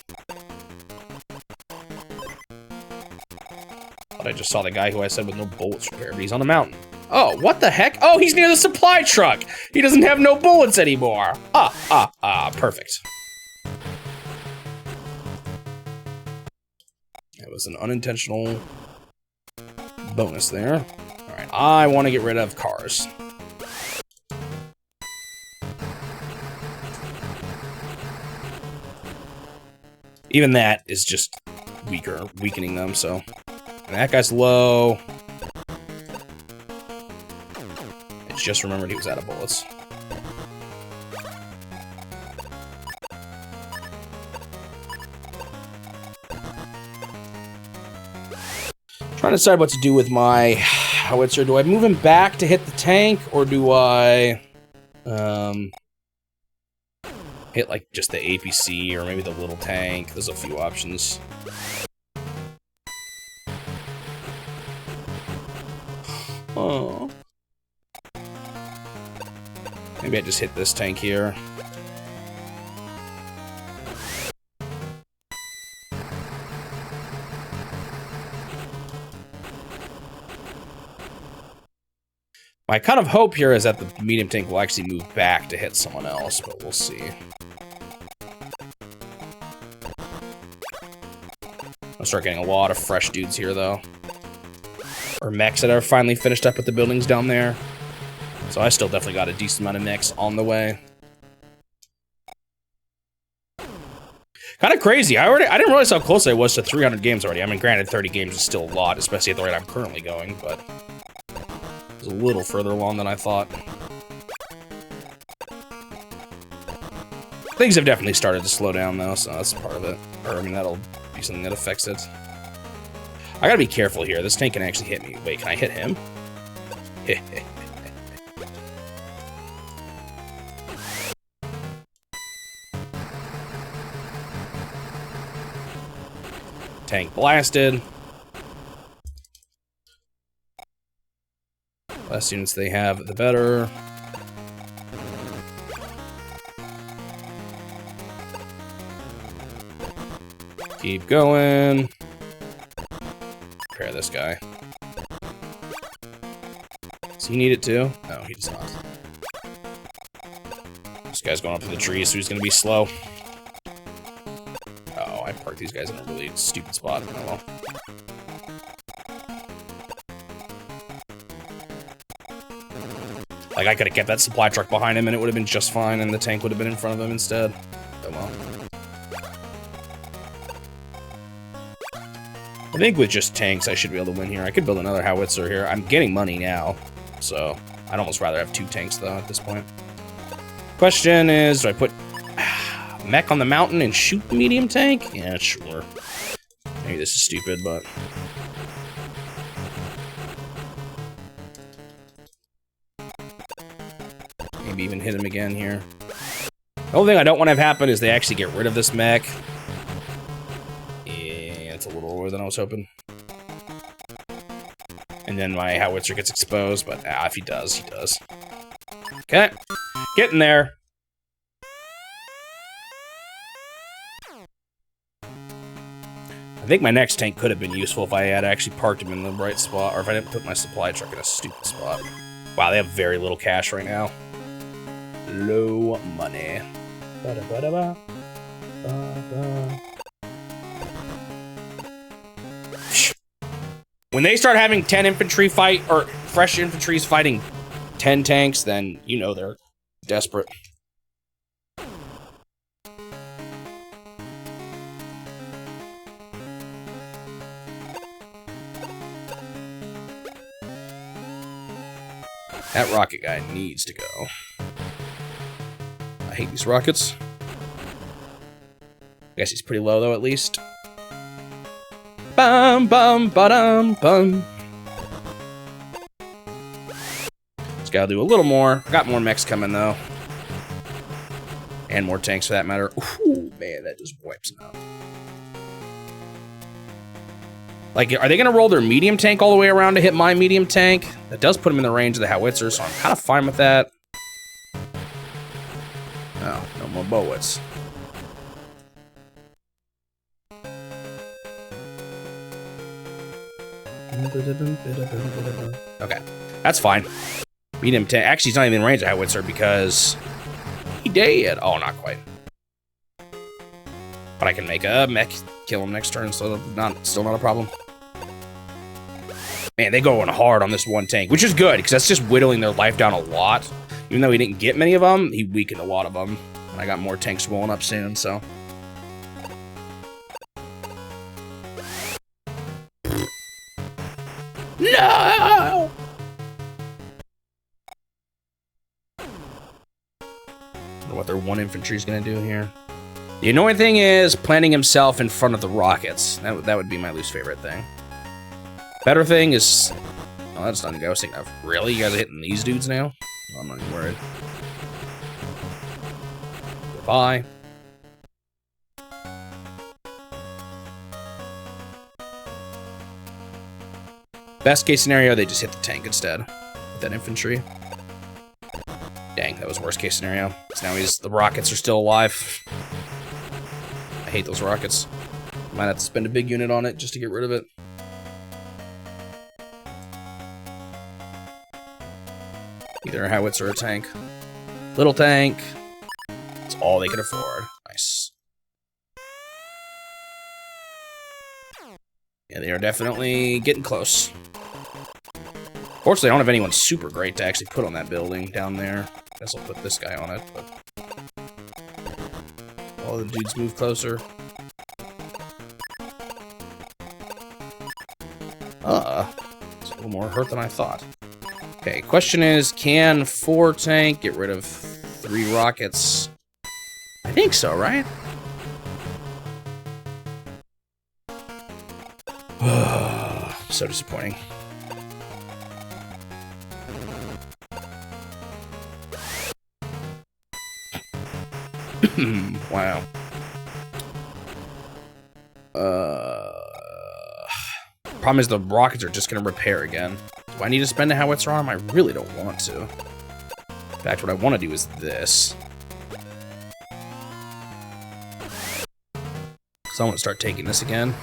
I just saw the guy who I said with no bullets repaired, but he's on the mountain. Oh, what the heck? Oh, he's near the supply truck! He doesn't have no bullets anymore! Perfect. That was an unintentional bonus there. Alright, I want to get rid of cars. Even that is just weakening them, so... And that guy's low. I just remembered he was out of bullets. Trying to decide what to do with my howitzer. Do I move him back to hit the tank, or do I hit like just the APC or maybe the little tank? There's a few options. Oh. Maybe I just hit this tank here. My kind of hope here is that the medium tank will actually move back to hit someone else, but we'll see. I'll start getting a lot of fresh dudes here, though. Or mechs that are finally finished up with the buildings down there. So I still definitely got a decent amount of mechs on the way. Kind of crazy. I didn't realize how close I was to 300 games already. I mean, granted, 30 games is still a lot, especially at the rate I'm currently going, but it's a little further along than I thought. Things have definitely started to slow down, though, so that's part of it. Or, I mean, that'll be something that affects it. I gotta be careful here. This tank can actually hit me. Wait, can I hit him? Tank blasted. Less units they have, the better. Keep going. Repair this guy. Does he need it too? No, he does not. This guy's going up to the tree, so he's going to be slow. I parked these guys in a really stupid spot. Oh well. Like, I could have kept that supply truck behind him and it would have been just fine, and the tank would have been in front of him instead. Oh well. I think with just tanks, I should be able to win here. I could build another howitzer here. I'm getting money now, so I'd almost rather have 2 tanks, though, at this point. Question is, do I put mech on the mountain and shoot the medium tank? Yeah, sure. Maybe this is stupid, but... maybe even hit him again here. The only thing I don't want to have happen is they actually get rid of this mech. Yeah, it's a little lower than I was hoping. And then my howitzer gets exposed, but if he does, he does. Okay, getting there. I think my next tank could have been useful if I had actually parked him in the right spot, or if I didn't put my supply truck in a stupid spot. Wow, they have very little cash right now. Low money. When they start having 10 infantry fight, or fresh infantries fighting 10 tanks, then you know they're desperate. That rocket guy needs to go. I hate these rockets. I guess he's pretty low, though, at least. Bum, bum, ba-dum, bum. Just gotta do a little more. Got more mechs coming, though. And more tanks, for that matter. Ooh, man, that just wipes them out. Like, are they gonna roll their medium tank all the way around to hit my medium tank? That does put them in the range of the howitzer, so I'm kind of fine with that. Oh, no more bullets. Okay, that's fine. Medium tank. Actually, he's not even in range of howitzer because he dead. Oh, not quite. But I can make a mech kill him next turn, so still not a problem. Man, they going hard on this one tank, which is good, because that's just whittling their life down a lot. Even though he didn't get many of them, he weakened a lot of them. And I got more tanks rolling up soon, so... No! I wonder what their one infantry is going to do here. The annoying thing is planting himself in front of the rockets. That would be my least favorite thing. Better thing is... oh, that's not ghosting enough. Really? You guys are hitting these dudes now? Well, I'm not even worried. Goodbye. Best case scenario, they just hit the tank instead. With that infantry. Dang, that was worst case scenario. So now the rockets are still alive. I hate those rockets. Might have to spend a big unit on it just to get rid of it. Either a howitzer or a tank. Little tank. That's all they can afford. Nice. Yeah, they are definitely getting close. Fortunately, I don't have anyone super great to actually put on that building down there. I guess I'll put this guy on it, but... all the dudes move closer. It's a little more hurt than I thought. Okay, question is, can 4 tank get rid of 3 rockets? I think so, right? So disappointing. Wow. Problem is the rockets are just gonna repair again. Do I need to spend a howitzer on them? I really don't want to. In fact, what I want to do is this. So I want to start taking this again.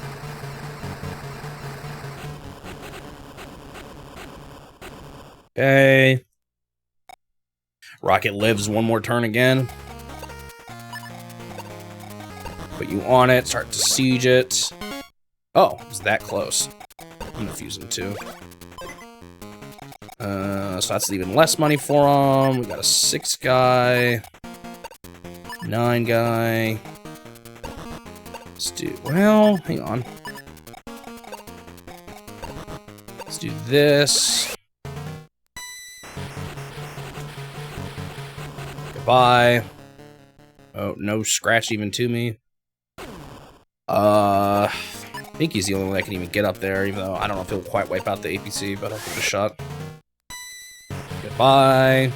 Okay. Rocket lives one more turn again. Put you on it, start to siege it. Oh, it's that close. I'm gonna fuse them too. So that's even less money for him. We got a 6 guy. 9 guy. Let's do, well, hang on. Let's do this. Goodbye. Oh, no scratch even to me. I think he's the only one that can even get up there, even though I don't know if he'll quite wipe out the APC, but I'll give it a shot. Goodbye.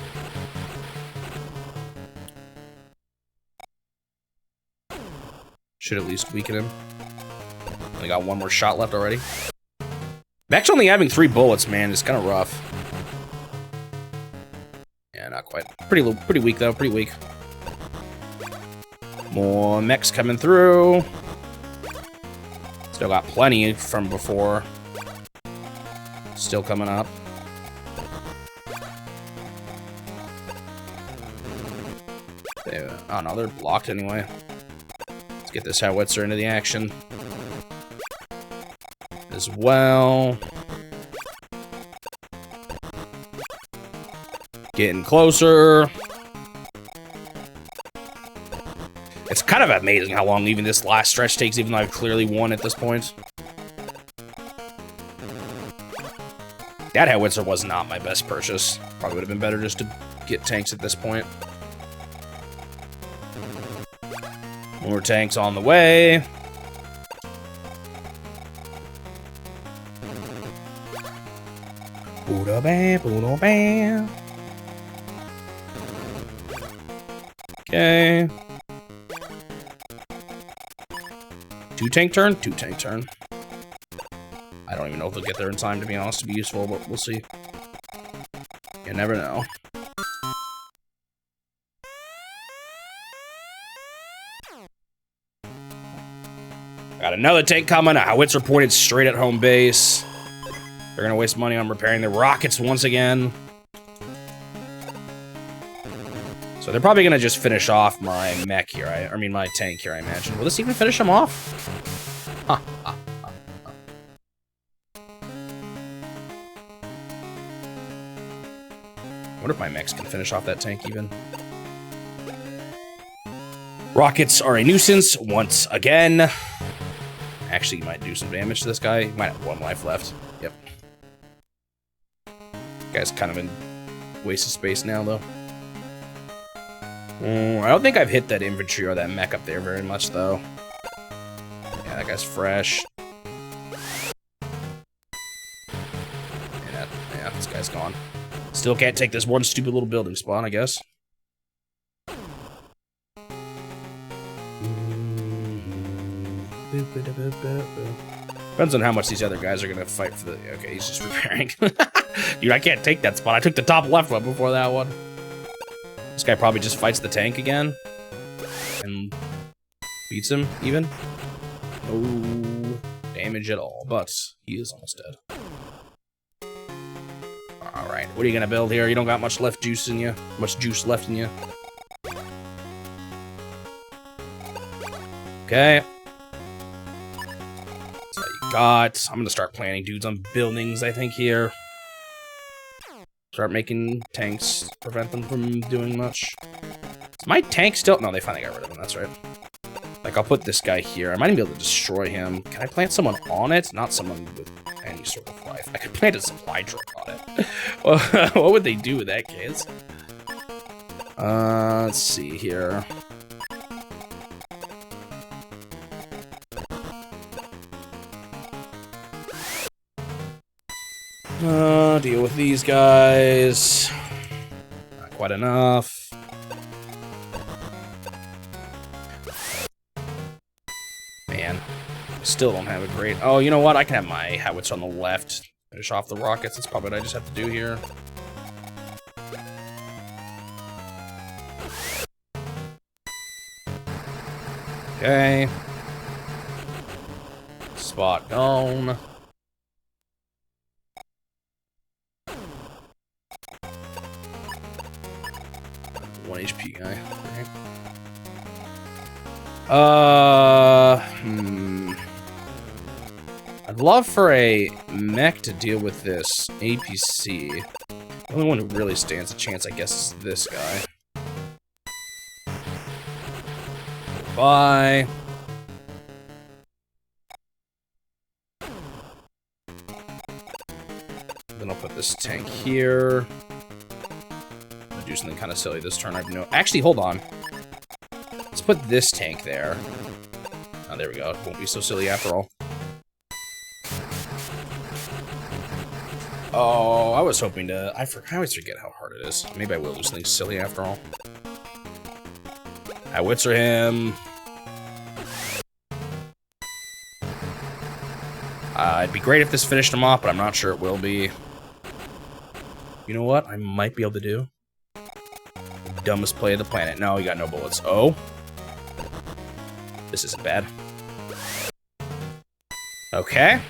Should at least weaken him. Only got 1 more shot left already. Mech's only having 3 bullets, man. It's kind of rough. Yeah, not quite. Pretty weak, though. Pretty weak. More mechs coming through. Still got plenty from before. Still coming up. Oh, no, they're blocked anyway. Let's get this howitzer into the action. As well. Getting closer. It's kind of amazing how long even this last stretch takes, even though I've clearly won at this point. That howitzer was not my best purchase. Probably would have been better just to get tanks at this point. More tanks on the way. Okay. 2 tank turn? 2 tank turn. I don't even know if they'll get there in time, to be honest, to be useful, but we'll see. You never know. Got another tank coming. A howitzer pointed straight at home base. They're gonna waste money on repairing the rockets once again. So they're probably gonna just finish off my mech here. I mean, my tank here, I imagine. Will this even finish him off? Huh. I wonder if my mechs can finish off that tank even. Rockets are a nuisance once again. Actually, might do some damage to this guy. He might have 1 life left. Yep. Guy's kind of in waste of space now, though. I don't think I've hit that infantry or that mech up there very much, though. Yeah, that guy's fresh. Yeah, this guy's gone. Still can't take this one stupid little building spawn, I guess. Depends on how much these other guys are gonna fight for the... Okay, he's just repairing. Dude, I can't take that spot. I took the top left one before that one. This guy probably just fights the tank again. And beats him, even. No damage at all, but he is almost dead. Alright, what are you gonna build here? You don't got much left juice in you. Much juice left in you. Okay. That's all you got. I'm gonna start planning dudes on buildings, I think, here. Start making tanks, prevent them from doing much. Is my tank still? No, they finally got rid of him, that's right. Like, I'll put this guy here. I might even be able to destroy him. Can I plant someone on it? Not someone with any sort of life. I could plant a supply truck on it. Well, what would they do in that case? Let's see here. Deal with these guys. Not quite enough. Man, still don't have a great... Oh, you know what? I can have my howitzer on the left. Finish off the rockets. That's probably what I just have to do here. Okay. Spot gone. 1 HP guy. Okay. I'd love for a mech to deal with this APC. The only one who really stands a chance, I guess, is this guy. Bye. Then I'll put this tank here. I'm gonna do something kind of silly this turn. I have no... Actually, hold on. Let's put this tank there. Oh, there we go. It won't be so silly after all. Oh, I was hoping to... I always forget how hard it is. Maybe I will do something silly after all. I witzer him. It'd be great if this finished him off, but I'm not sure it will be. You know what? I might be able to do. Dumbest play of the planet. No, he got no bullets. Oh. This isn't bad. Okay.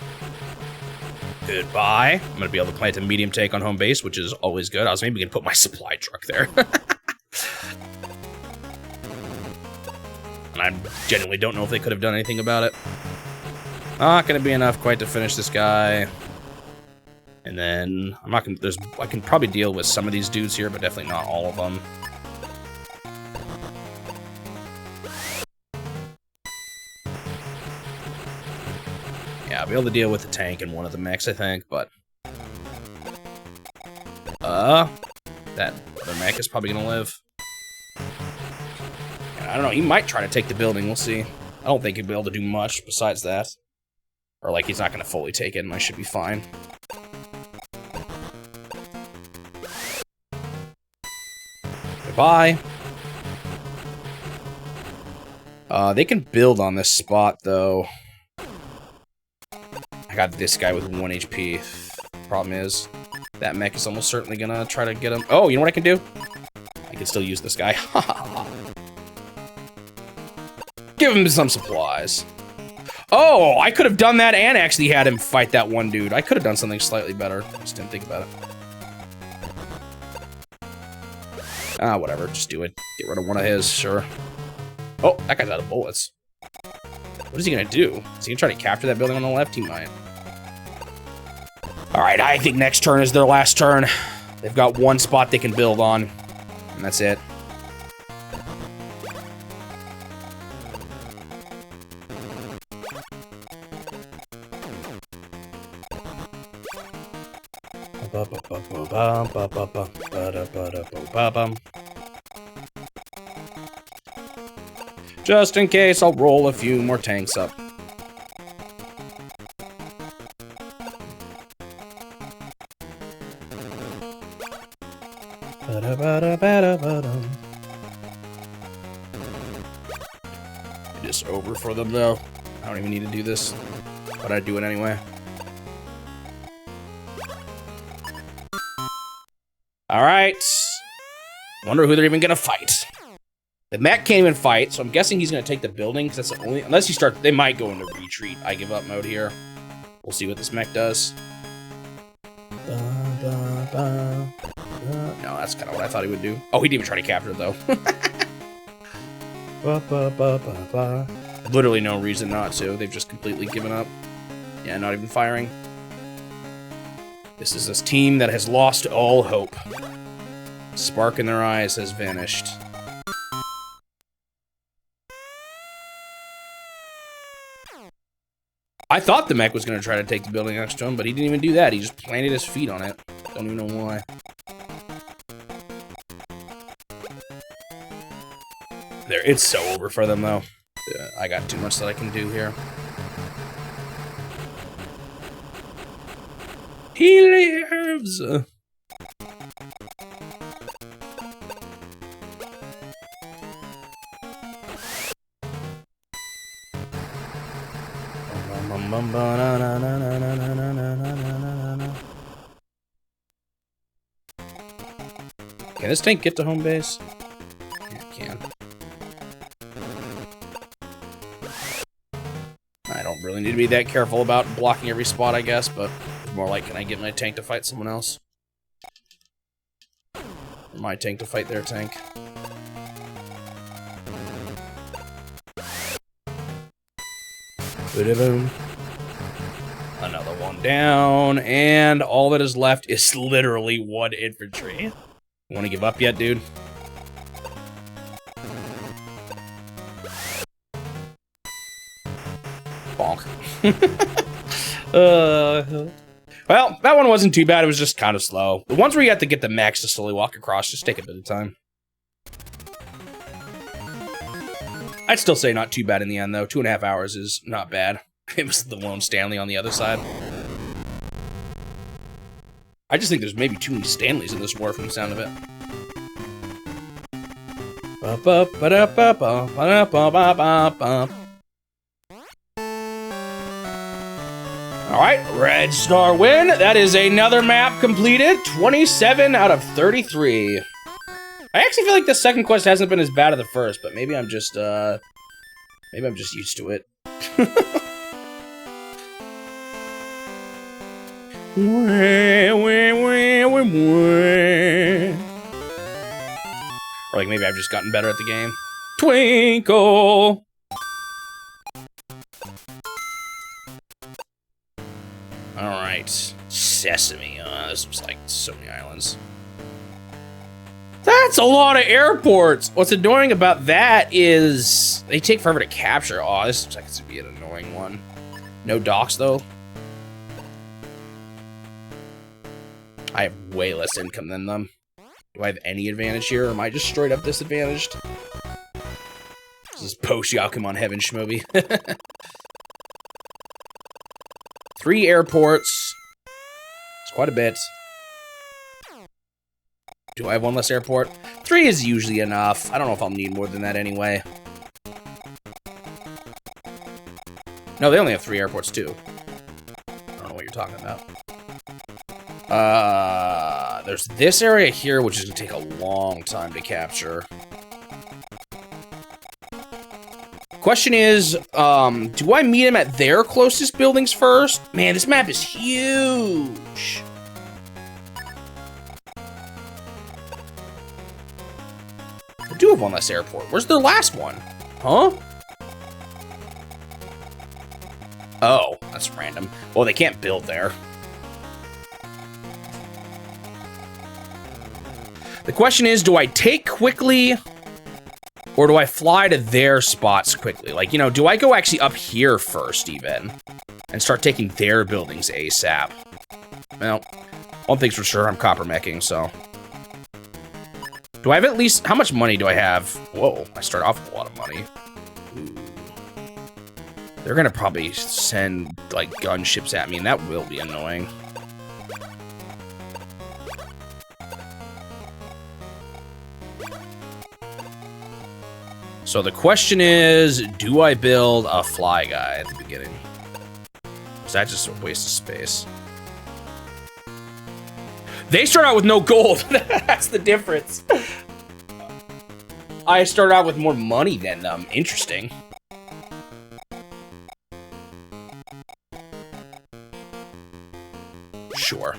Goodbye. I'm gonna be able to plant a medium tank on home base, which is always good. I was maybe gonna put my supply truck there. And I genuinely don't know if they could have done anything about it. Not gonna be enough quite to finish this guy. And then I'm not gonna. I can probably deal with some of these dudes here, but definitely not all of them. Yeah, I'll be able to deal with the tank and one of the mechs, I think, but... that other mech is probably gonna live. I don't know, he might try to take the building, we'll see. I don't think he'll be able to do much besides that. Or, like, he's not gonna fully take it, and I should be fine. Goodbye. They can build on this spot, though. I got this guy with 1 HP. Problem is, that mech is almost certainly gonna try to get him. Oh, you know what I can do? I can still use this guy. Give him some supplies. Oh, I could have done that and actually had him fight that one dude. I could have done something slightly better. I just didn't think about it. Ah, whatever. Just do it. Get rid of one of his, sure. Oh, that guy's out of bullets. What is he gonna do? Is he gonna try to capture that building on the left? He might. Alright, I think next turn is their last turn. They've got one spot they can build on, and that's it. Just in case, I'll roll a few more tanks up. It is over for them, though. I don't even need to do this, but I do it anyway. Alright. Wonder who they're even gonna fight. The mech can't even fight, so I'm guessing he's gonna take the building, because that's the only... Unless he starts... They might go into retreat. I give up mode here. We'll see what this mech does. No, that's kind of what I thought he would do. Oh, he didn't even try to capture it, though. Literally no reason not to. They've just completely given up. Yeah, not even firing. This is this team that has lost all hope. Spark in their eyes has vanished. I thought the mech was going to try to take the building next to him, but he didn't even do that. He just planted his feet on it. Don't even know why. There, it's so over for them, though. I got too much that I can do here. He lives! Can this tank get to home base? Yeah, it can. I don't really need to be that careful about blocking every spot, I guess, but more like, can I get my tank to fight someone else? Or my tank to fight their tank? Another one down, and all that is left is literally 1 infantry. You want to give up yet, dude? Bonk. Well, that one wasn't too bad. It was just kind of slow. The ones where you have to get the mechs to slowly walk across just take a bit of time. I'd still say not too bad in the end, though. 2.5 hours is not bad. It was the lone Stanley on the other side. I just think there's maybe too many Stanleys in this war from the sound of it. Alright, Red Star win. That is another map completed. 27 out of 33. I actually feel like the second quest hasn't been as bad as the first, but maybe I'm just used to it. Or like maybe I've just gotten better at the game. Twinkle! Alright. Sesame. This looks like so many islands. That's a lot of airports! What's annoying about that is they take forever to capture. Oh, this looks like it's gonna be an annoying one. No docks, though. I have way less income than them. Do I have any advantage here, or am I just straight up disadvantaged? This is post-Yakuman Heaven Shmobi. 3 airports. It's quite a bit. Do I have 1 less airport? 3 is usually enough. I don't know if I'll need more than that anyway. No, they only have 3 airports, too. I don't know what you're talking about. There's this area here, which is going to take a long time to capture. Question is, do I meet them at their closest buildings first? Man, this map is huge. I do have 1 less airport. Where's their last one? Huh? Oh, that's random. Well, they can't build there. The question is, do I take quickly, or do I fly to their spots quickly? Like, you know, do I go actually up here first, even, and start taking their buildings ASAP? Well, one thing's for sure, I'm copper meching, so. Do I have at least, how much money do I have? Whoa, I start off with a lot of money. Ooh. They're gonna probably send, like, gunships at me, and that will be annoying. So the question is, do I build a fly guy at the beginning? Is that just a waste of space? They start out with no gold. That's the difference. I start out with more money than them. Interesting. Sure.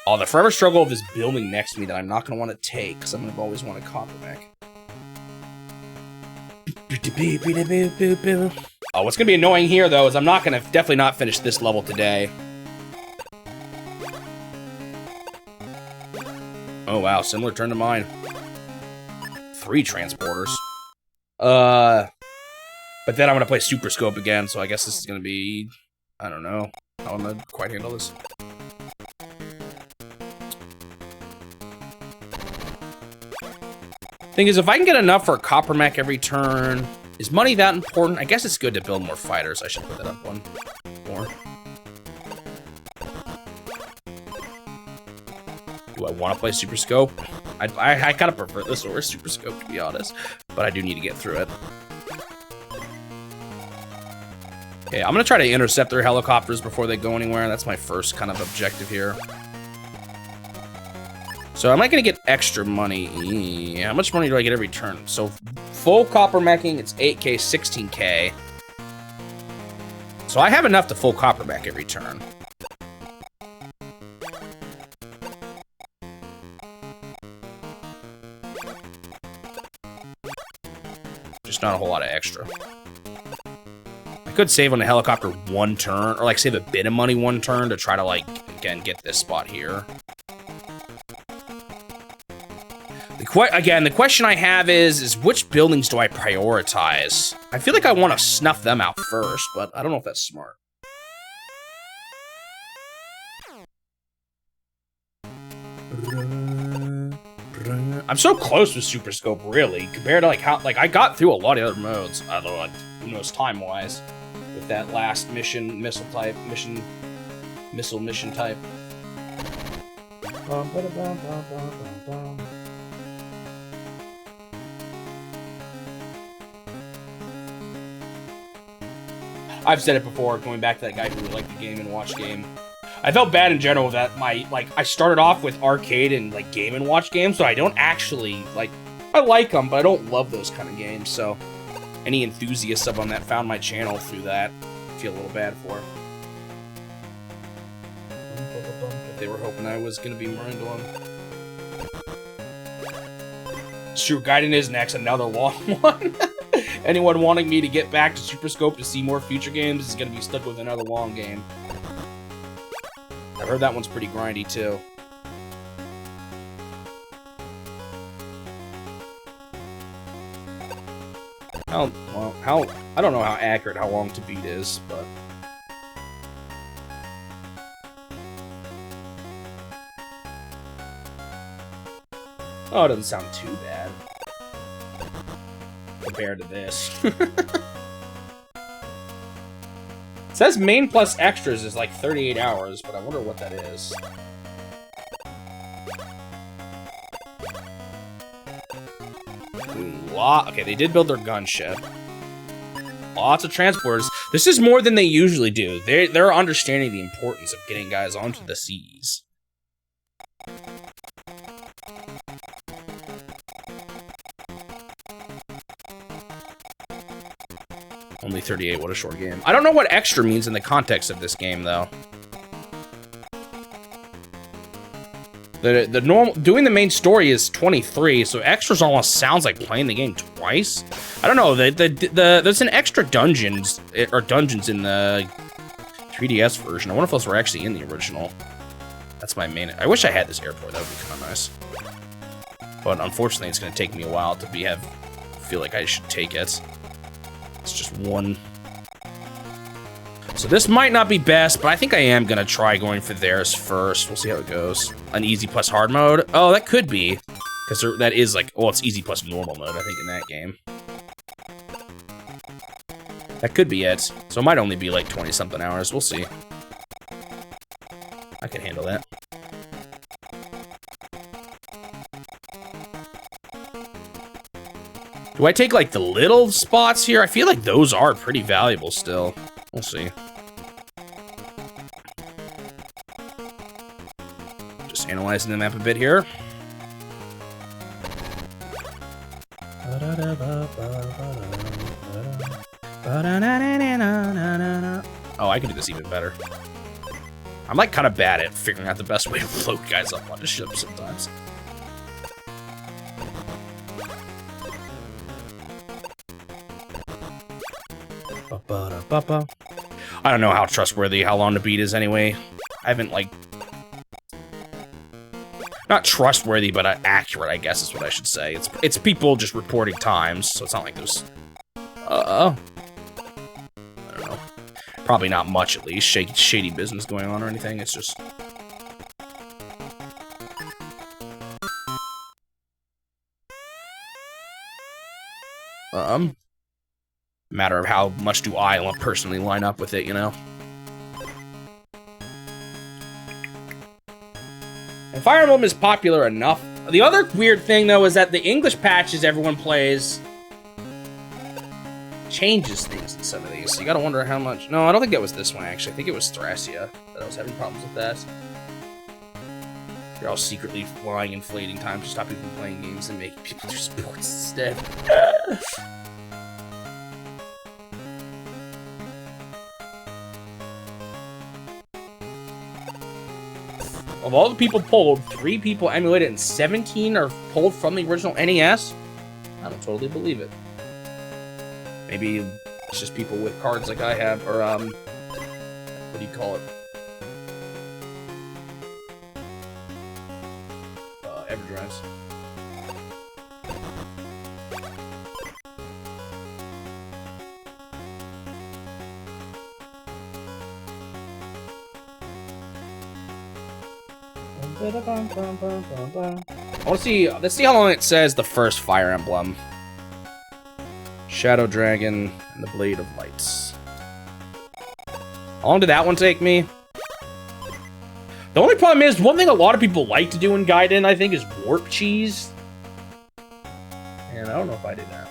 Oh, the forever struggle of this building next to me that I'm not going to want to take, because I'm going to always want a copper mech. Oh, what's going to be annoying here, though, is I'm not going to definitely not finish this level today. Oh, wow, similar turn to mine. 3 transporters. But then I'm going to play Super Scope again, so I guess this is going to be... I don't know how I'm going to quite handle this. Thing is, if I can get enough for a copper mech every turn, is money that important? I guess it's good to build more fighters. I should put that up 1 more. Do I want to play Super Scope? I kind of prefer this over Super Scope, to be honest, but I do need to get through it. Okay, I'm gonna try to intercept their helicopters before they go anywhere. That's my first kind of objective here. So am I gonna get extra money? How much money do I get every turn? So full copper meching, it's 8K, 16K. So I have enough to full copper mech every turn. Just not a whole lot of extra. I could save on the helicopter 1 turn, or like save a bit of money 1 turn to try to like, again, get this spot here. Again, the question I have is which buildings do I prioritize? I feel like I want to snuff them out first, but I don't know if that's smart. I'm so close with Super Scope, really, compared to like how I got through a lot of other modes, although like who knows time-wise, with that last mission type. I've said it before, going back to that guy who liked the Game & Watch game. I felt bad in general that I started off with arcade and, like, Game & Watch games, so I don't actually, like, I like them, but I don't love those kind of games, so any enthusiasts up on that found my channel through that. I feel a little bad for. If they were hoping I was going to be more into them. Sure, Gaiden is next, another long one. Anyone wanting me to get back to Super Scope to see more future games is going to be stuck with another long game. I heard that one's pretty grindy, too. I don't know how accurate how long to beat is, but... Oh, it doesn't sound too bad. Compared to this. It says main plus extras is like 38 hours, but I wonder what that is. Okay, they did build their gunship. Lots of transporters. This is more than they usually do. They're understanding the importance of getting guys onto the seas. Only 38, what a short game. I don't know what extra means in the context of this game, though. The normal doing the main story is 23, so extras almost sounds like playing the game twice. I don't know. There's an extra dungeons in the 3DS version. I wonder if those were actually in the original. That's my main. I wish I had this airport. That would be kind of nice. But unfortunately, it's going to take me a while to feel like I should take it. It's just one. So this might not be best, but I think I am going to try going for theirs first. We'll see how it goes. An easy plus hard mode? Oh, that could be. Because that is like, well, it's easy plus normal mode, I think, in that game. That could be it. So it might only be like 20-something hours. We'll see. I can handle that. Do I take, like, the little spots here? I feel like those are pretty valuable still. We'll see. Just analyzing the map a bit here. Oh, I can do this even better. I'm, like, kind of bad at figuring out the best way to float guys up on the ship sometimes. I don't know how trustworthy how long to beat is anyway. I haven't, like... Not trustworthy, but accurate, I guess is what I should say. It's people just reporting times, so it's not like there's... I don't know. Probably not much, at least. Shady business going on or anything. It's just... Matter of how much do I personally line up with it, you know? And Fire Emblem is popular enough. The other weird thing, though, is that the English patches everyone plays changes things in some of these. So you gotta wonder how much... No, I don't think that was this one, actually. I think it was Thracia that I was having problems with that. You're all secretly flying inflating time to stop people from playing games and making people do sports instead. Of all the people pulled, 3 people emulated and 17 are pulled from the original NES? I don't totally believe it. Maybe it's just people with cards like I have, or, what do you call it? Everdrives. I want to see, let's see how long it says the first Fire Emblem. Shadow Dragon and the Blade of Lights. How long did that one take me? The only problem is, one thing a lot of people like to do in Gaiden, I think, is warp cheese. And I don't know if I did that.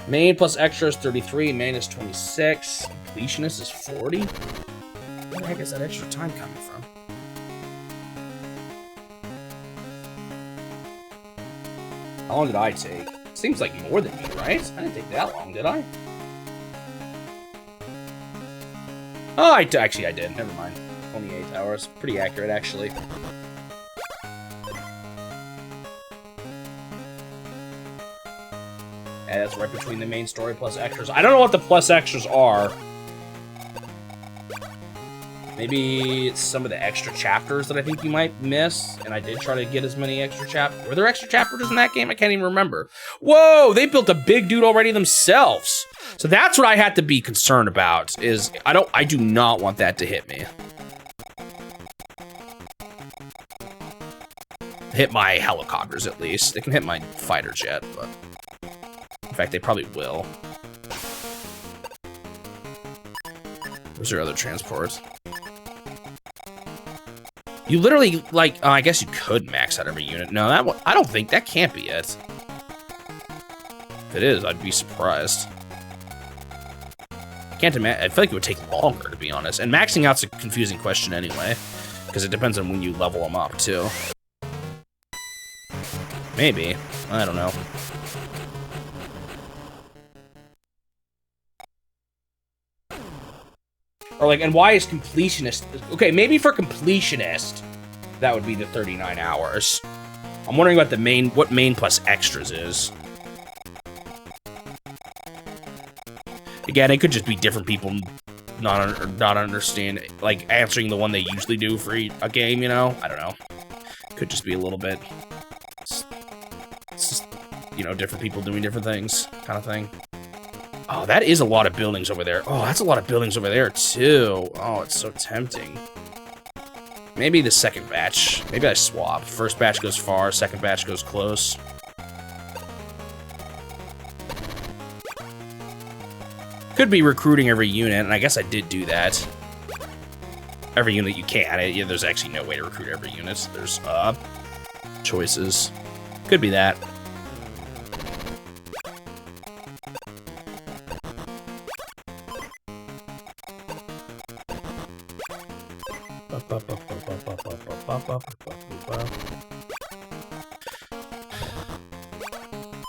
Main plus extra is 33, main is 26, completionist is 40. Where the heck is that extra time coming from? How long did I take? Seems like more than me, right? I didn't take that long, did I? Oh, actually I did. Never mind. 28 hours. Pretty accurate, actually. And that's right between the main story plus extras. I don't know what the plus extras are. Maybe it's some of the extra chapters that I think you might miss, and I did try to get as many extra chapters. Were there extra chapters in that game? I can't even remember. Whoa, they built a big dude already themselves. So that's what I had to be concerned about, is I do not want that to hit me. Hit my helicopters, at least. They can hit my fighter jet, but in fact, they probably will. Where's your other transport? You literally, like, I guess you could max out every unit. No, I don't think, that can't be it. If it is, I'd be surprised. I can't imagine, I feel like it would take longer, to be honest. And maxing out's a confusing question anyway, because it depends on when you level them up, too. Maybe. I don't know. Or like, and why is completionist? Okay, maybe for completionist, that would be the 39 hours. I'm wondering what what main plus extras is. Again, it could just be different people not understand, like answering the one they usually do for a game, you know? I don't know. Could just be a little bit, it's just, you know, different people doing different things, kind of thing. Oh, that is a lot of buildings over there. Oh, that's a lot of buildings over there, too. Oh, it's so tempting. Maybe the second batch. Maybe I swap. First batch goes far, second batch goes close. Could be recruiting every unit, and I guess I did do that. Every unit you can. Yeah, there's actually no way to recruit every unit. There's, choices. Could be that.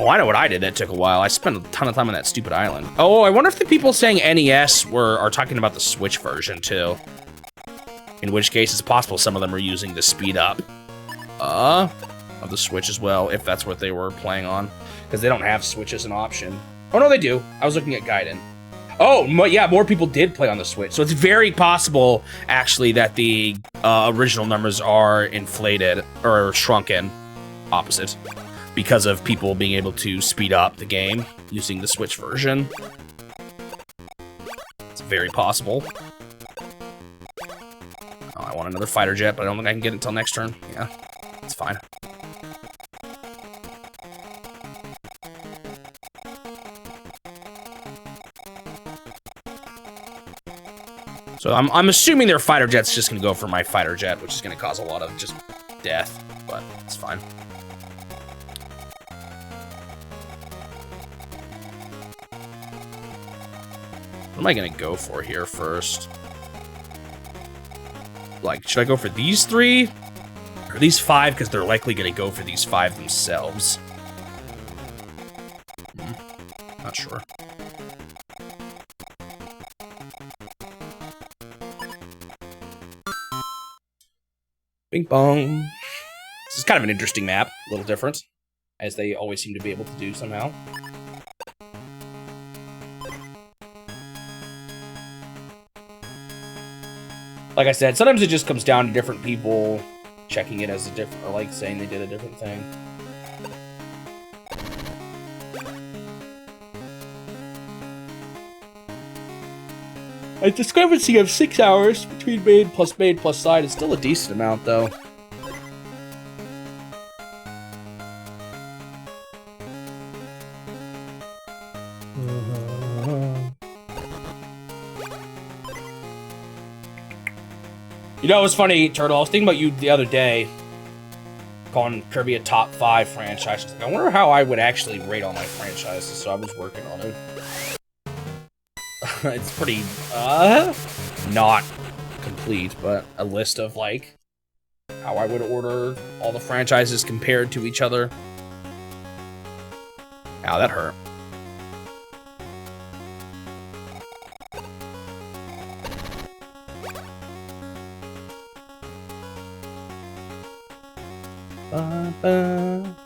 Oh, I know what I did that took a while. I spent a ton of time on that stupid island. Oh, I wonder if the people saying NES are talking about the Switch version, too. In which case, it's possible some of them are using the speed up of the Switch as well, if that's what they were playing on. Because they don't have Switch as an option. Oh, no, they do. I was looking at Gaiden. Oh, yeah, more people did play on the Switch. So it's very possible, actually, that the original numbers are inflated or shrunken, opposite, because of people being able to speed up the game using the Switch version. It's very possible. Oh, I want another fighter jet, but I don't think I can get it until next turn. Yeah, it's fine. So I'm assuming their fighter jet's just gonna go for my fighter jet, which is gonna cause a lot of just death, but it's fine. What am I gonna go for here first? Like, should I go for these 3? Or these 5, because they're likely gonna go for these 5 themselves. Not sure. Bing bong. This is kind of an interesting map, a little different, as they always seem to be able to do somehow. Like I said, sometimes it just comes down to different people checking it as a different, or like saying they did a different thing. A discrepancy of 6 hours between main plus side is still a decent amount, though. You know, it was funny, Turtle. I was thinking about you the other day, calling Kirby a top 5 franchise. I was like, I wonder how I would actually rate all my franchises, so I was working on it. It's pretty, not complete, but a list of, like, how I would order all the franchises compared to each other. Ow, that hurt.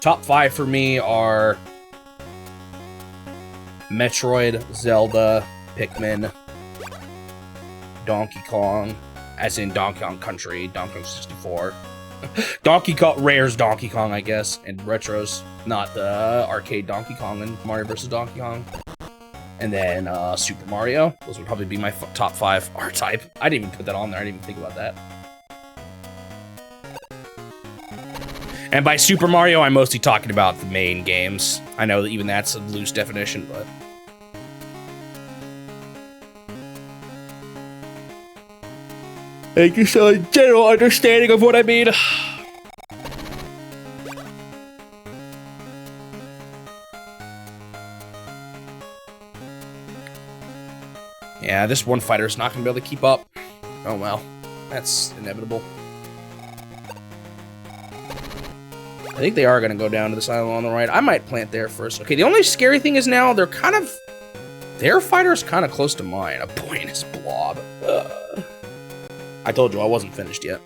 Top 5 for me are Metroid, Zelda, Pikmin, Donkey Kong, as in Donkey Kong Country, Donkey Kong 64. Donkey Kong, Rare's Donkey Kong, I guess, and Retro's, not the arcade Donkey Kong and Mario vs. Donkey Kong. And then Super Mario. Those would probably be my top 5 R-Type. I didn't even put that on there, I didn't even think about that. And by Super Mario, I'm mostly talking about the main games. I know that even that's a loose definition, but... Thank you for a general understanding of what I mean. Yeah, this one fighter's not gonna be able to keep up. Oh well, that's inevitable. I think they are gonna go down to this island on the right. I might plant there first. Okay, the only scary thing is now they're kind of... Their fighter's kind of close to mine. A pointless blob. I told you I wasn't finished yet.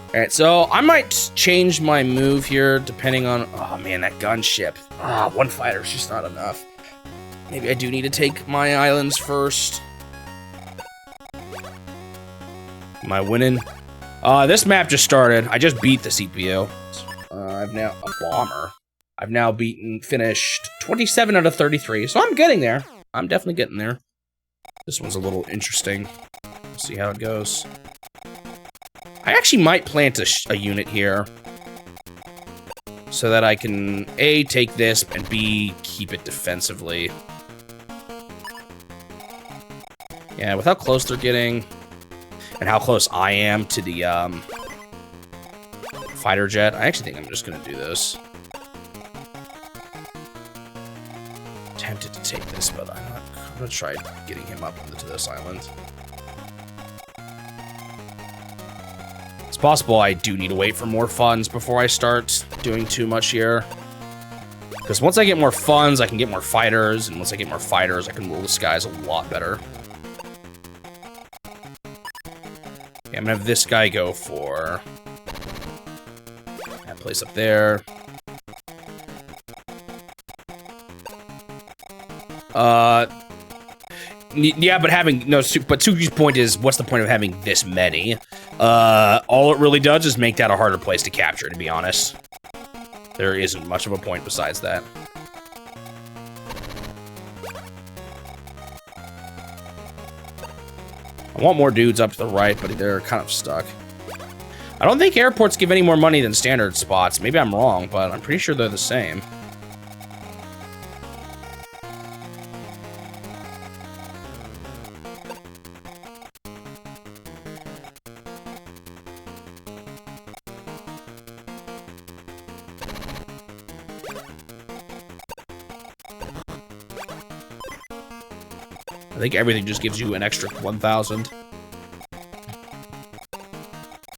Alright, so I might change my move here depending on... Oh man, that gunship. Ah, one fighter's just not enough. Maybe I do need to take my islands first. Am I winning? This map just started. I just beat the CPU. I've now... A bomber. I've now finished 27 out of 33, so I'm getting there. I'm definitely getting there. This one's a little interesting. We'll see how it goes. I actually might plant a unit here. So that I can, A, take this, and B, keep it defensively. Yeah, with how close they're getting, and how close I am to the, fighter jet, I actually think I'm just gonna do this. Tempted to take this, but I'm not. I'm gonna try getting him up to this island. It's possible I do need to wait for more funds before I start doing too much here. Because once I get more funds, I can get more fighters, and once I get more fighters, I can rule the skies a lot better. Okay, I'm gonna have this guy go for that place up there. Yeah, but having no. But Tsuki's point is, what's the point of having this many? All it really does is make that a harder place to capture. To be honest, there isn't much of a point besides that. I want more dudes up to the right, but they're kind of stuck. I don't think airports give any more money than standard spots. Maybe I'm wrong, but I'm pretty sure they're the same. I think everything just gives you an extra 1,000.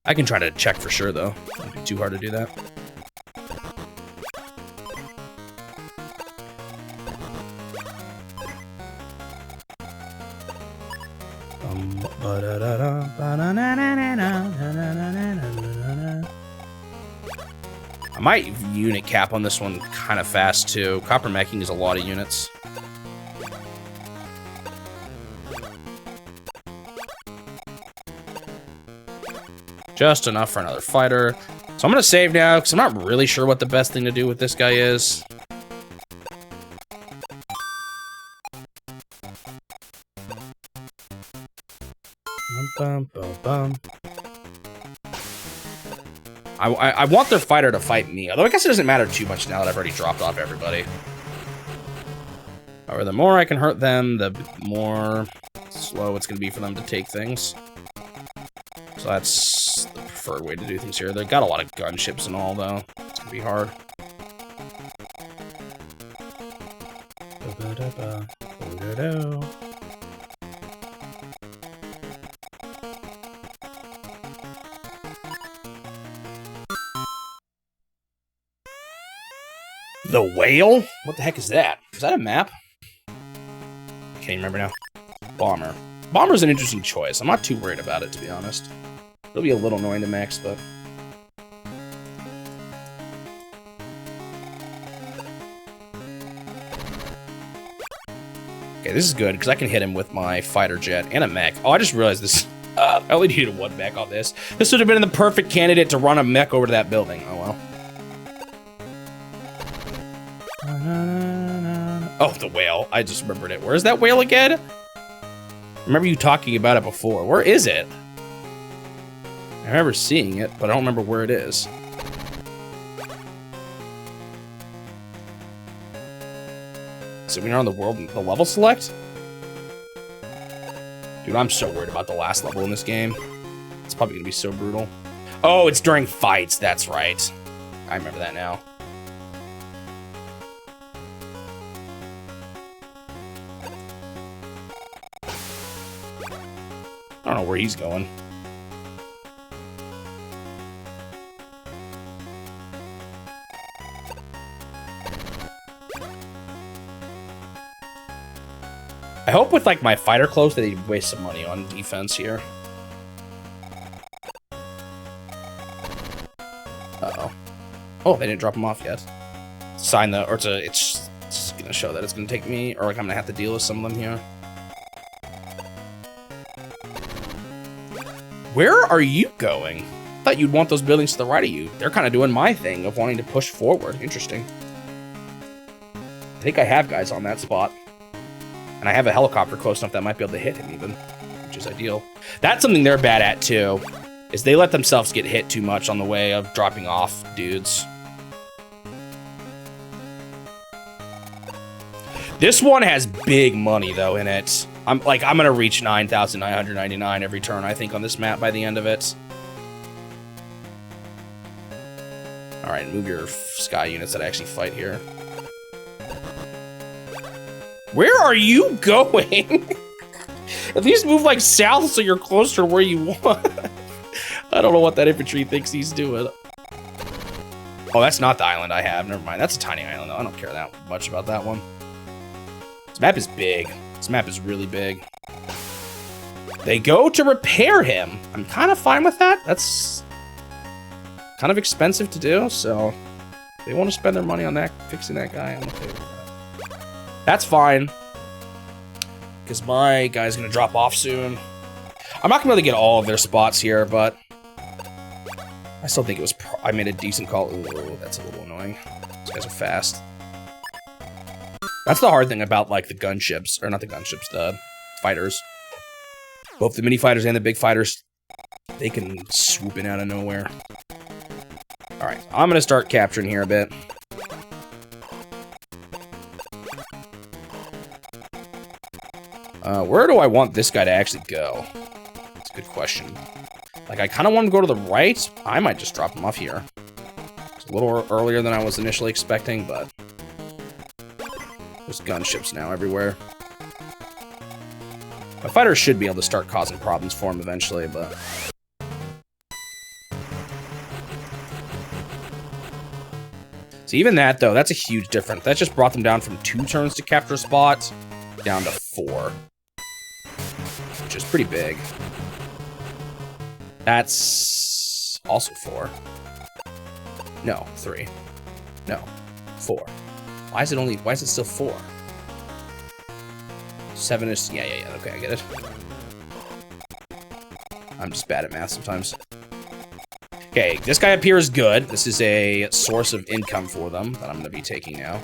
I can try to check for sure, though. It wouldn't be too hard to do that. I might unit cap on this one kind of fast, too. Copper meching is a lot of units. Just enough for another fighter. So I'm going to save now, because I'm not really sure what the best thing to do with this guy is. Bum, bum, bum. I want their fighter to fight me, although I guess it doesn't matter too much now that I've already dropped off everybody. However, the more I can hurt them, the more slow it's going to be for them to take things. So that's the preferred way to do things here. They've got a lot of gunships and all, though. It's going to be hard. The whale? What the heck is that? Is that a map? Can't remember now. Bomber. Bomber's an interesting choice. I'm not too worried about it, to be honest. It'll be a little annoying to max, but... Okay, this is good, because I can hit him with my fighter jet and a mech. Oh, I just realized this... I only needed one mech on this. This would have been the perfect candidate to run a mech over to that building. Oh, well. Oh, the whale. I just remembered it. Where's that whale again? I remember you talking about it before. Where is it? I remember seeing it, but I don't remember where it is. So we're on the level select? Dude, I'm so worried about the last level in this game. It's probably gonna be so brutal. Oh, it's during fights. That's right. I remember that now. I don't know where he's going. I hope with like my fighter close that they waste some money on defense here. Uh-oh. Oh, they didn't drop him off yet. Sign the, or it's gonna show that it's gonna take me, or like I'm gonna have to deal with some of them here. Where are you going? I thought you'd want those buildings to the right of you. They're kind of doing my thing of wanting to push forward. Interesting. I think I have guys on that spot. And I have a helicopter close enough that I might be able to hit him even, which is ideal. That's something they're bad at too, is they let themselves get hit too much on the way of dropping off dudes. This one has big money though in it. I'm gonna reach 9,999 every turn, I think, on this map by the end of it. All right, move your sky units that actually fight here. Where are you going? At least move like south so you're closer to where you want. I don't know what that infantry thinks he's doing. Oh, that's not the island I have. Never mind. That's a tiny island though. I don't care that much about that one. This map is big. This map is really big. They go to repair him. I'm kind of fine with that. That's kind of expensive to do, so they want to spend their money on that, fixing that guy. I'm okay with that. That's fine, because my guy's going to drop off soon. I'm not going to be able to get all of their spots here, but I still think it was... I made a decent call. Ooh, that's a little annoying. These guys are fast. That's the hard thing about, like, the gunships. Or not the gunships, the fighters. Both the mini fighters and the big fighters, they can swoop in out of nowhere. Alright, I'm going to start capturing here a bit. Where do I want this guy to actually go? That's a good question. Like, I kind of want him to go to the right. I might just drop him off here. It's a little earlier than I was initially expecting, but... There's gunships now everywhere. My fighters should be able to start causing problems for him eventually, but... So even that, though, that's a huge difference. That just brought them down from 2 turns to capture a spot down to 4. Which is pretty big. That's also 4. No, 3. No, 4. Why is it still 4? 7 is, yeah, okay, I get it. I'm just bad at math sometimes. Okay, this guy up here is good. This is a source of income for them that I'm gonna be taking now.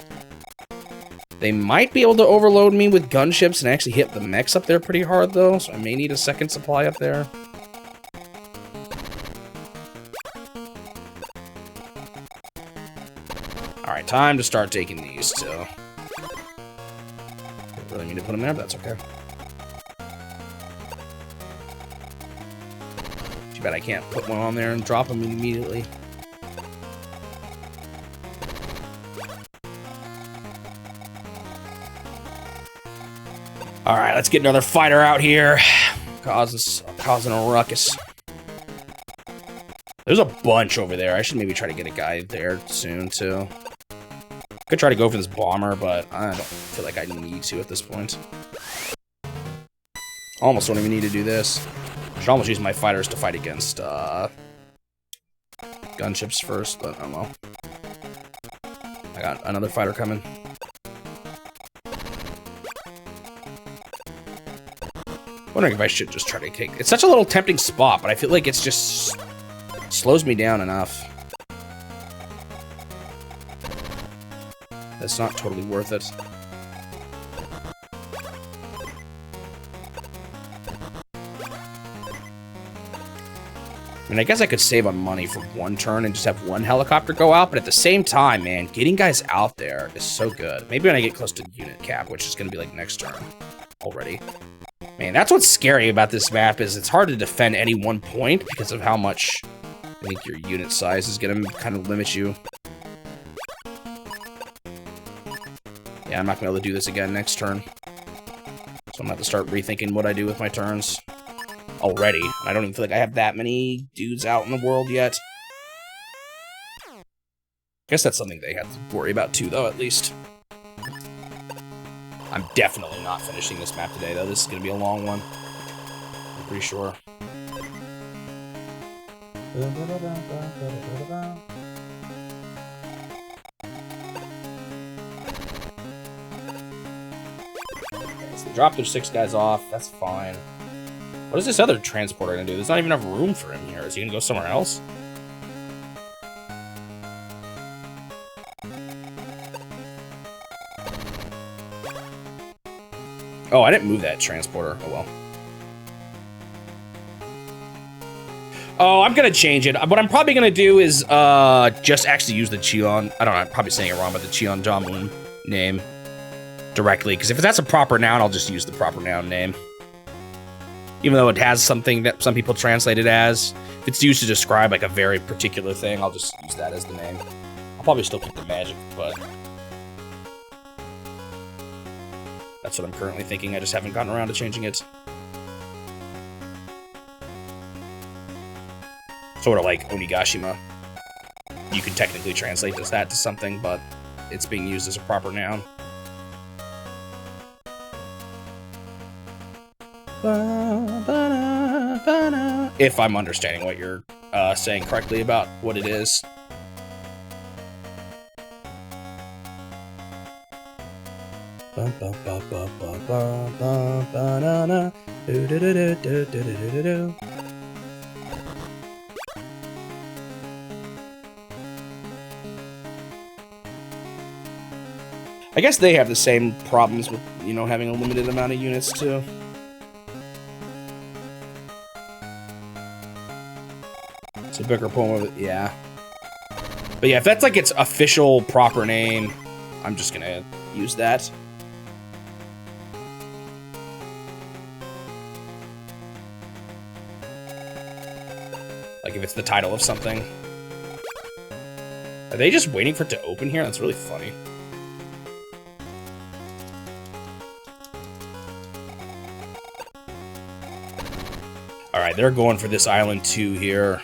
They might be able to overload me with gunships and actually hit the mechs up there pretty hard, though, so I may need a second supply up there. Alright, time to start taking these, too. Don't really need to put them there, but that's okay. Too bad I can't put one on there and drop them immediately. Alright, let's get another fighter out here. Causing a ruckus. There's a bunch over there. I should maybe try to get a guy there soon, too. Could try to go for this bomber, but I don't feel like I need to at this point. Almost don't even need to do this. I should almost use my fighters to fight against gunships first, but I don't know. I got another fighter coming. Wondering if I should just try to take... It's such a little tempting spot, but I feel like it's just slows me down enough. That's not totally worth it. I mean, I guess I could save on money for one turn and just have one helicopter go out, but at the same time, man, getting guys out there is so good. Maybe when I get close to unit cap, which is going to be like next turn already. Man, that's what's scary about this map, is it's hard to defend any one point because of how much I think your unit size is going to kind of limit you. Yeah, I'm not going to be able to do this again next turn. So I'm going to have to start rethinking what I do with my turns already. I don't even feel like I have that many dudes out in the world yet. I guess that's something they have to worry about too, though, at least. I'm definitely not finishing this map today, though. This is going to be a long one. I'm pretty sure. So they dropped their 6 guys off. That's fine. What is this other transporter going to do? There's not even enough room for him here. Is he going to go somewhere else? Oh, I didn't move that transporter. Oh, well. Oh, I'm going to change it. What I'm probably going to do is just actually use the Cheon. I don't know, I'm probably saying it wrong, but the Cheon Jamun name directly. Because if that's a proper noun, I'll just use the proper noun name. Even though it has something that some people translate it as. If it's used to describe like a very particular thing, I'll just use that as the name. I'll probably still keep the magic, but... that's what I'm currently thinking. I just haven't gotten around to changing it. Sort of like Onigashima. You can technically translate that to something, but it's being used as a proper noun. If I'm understanding what you're saying correctly about what it is. I guess they have the same problems with, you know, having a limited amount of units, too. It's a bigger poem of it, yeah. But yeah, if that's like its official proper name, I'm just gonna use that. Like if it's the title of something. Are they just waiting for it to open here? That's really funny. Alright, they're going for this island too here.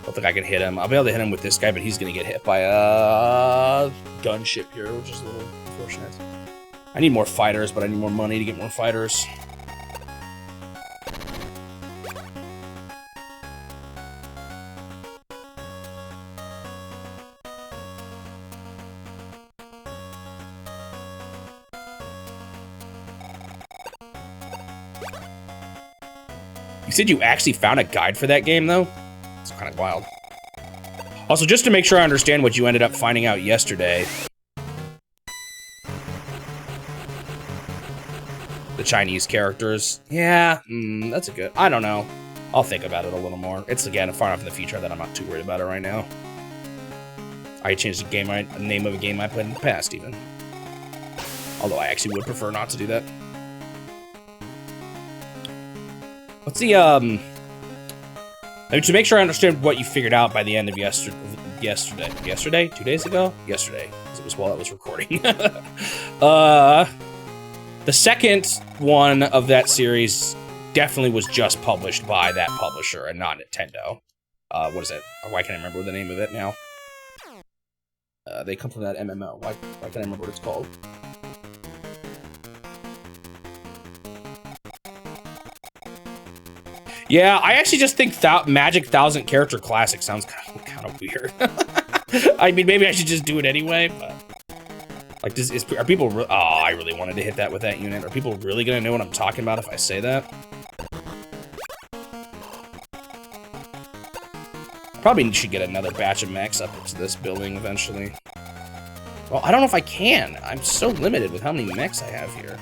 Don't think I can hit him. I'll be able to hit him with this guy, but he's gonna get hit by a gunship here, which is a little unfortunate. I need more fighters, but I need more money to get more fighters. You said you actually found a guide for that game, though? It's kind of wild. Also, just to make sure I understand what you ended up finding out yesterday. The Chinese characters. Yeah, that's a good... I don't know. I'll think about it a little more. It's, again, far enough in the future that I'm not too worried about it right now. I changed the name of a game I played in the past, even. Although I actually would prefer not to do that. What's the, I mean, to make sure I understand what you figured out by the end of yesterday? 2 days ago? Yesterday, because it was while I was recording. The second one of that series definitely was just published by that publisher and not Nintendo. What is it? Why can't I remember the name of it now? They come from that MMO. Why can't I remember what it's called? Yeah, I actually just think Magic 1000 Character Classic sounds kind of weird. I mean, maybe I should just do it anyway, but... Like, are people... Oh, I really wanted to hit that with that unit. Are people really gonna know what I'm talking about if I say that? Probably should get another batch of mechs up into this building eventually. Well, I don't know if I can. I'm so limited with how many mechs I have here.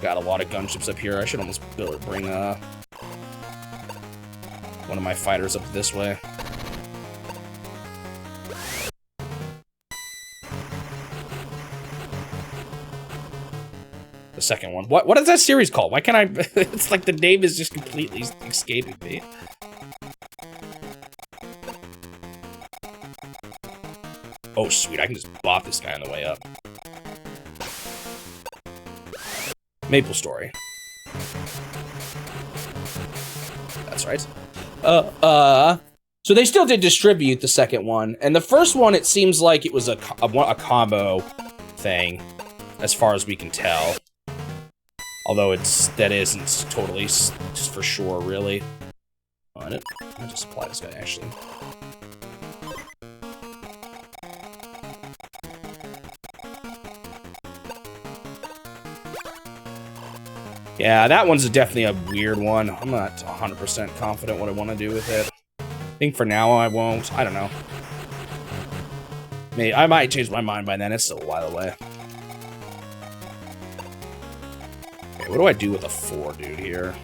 Got a lot of gunships up here. I should almost bring one of my fighters up this way. The second one. What is that series called? Why can't I... It's like the name is just completely escaping me. Oh, sweet. I can just bop this guy on the way up. Maple Story. That's right. So they still did distribute the second one, and the first one, it seems like it was a combo thing, as far as we can tell. Although that isn't totally just for sure, really. On it. I'll just apply this guy, actually. Yeah, that one's definitely a weird one. I'm not 100% confident what I want to do with it. I think for now I won't. I don't know. Maybe I might change my mind by then. It's still a while away. Okay, what do I do with a 4 dude here?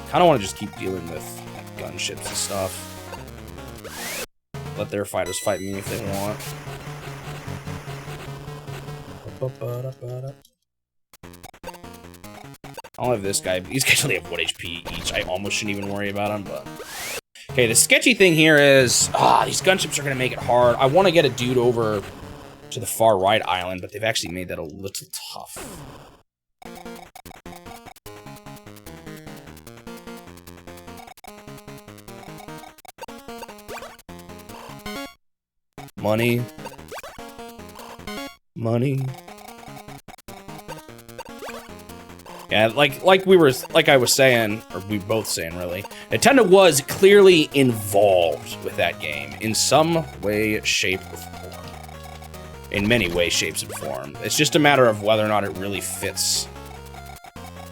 Kind of want to just keep dealing with like, gunships and stuff. Let their fighters fight me if they want. I'll have this guy. These guys only have 1 HP each. I almost shouldn't even worry about them, but... Okay, the sketchy thing here is... these gunships are going to make it hard. I want to get a dude over to the far right island, but they've actually made that a little tough. Money. Money. Yeah, like I was saying, or we both saying really, Nintendo was clearly involved with that game in some way, shape, or form. In many ways, shapes, and form. It's just a matter of whether or not it really fits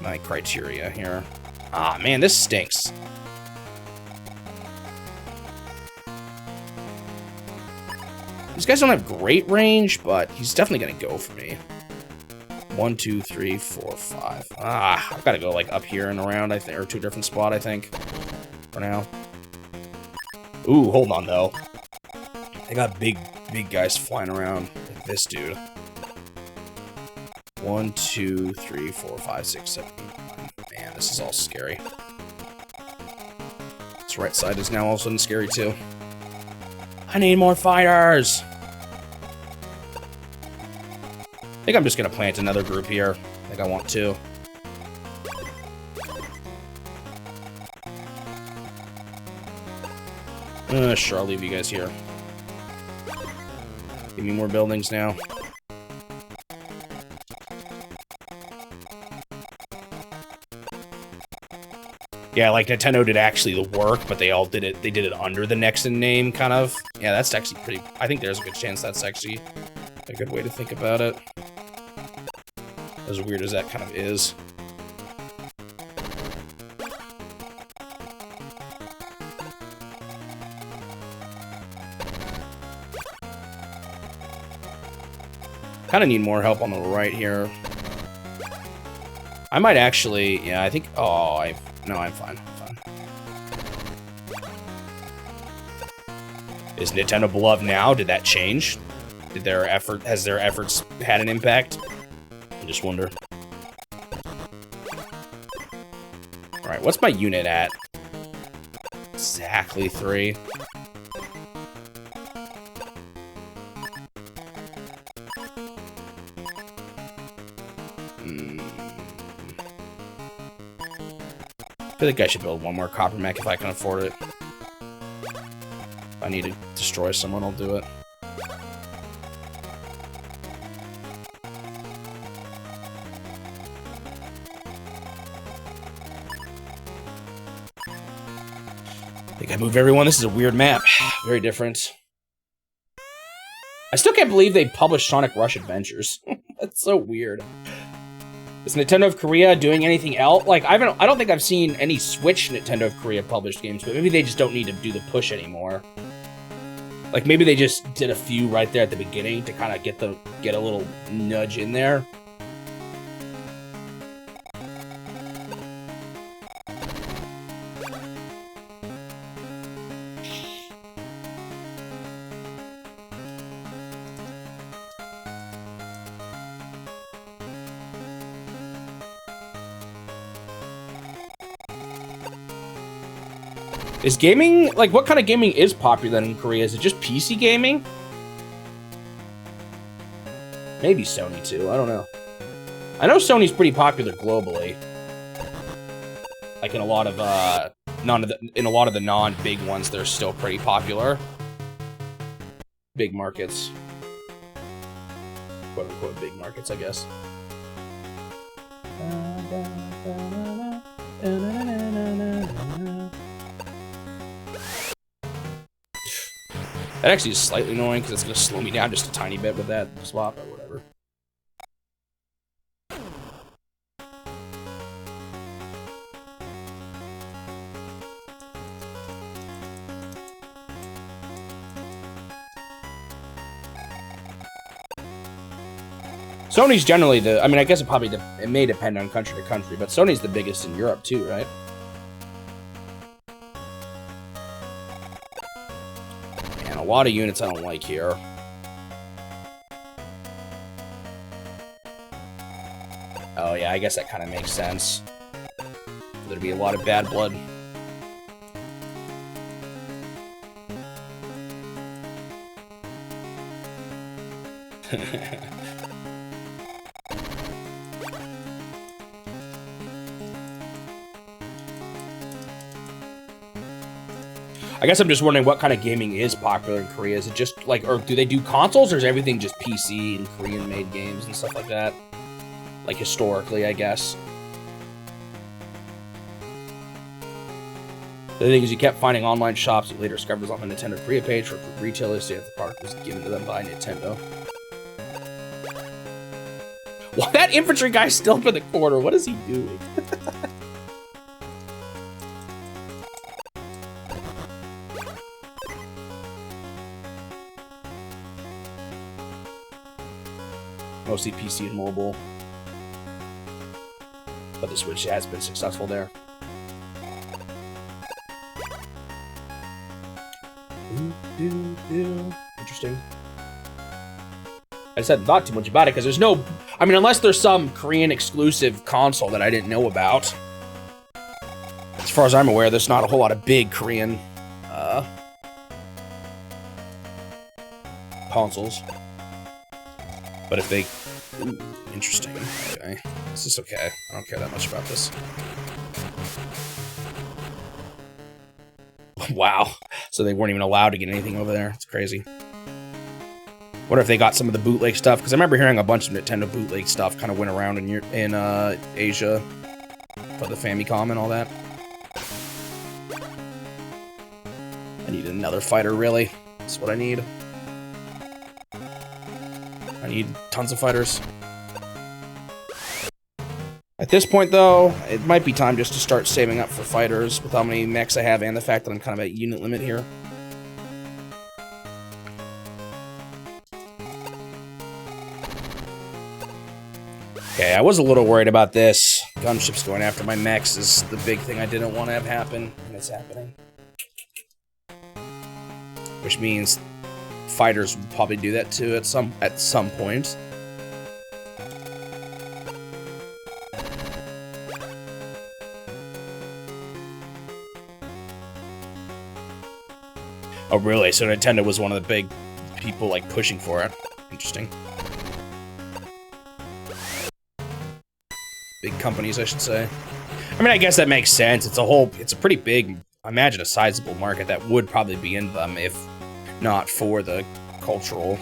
my criteria here. Ah, man, this stinks. These guys don't have great range, but he's definitely gonna go for me. 1, 2, 3, 4, 5. I've got to go like up here and around, I think, or to a different spot, I think, for now. Ooh, hold on though. They got big guys flying around like this dude. 1, 2, 3, 4, 5, 6, 7, 8, 9. Man, this is all scary. This right side is now all of a sudden scary too. I need more fighters. I think I'm just gonna plant another group here. I think I want to. Sure, I'll leave you guys here. Give me more buildings now. Yeah, like Nintendo did actually the work, but they all did it. They did it under the Nexon name, kind of. Yeah, that's actually pretty. I think there's a good chance that's actually a good way to think about it. As weird as that kind of is. Kind of need more help on the right here. I might actually, yeah, I think, no, I'm fine, Is Nintendo beloved now? Did that change? Has their efforts had an impact? I just wonder. All right, what's my unit at? Exactly 3. I feel like I should build one more copper mech if I can afford it. If I need to destroy someone, I'll do it. I think I moved everyone. This is a weird map. Very different. I still can't believe they published Sonic Rush Adventures. That's so weird. Is Nintendo of Korea doing anything else? Like, I don't think I've seen any Switch Nintendo of Korea published games, but maybe they just don't need to do the push anymore. Like, maybe they just did a few right there at the beginning to kind of get a little nudge in there. Is gaming, like, what kind of gaming is popular in Korea? Is it just PC gaming? Maybe Sony too, I don't know. I know Sony's pretty popular globally. Like in a lot of the non-big ones, they're still pretty popular. Big markets. Quote unquote big markets, I guess. That actually is slightly annoying because it's going to slow me down just a tiny bit with that swap or whatever. Sony's generally the, I mean, I guess it may depend on country to country, but Sony's the biggest in Europe too, right? And a lot of units I don't like here. Oh yeah, I guess that kind of makes sense. There'd be a lot of bad blood. I guess I'm just wondering what kind of gaming is popular in Korea. Is it just like, or do they do consoles, or is everything just PC and Korean-made games and stuff like that? Like historically, I guess. The thing is, you kept finding online shops that later discovered on the Nintendo Korea page for retailers to have the product was given to them by Nintendo. Well, that infantry guy's still up in the corner. What is he doing? Mostly PC and mobile. But the Switch has been successful there. Interesting. I said not too much about it because there's no... I mean, unless there's some Korean exclusive console that I didn't know about. As far as I'm aware, there's not a whole lot of big Korean consoles. But if they... Ooh, interesting. Okay. Is this okay? I don't care that much about this. Wow. So they weren't even allowed to get anything over there. It's crazy. Wonder if they got some of the bootleg stuff, because I remember hearing a bunch of Nintendo bootleg stuff kind of went around in Asia for the Famicom and all that. I need another fighter, really. That's what I need. I need tons of fighters. At this point, though, it might be time just to start saving up for fighters with how many mechs I have and the fact that I'm kind of at unit limit here. Okay, I was a little worried about this. Gunships going after my mechs is the big thing I didn't want to have happen, and it's happening. Which means fighters would probably do that too at some point. Oh, really? So Nintendo was one of the big people, like, pushing for it. Interesting. Big companies, I should say. I mean, I guess that makes sense. It's a pretty big, I imagine a sizable market that would probably be in them if not for the cultural,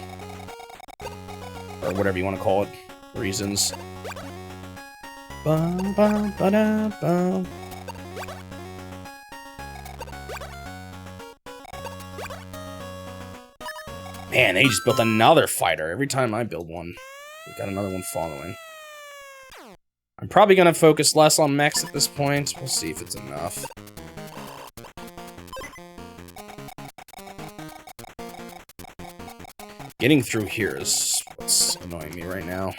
or whatever you want to call it, reasons. Bum, bum, ba-da, bum. Man, they just built another fighter. Every time I build one, we got another one following. I'm probably going to focus less on mechs at this point. We'll see if it's enough. Getting through here is what's annoying me right now.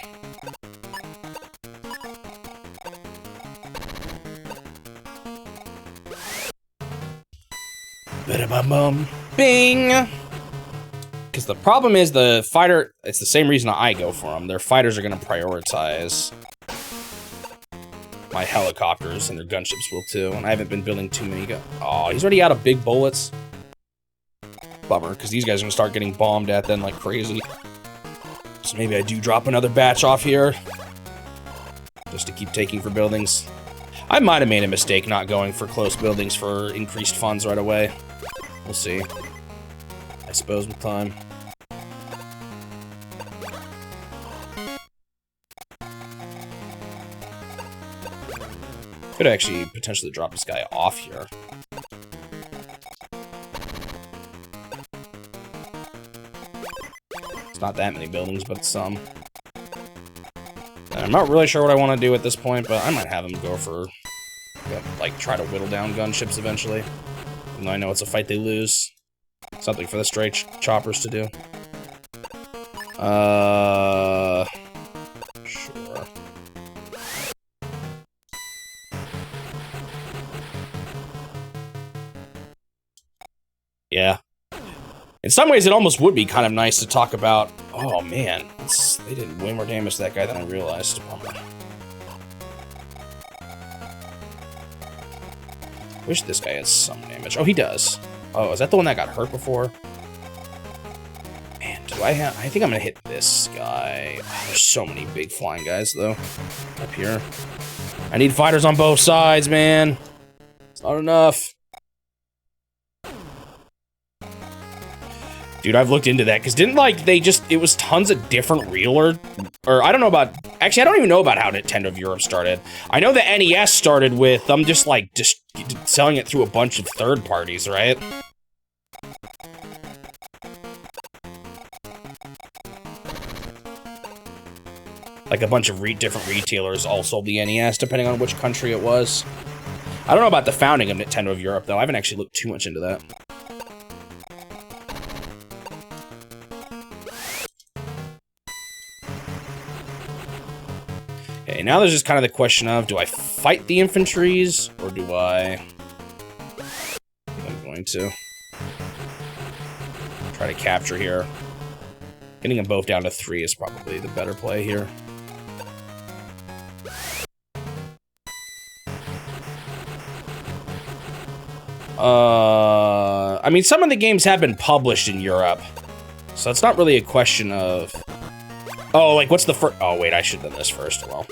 Ba-da-bum-bum. Bing! Because the problem is the fighter, it's the same reason I go for them. Their fighters are going to prioritize my helicopters, and their gunships will too. And I haven't been building too many. Oh, he's already out of big bullets. Bummer, because these guys are going to start getting bombed at then like crazy. So maybe I do drop another batch off here. Just to keep taking for buildings. I might have made a mistake not going for close buildings for increased funds right away. We'll see. I suppose with time. Could actually potentially drop this guy off here. It's not that many buildings, but it's some. And I'm not really sure what I want to do at this point, but I might have him go for, like, try to whittle down gunships eventually. Even though I know it's a fight they lose. Something for the stray choppers to do. Sure. Yeah. In some ways, it almost would be kind of nice to talk about. Oh man, they did way more damage to that guy than I realized. Wish this guy has some damage. Oh, he does. Oh, is that the one that got hurt before? Man, do I have... I think I'm gonna hit this guy. Oh, there's so many big flying guys, though, up here. I need fighters on both sides, man. It's not enough. Dude, I've looked into that, because didn't, like, they just... It was tons of different reeler... Or, I don't know about... Actually, I don't even know about how Nintendo of Europe started. I know the NES started with them just selling it through a bunch of third parties, right? Like, a bunch of different retailers all sold the NES, depending on which country it was. I don't know about the founding of Nintendo of Europe, though. I haven't actually looked too much into that. Okay, now there's just kind of the question of, do I fight the infantries, or do I... I'm going to try to capture here. Getting them both down to 3 is probably the better play here. I mean, some of the games have been published in Europe, so it's not really a question of... Oh, like, what's the first... Oh, wait, I should have done this first. Well,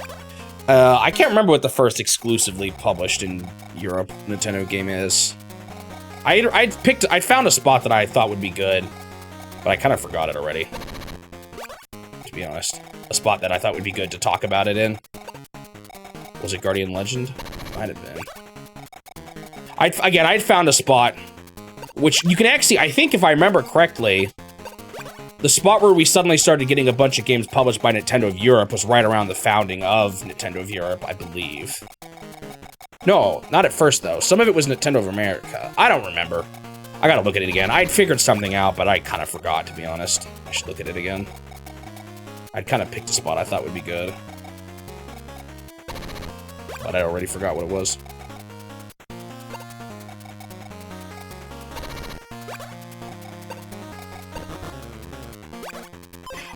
I can't remember what the first exclusively published in Europe Nintendo game is. I found a spot that I thought would be good, but I kind of forgot it already. To be honest. A spot that I thought would be good to talk about it in. Was it Guardian Legend? Might have been. I'd found a spot, which you can actually... I think if I remember correctly... the spot where we suddenly started getting a bunch of games published by Nintendo of Europe was right around the founding of Nintendo of Europe, I believe. No, not at first, though. Some of it was Nintendo of America. I don't remember. I gotta look at it again. I'd figured something out, but I kind of forgot, to be honest. I should look at it again. I'd kind of picked a spot I thought would be good. But I already forgot what it was.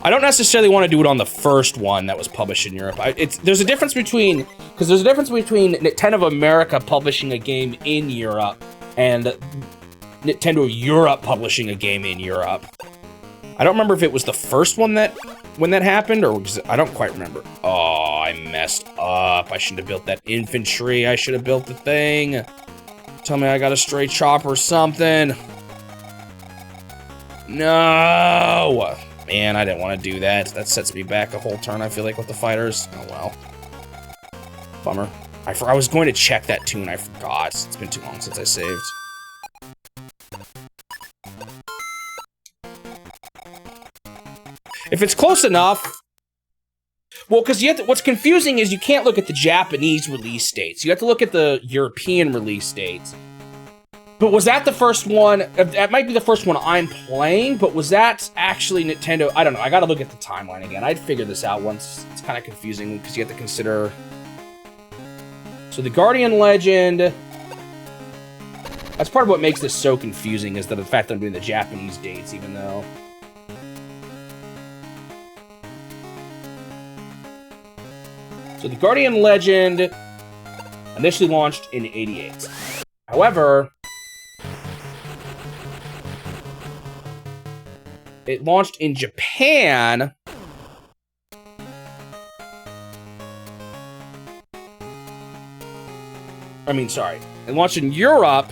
I don't necessarily want to do it on the first one that was published in Europe. There's a difference between Nintendo of America publishing a game in Europe and Nintendo of Europe publishing a game in Europe. I don't remember if it was the first one when that happened, or I don't quite remember. Oh, I messed up. I shouldn't have built that infantry. I should have built the thing. Tell me I got a stray chopper or something. No! Man, I didn't want to do that. That sets me back a whole turn, I feel like, with the fighters. Oh, well. Bummer. I was going to check that tune. I forgot. It's been too long since I saved. If it's close enough... Well, because what's confusing is you can't look at the Japanese release dates. You have to look at the European release dates. But was that the first one? That might be the first one I'm playing, but was that actually Nintendo? I don't know. I gotta look at the timeline again. I'd figured this out once. It's kind of confusing because you have to consider... So the Guardian Legend... That's part of what makes this so confusing, is that the fact that I'm doing the Japanese dates, even though... So the Guardian Legend initially launched in '88. However, it launched in Japan it launched in Europe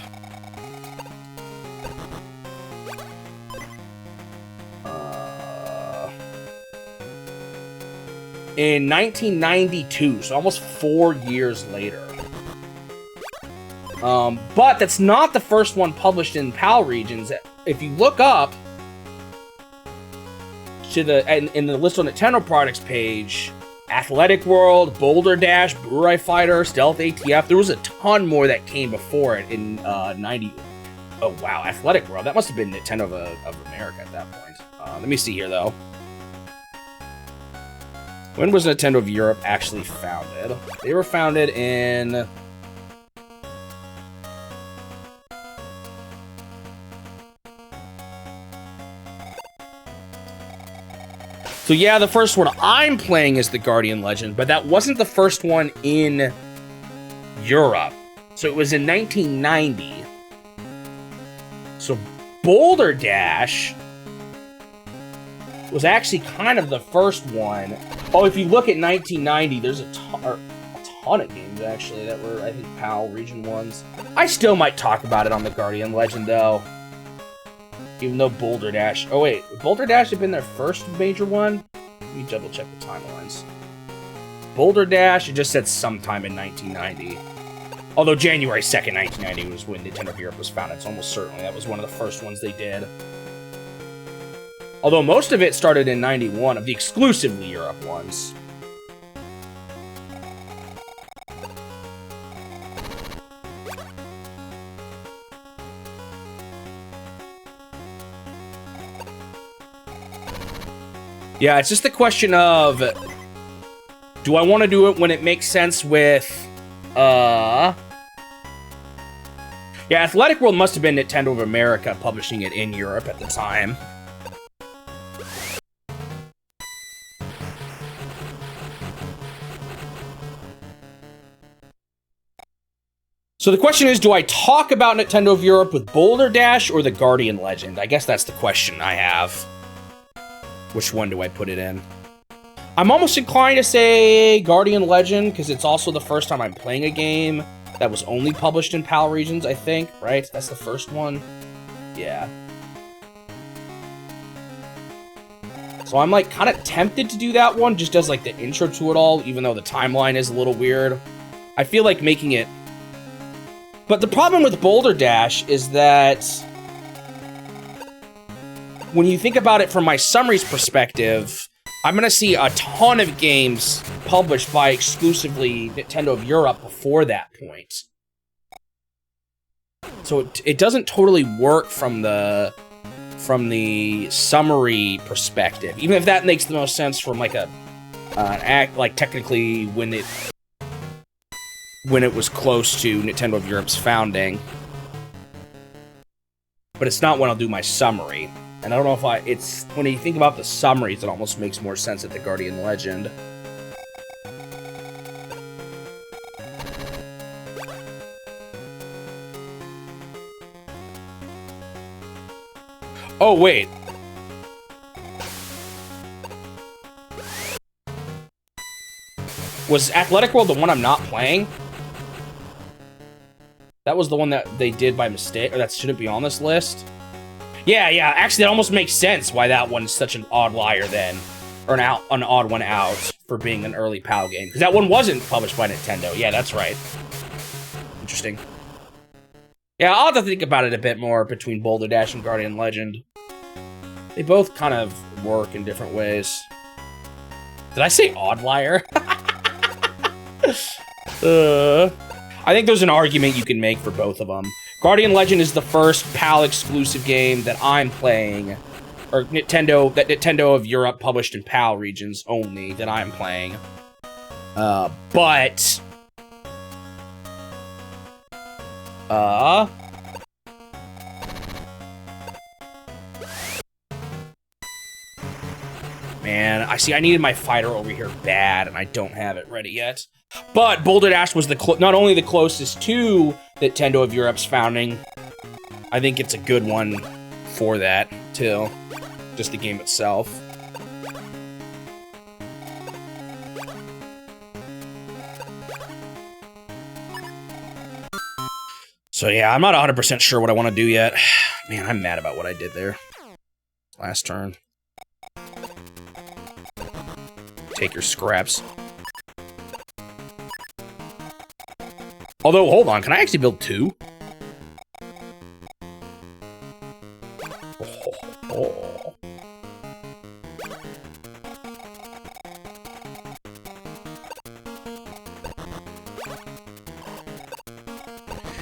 in 1992, so almost 4 years later. But that's not the first one published in PAL regions. If you look up to in the list on Nintendo products page, Athletic World, Boulder Dash, Burai Fighter, Stealth ATF, there was a ton more that came before it in 90. Oh wow, Athletic World, that must have been Nintendo of America at that point. Let me see here though. When was Nintendo of Europe actually founded? They were founded in... So yeah, the first one I'm playing is the Guardian Legend, but that wasn't the first one in Europe. So it was in 1990. So Boulder Dash was actually kind of the first one. Oh, if you look at 1990, there's a ton of games, actually, that were, I think, PAL region ones. I still might talk about it on the Guardian Legend, though. Even though Boulder Dash... Oh, wait. Would Boulder Dash have been their first major one? Let me double-check the timelines. Boulder Dash, it just said sometime in 1990. Although January 2nd, 1990 was when Nintendo of Europe was founded, so almost certainly that was one of the first ones they did. Although most of it started in 91, of the exclusively Europe ones. Yeah, it's just the question of, do I want to do it when it makes sense with, Yeah, Athletic World must have been Nintendo of America publishing it in Europe at the time. So the question is, do I talk about Nintendo of Europe with Boulder Dash or the Guardian Legend? I guess that's the question I have. Which one do I put it in? I'm almost inclined to say Guardian Legend, because it's also the first time I'm playing a game that was only published in PAL regions, I think, right? That's the first one? Yeah. So I'm, like, kind of tempted to do that one, just as, like, the intro to it all, even though the timeline is a little weird. I feel like making it... But the problem with Boulder Dash is that... when you think about it from my summary's perspective, I'm gonna see a ton of games published by exclusively Nintendo of Europe before that point. So it doesn't totally work from the summary perspective, even if that makes the most sense from like an act, like technically when it was close to Nintendo of Europe's founding. But it's not when I'll do my summary. And I don't know if it's when you think about the summaries, it almost makes more sense at the Guardian Legend. Oh, wait. Was Athletic World the one I'm not playing? That was the one that they did by mistake, or that shouldn't be on this list? Yeah, actually that almost makes sense why that one's such an odd liar then. Or an odd one out for being an early PAL game. Because that one wasn't published by Nintendo. Yeah, that's right. Interesting. Yeah, I'll have to think about it a bit more between Boulder Dash and Guardian Legend. They both kind of work in different ways. Did I say odd liar? I think there's an argument you can make for both of them. Guardian Legend is the first PAL exclusive game that I'm playing, or Nintendo of Europe published in PAL regions only that I'm playing. Man, I needed my fighter over here bad, and I don't have it ready yet. But Boulder Dash was not only the closest to Nintendo of Europe's founding, I think it's a good one for that, too. Just the game itself. So yeah, I'm not 100% sure what I want to do yet. Man, I'm mad about what I did there. Last turn. Take your scraps. Although, hold on, can I actually build two? Oh.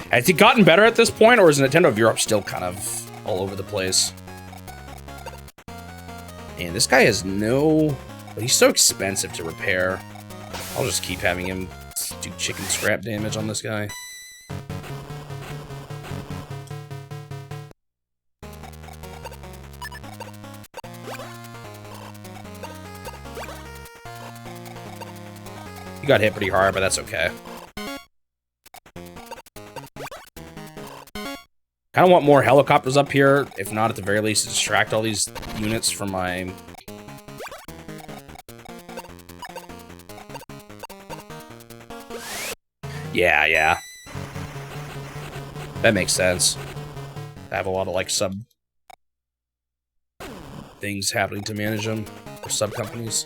Has it gotten better at this point, or is Nintendo of Europe still kind of all over the place? And this guy has no... But he's so expensive to repair. I'll just keep having him do chicken scrap damage on this guy. He got hit pretty hard, but that's okay. Kind of want more helicopters up here, if not at the very least to distract all these units from my... Yeah. That makes sense. I have a lot of, like, sub... things happening to manage them, or sub-companies.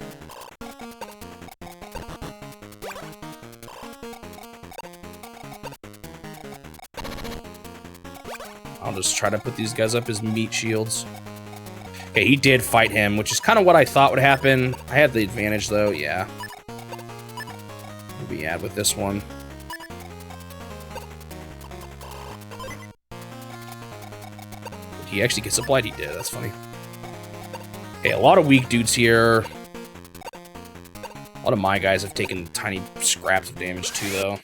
I'll just try to put these guys up as meat shields. Okay, he did fight him, which is kind of what I thought would happen. I had the advantage, though, yeah. What do we add with this one? Did he actually get supplied? He did, that's funny. Okay, a lot of weak dudes here. A lot of my guys have taken tiny scraps of damage, too, though.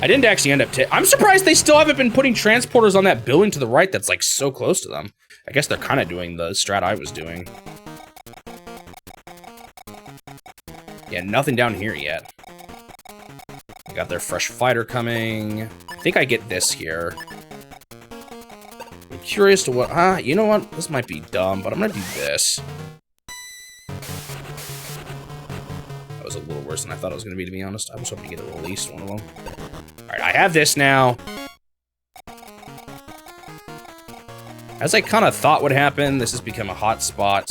I didn't actually end up... I'm surprised they still haven't been putting transporters on that building to the right that's, like, so close to them. I guess they're kind of doing the strat I was doing. Yeah, nothing down here yet. I got their fresh fighter coming. I think I get this here. I'm curious to what... you know what? This might be dumb, but I'm gonna do this. That was a little worse than I thought it was gonna be, to be honest. I was hoping to get at least one of them. Alright, I have this now. As I kind of thought would happen, this has become a hot spot.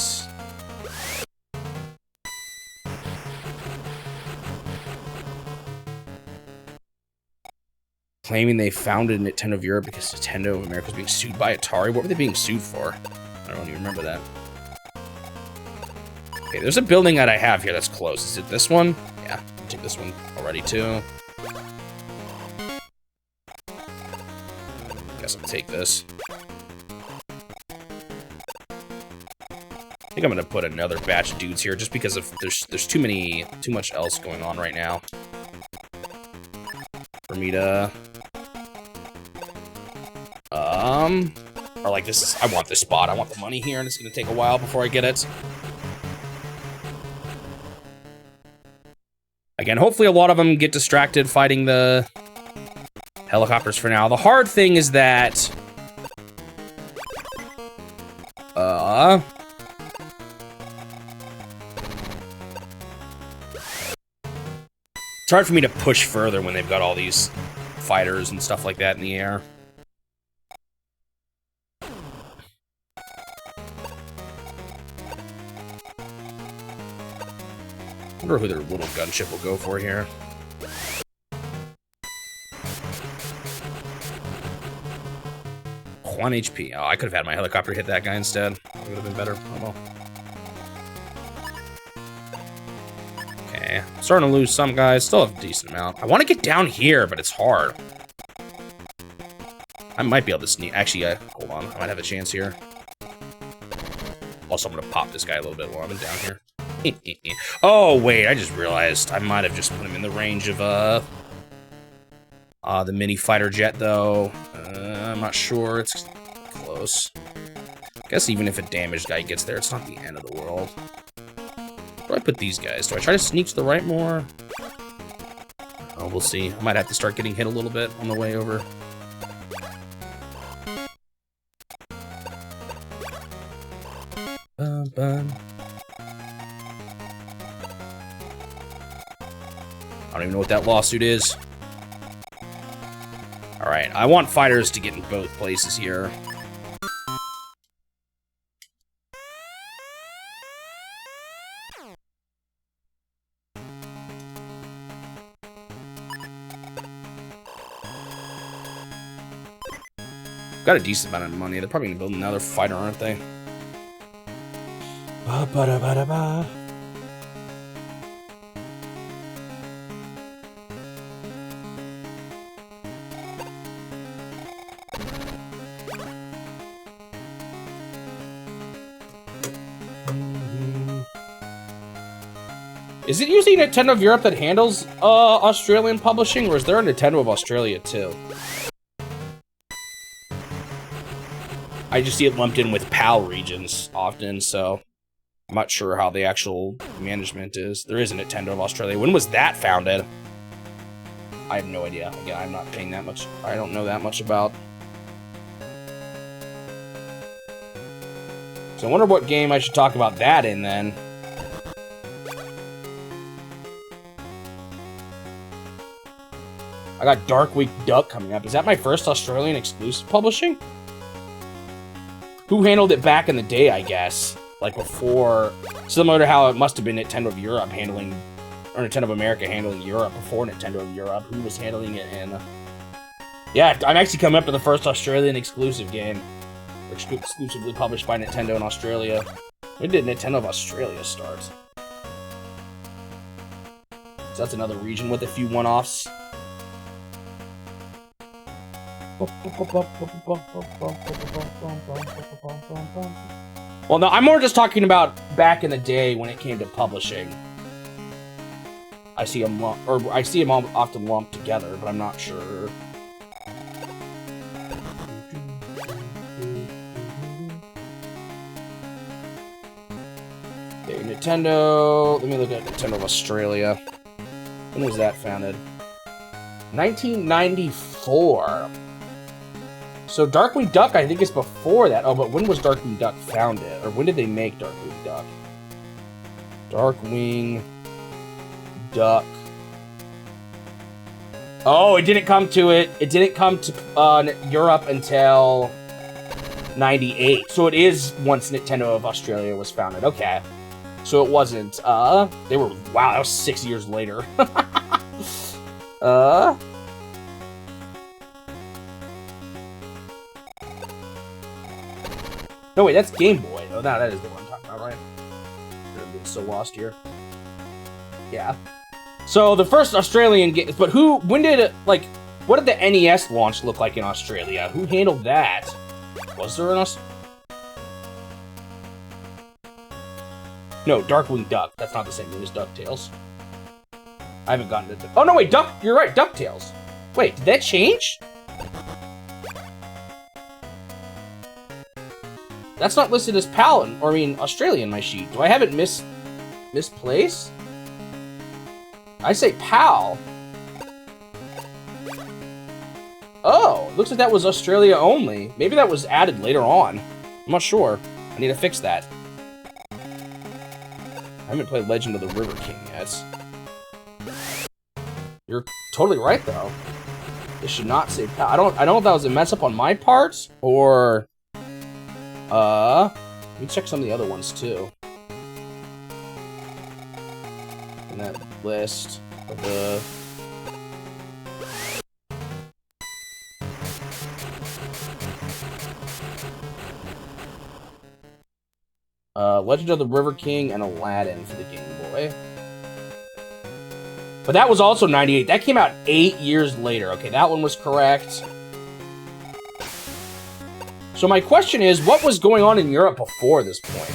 Claiming they founded Nintendo of Europe because Nintendo of America is being sued by Atari. What were they being sued for? I don't even remember that. Okay, there's a building that I have here that's close. Is it this one? Yeah, I'll take this one already, too. Guess I'll take this. I think I'm gonna put another batch of dudes here just because of there's too much else going on right now for me to or like this is, I want this spot. I want the money here, and it's gonna take a while before I get it. Again, hopefully a lot of them get distracted fighting the helicopters for now. The hard thing is that it's hard for me to push further when they've got all these fighters and stuff like that in the air. I wonder who their little gunship will go for here. 1 HP. Oh, I could have had my helicopter hit that guy instead. It would have been better. Oh well. Okay, I'm starting to lose some guys. Still have a decent amount. I want to get down here, but it's hard. I might be able to sneak. Actually, hold on. I might have a chance here. Also, I'm going to pop this guy a little bit while I'm down here. Oh, wait. I just realized I might have just put him in the range of the mini fighter jet, though. I'm not sure. It's close. I guess even if a damaged guy gets there, it's not the end of the world. Where do I put these guys? Do I try to sneak to the right more? Oh, we'll see. I might have to start getting hit a little bit on the way over. I don't even know what that lawsuit is. Alright, I want fighters to get in both places here. Got a decent amount of money. They're probably gonna build another fighter, aren't they? Ba-ba-da-ba-da-ba. Is it usually Nintendo of Europe that handles Australian publishing, or is there a Nintendo of Australia too? I just see it lumped in with PAL regions often, so I'm not sure how the actual management is. There is a Nintendo of Australia. When was that founded? I have no idea. Again, I'm not paying that much. I don't know that much about. So I wonder what game I should talk about that in then. I got Darkwing Duck coming up. Is that my first Australian exclusive publishing? Who handled it back in the day, I guess? Like before, similar to how it must have been Nintendo of Europe handling, or Nintendo of America handling Europe before Nintendo of Europe. Who was handling it in? Yeah, I'm actually coming up to the first Australian exclusive game, exclusively published by Nintendo in Australia. When did Nintendo of Australia start? So that's another region with a few one-offs. Well, no, I'm more just talking about back in the day when it came to publishing. I see them, all often lumped together, but I'm not sure. Okay, Nintendo. Let me look at Nintendo of Australia. When was that founded? 1994. So Darkwing Duck, I think, is before that. Oh, but when was Darkwing Duck founded? Or when did they make Darkwing Duck? Darkwing Duck. Oh, it didn't come to Europe until 98. So it is once Nintendo of Australia was founded. Okay. So it wasn't, they were, wow, that was 6 years later. No, wait, that's Game Boy. Oh, no, that is the one I'm talking about, right? I'm getting so lost here. Yeah. So, the first Australian game... But when did it... Like, what did the NES launch look like in Australia? Who handled that? Was there an No, Darkwing Duck. That's not the same thing as DuckTales. I haven't gotten to... Oh, no, wait, You're right, DuckTales. Wait, did that change? That's not listed as PAL, or I mean, Australia in my sheet. Do I have it misplaced? I say PAL. Oh, looks like that was Australia only. Maybe that was added later on. I'm not sure. I need to fix that. I haven't played Legend of the River King yet. You're totally right, though. It should not say PAL. I don't know if that was a mess up on my part, or... let me check some of the other ones, too. In that list of the... Legend of the River King and Aladdin for the Game Boy. But that was also 98. That came out 8 years later. Okay, that one was correct. So my question is, what was going on in Europe before this point?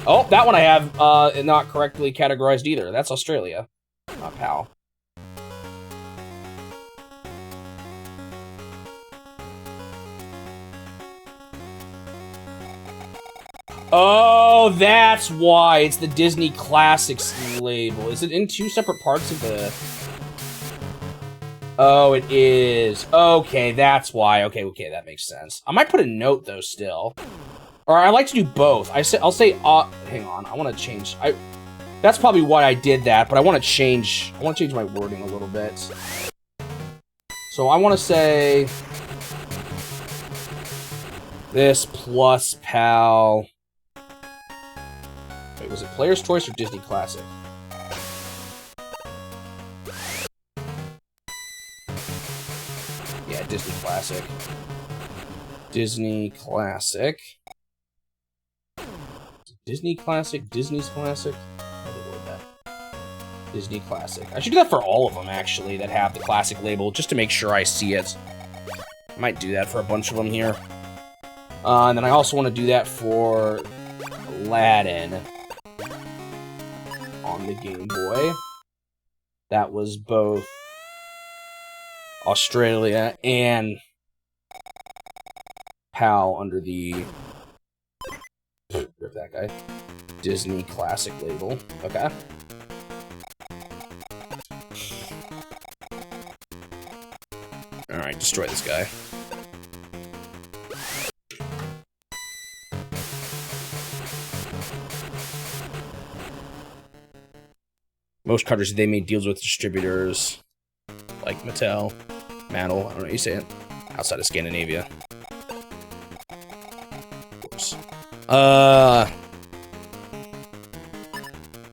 Oh, that one I have not correctly categorized either. That's Australia, not PAL. Oh, that's why. It's the Disney Classics label. Is it in two separate parts of the... Oh, it is. Okay, that's why. Okay, that makes sense. I might put a note, though, still. Or I like to do both. I'll say, hang on. I want to change. That's probably why I did that, but I want to change my wording a little bit. So I want to say this plus PAL. Wait, was it Player's Choice or Disney Classic? Yeah, Disney Classic. Disney Classic. Disney Classic? Disney's Classic? How do I word that? Disney Classic. I should do that for all of them, actually, that have the Classic label, just to make sure I see it. I might do that for a bunch of them here. And then I also want to do that for Aladdin on the Game Boy. That was both Australia and PAL under the that guy Disney Classic label. Okay. Alright, destroy this guy. Most cartridges they made deals with distributors like Mattel, Mattel, I don't know how you say it, outside of Scandinavia. Of course.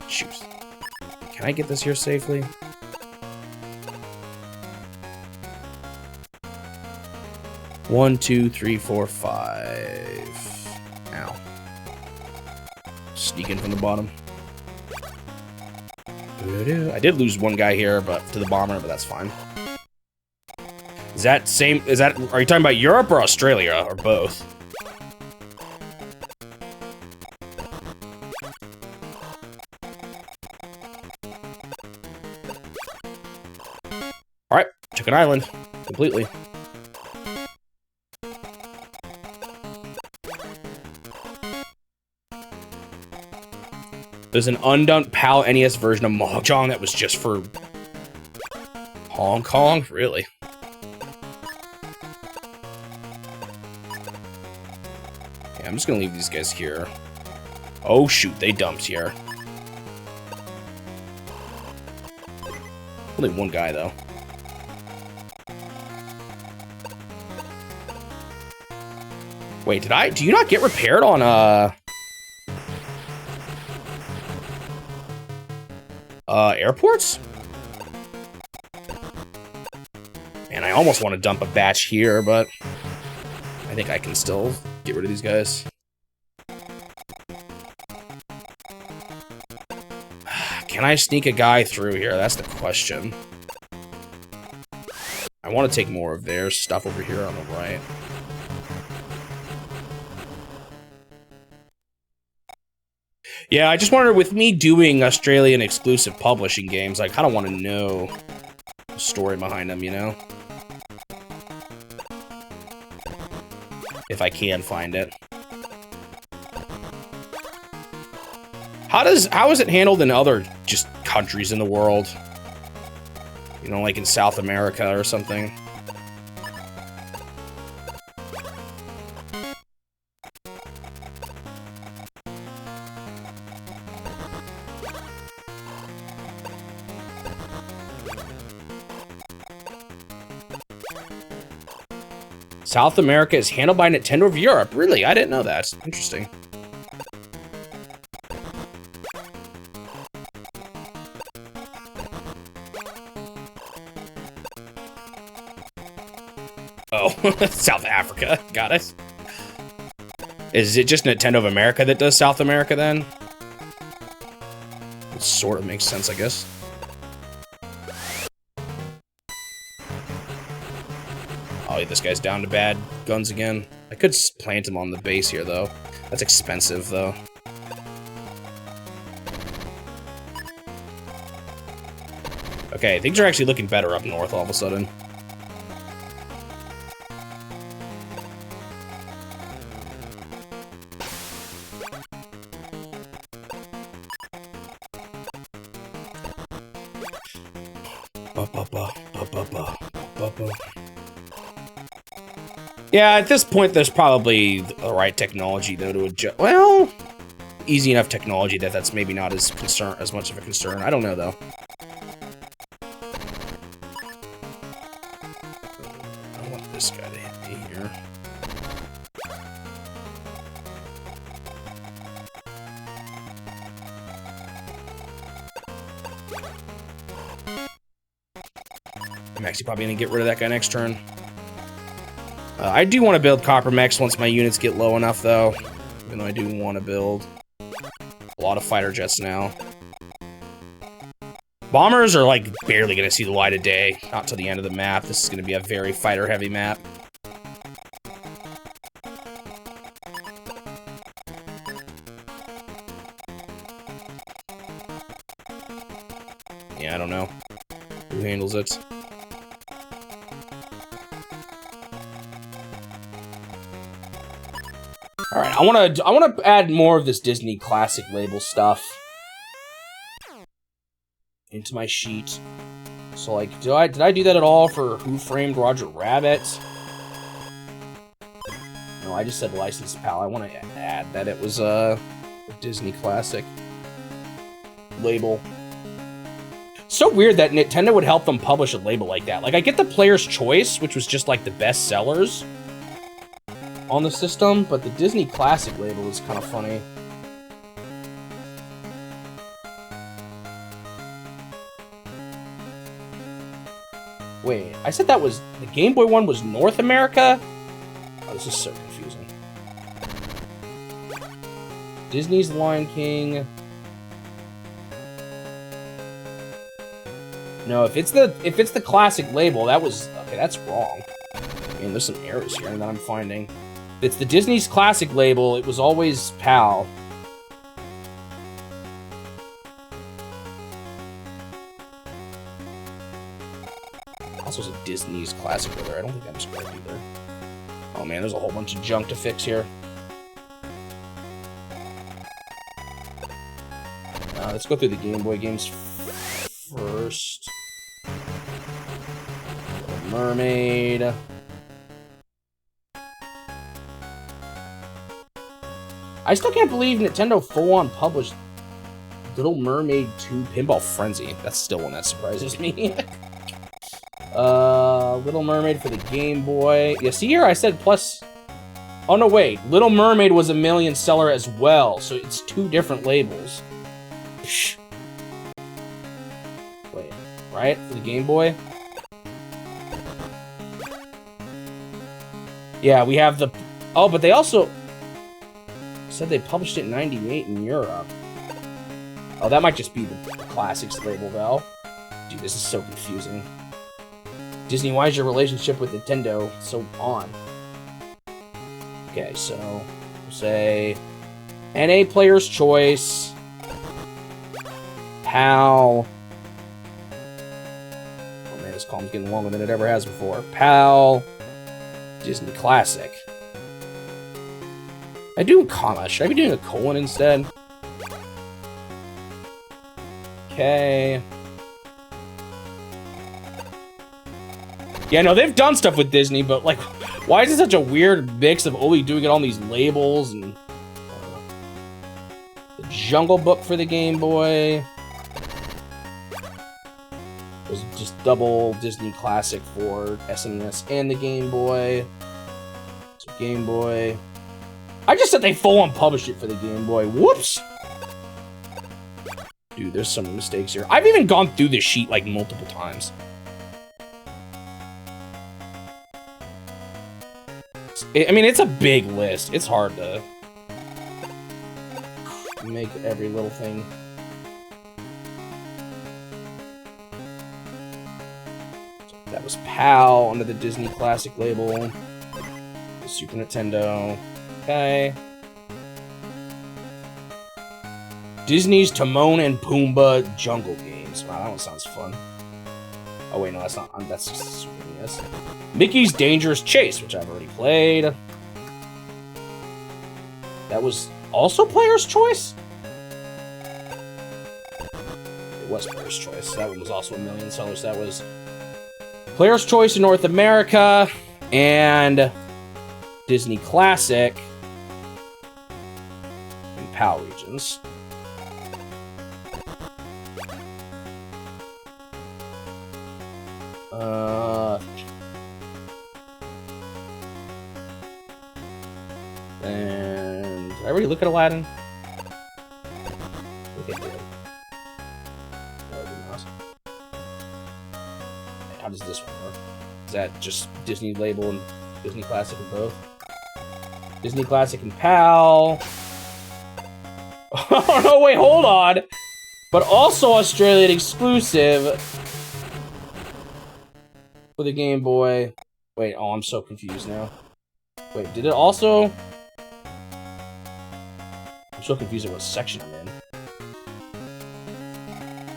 Shoot. Can I get this here safely? One, two, three, four, five. Ow. Sneak in from the bottom. I did lose one guy here, but to the bomber, but that's fine. Is that same? Are you talking about Europe or Australia or both? All right, took an island completely. There's an undunked PAL NES version of Mahjong that was just for Hong Kong? Really? Yeah, I'm just gonna leave these guys here. Oh shoot, they dumped here. Only one guy though. Wait, do you not get repaired on airports? Man, I almost want to dump a batch here, but I think I can still Get rid of these guys. Can I sneak a guy through here? That's the question. I want to take more of their stuff over here on the right. Yeah, I just wondered, with me doing Australian exclusive publishing games, I kind of want to know the story behind them, you know? If I can find it. How is it handled in other just countries in the world? You know, like in South America or something? South America is handled by Nintendo of Europe. Really? I didn't know that. Interesting. Oh, South Africa. Got it. Is it just Nintendo of America that does South America then? It sort of makes sense, I guess. Oh, this guy's down to bad guns again. I could plant him on the base here, though. That's expensive, though. Okay, things are actually looking better up north all of a sudden. Yeah, at this point, there's probably the right technology, though, to adjust. Well, easy enough technology that that's maybe not as much of a concern. I don't know, though. I want this guy to hit me here. I'm actually probably going to get rid of that guy next turn. I do want to build Copper Mechs once my units get low enough, though. Even though I do want to build a lot of fighter jets now. Bombers are, like, barely going to see the light of day. Not till the end of the map. This is going to be a very fighter-heavy map. Yeah, I don't know. Who handles it? All right, I want to add more of this Disney Classic label stuff into my sheet. So, like, did I do that at all for Who Framed Roger Rabbit? No, I just said licensed pal. I want to add that it was a Disney Classic label. So weird that Nintendo would help them publish a label like that. Like, I get the Player's Choice, which was just like the best sellers on the system, but the Disney Classic label is kind of funny. Wait, I said that was the Game Boy one was North America? Oh, this is so confusing. Disney's Lion King. No, if it's the classic label, that was okay, that's wrong. Man, there's some errors here that I'm finding. It's the Disney's Classic label. It was always PAL. Also, it's a Disney's Classic over there. I don't think that's correct either. Oh man, there's a whole bunch of junk to fix here. Let's go through the Game Boy games first. Little Mermaid. I still can't believe Nintendo full-on published Little Mermaid 2 Pinball Frenzy. That's still one that surprises me. Little Mermaid for the Game Boy. Yeah, see here I said plus... Oh, no, wait. Little Mermaid was a million seller as well, so it's two different labels. Psh. Wait, right? For the Game Boy? Yeah, we have the... Oh, but they also... Said they published it in 98 in Europe. Oh, that might just be the classics label, though. Dude, this is so confusing. Disney, why is your relationship with Nintendo so on? Okay, so we'll say NA Player's Choice, PAL. Oh man, this column's getting longer than it ever has before. PAL, Disney Classic. I do a comma. Should I be doing a colon instead? Okay. Yeah, no, they've done stuff with Disney, but, like, why is it such a weird mix of only doing it on these labels and... the Jungle Book for the Game Boy. It was just double Disney Classic for SNES and the Game Boy. So Game Boy. I just said they full-on published it for the Game Boy. Whoops! Dude, there's some mistakes here. I've even gone through this sheet, like, multiple times. I mean, it's a big list. It's hard to make every little thing. That was PAL under the Disney Classic label. The Super Nintendo. Okay. Disney's Timon and Pumbaa Jungle Games. Wow, that one sounds fun. Oh wait, no, that's not. That's just Super NES. Mickey's Dangerous Chase, which I've already played. That was also Player's Choice? It was Player's Choice. That one was also $1 million sellers. That was Player's Choice in North America and Disney Classic in PAL regions. And did I already look at Aladdin? I think I did. That would be awesome. How does this one work? Is that just Disney label and Disney Classic in both? Disney Classic and PAL. Oh no, wait, hold on. But also Australian exclusive for the Game Boy. Wait, oh, I'm so confused now. Wait, did it also... I'm so confused at what section I'm in.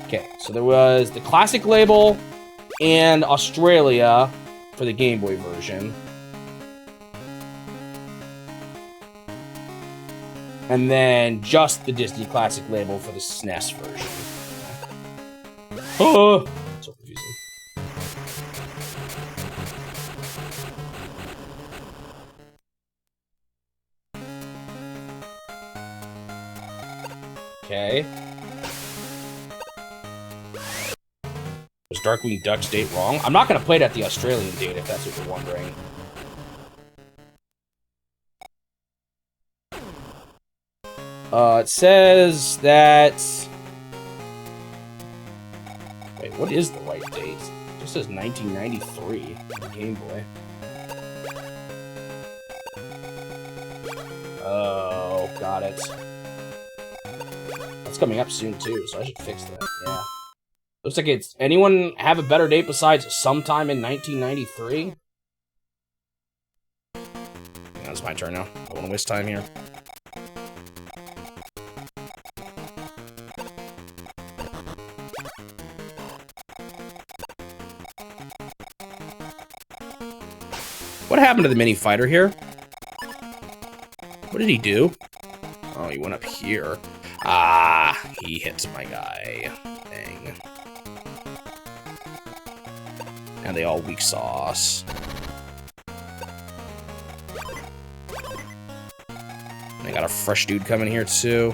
Okay, so there was the Classic label and Australia for the Game Boy version. And then just the Disney Classic label for the SNES version. Oh! So confusing. Okay. Was Darkwing Duck's date wrong? I'm not going to play it at the Australian date, if that's what you're wondering. It says that... Wait, what is the right date? It just says 1993 on the Game Boy. Oh, got it. That's coming up soon, too, so I should fix that. Yeah. Looks like it's... Anyone have a better date besides sometime in 1993? Yeah, it's my turn now. I don't want to waste time here. What happened to the mini fighter here? What did he do? Oh, he went up here. Ah, he hits my guy. Dang. And they all weak sauce. I got a fresh dude coming here too.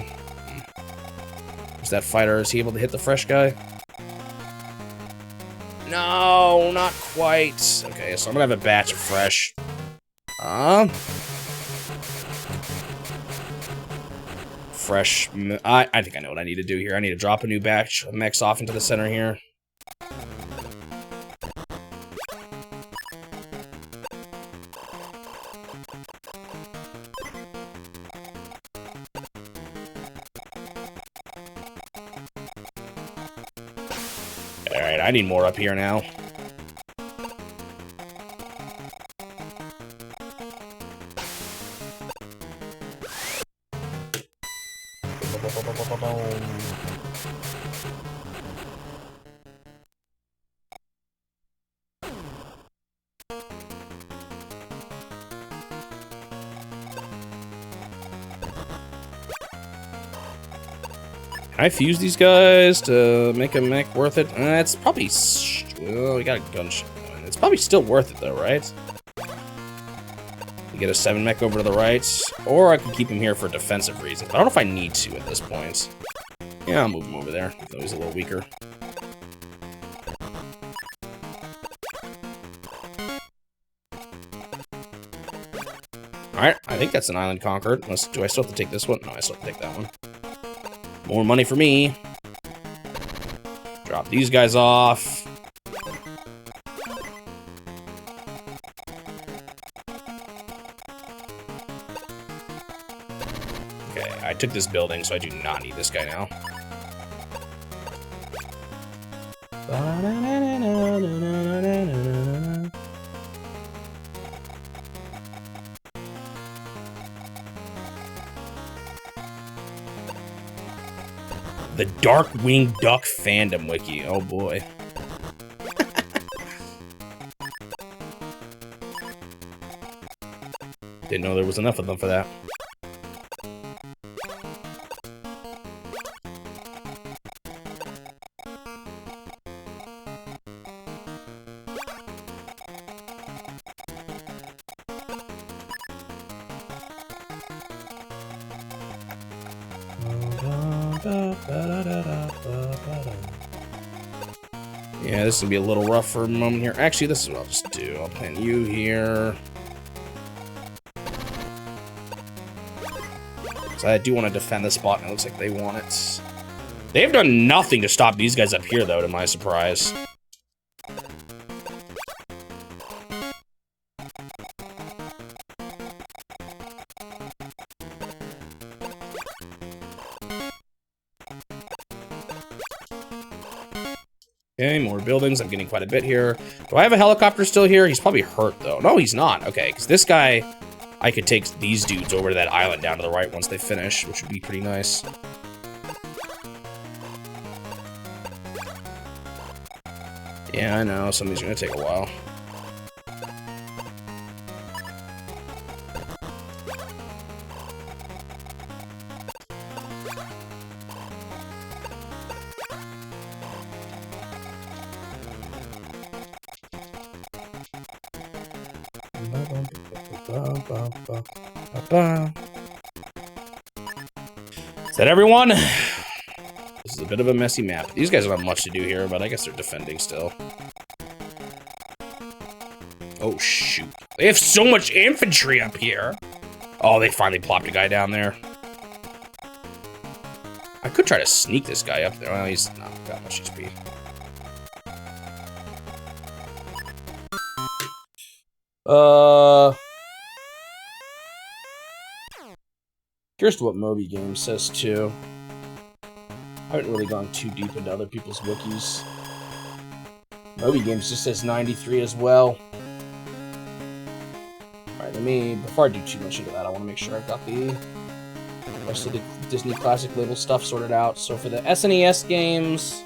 Is that fighter? Is he able to hit the fresh guy? No, not quite. Okay, so I'm gonna have a batch of fresh. Fresh. I think I know what I need to do here. I need to drop a new batch of mechs off into the center here. Alright, I need more up here now. Can I fuse these guys to make a mech worth it? It's probably... Well, we got a gunship going. It's probably still worth it, though, right? You get a 7 mech over to the right. Or I could keep him here for defensive reasons. But I don't know if I need to at this point. Yeah, I'll move him over there, though he's a little weaker. Alright, I think that's an island conquered. Unless, do I still have to take this one? No, I still have to take that one. More money for me. Drop these guys off. Okay, I took this building, so I do not need this guy now. The Darkwing Duck fandom wiki. Oh boy. Didn't know there was enough of them for that. Yeah, this is gonna be a little rough for a moment here. Actually, this is what I'll just do. I'll plant you here. So I do want to defend the spot, and it looks like they want it. They've done nothing to stop these guys up here, though, to my surprise. Okay, more buildings. I'm getting quite a bit here. Do I have a helicopter still here? He's probably hurt, though. No, he's not. Okay, because this guy, I could take these dudes over to that island down to the right once they finish, which would be pretty nice. Yeah, I know. Somebody's going to take a while. Is that everyone? This is a bit of a messy map. These guys don't have much to do here, but I guess they're defending still. Oh, shoot. They have so much infantry up here. Oh, they finally plopped a guy down there. I could try to sneak this guy up there. Well, he's not got much HP. Here's what Moby Games says too. I haven't really gone too deep into other people's wikis. Moby Games just says 93 as well. Alright, before I do too much into that, I want to make sure I've got the rest of the Disney Classic label stuff sorted out. So for the SNES games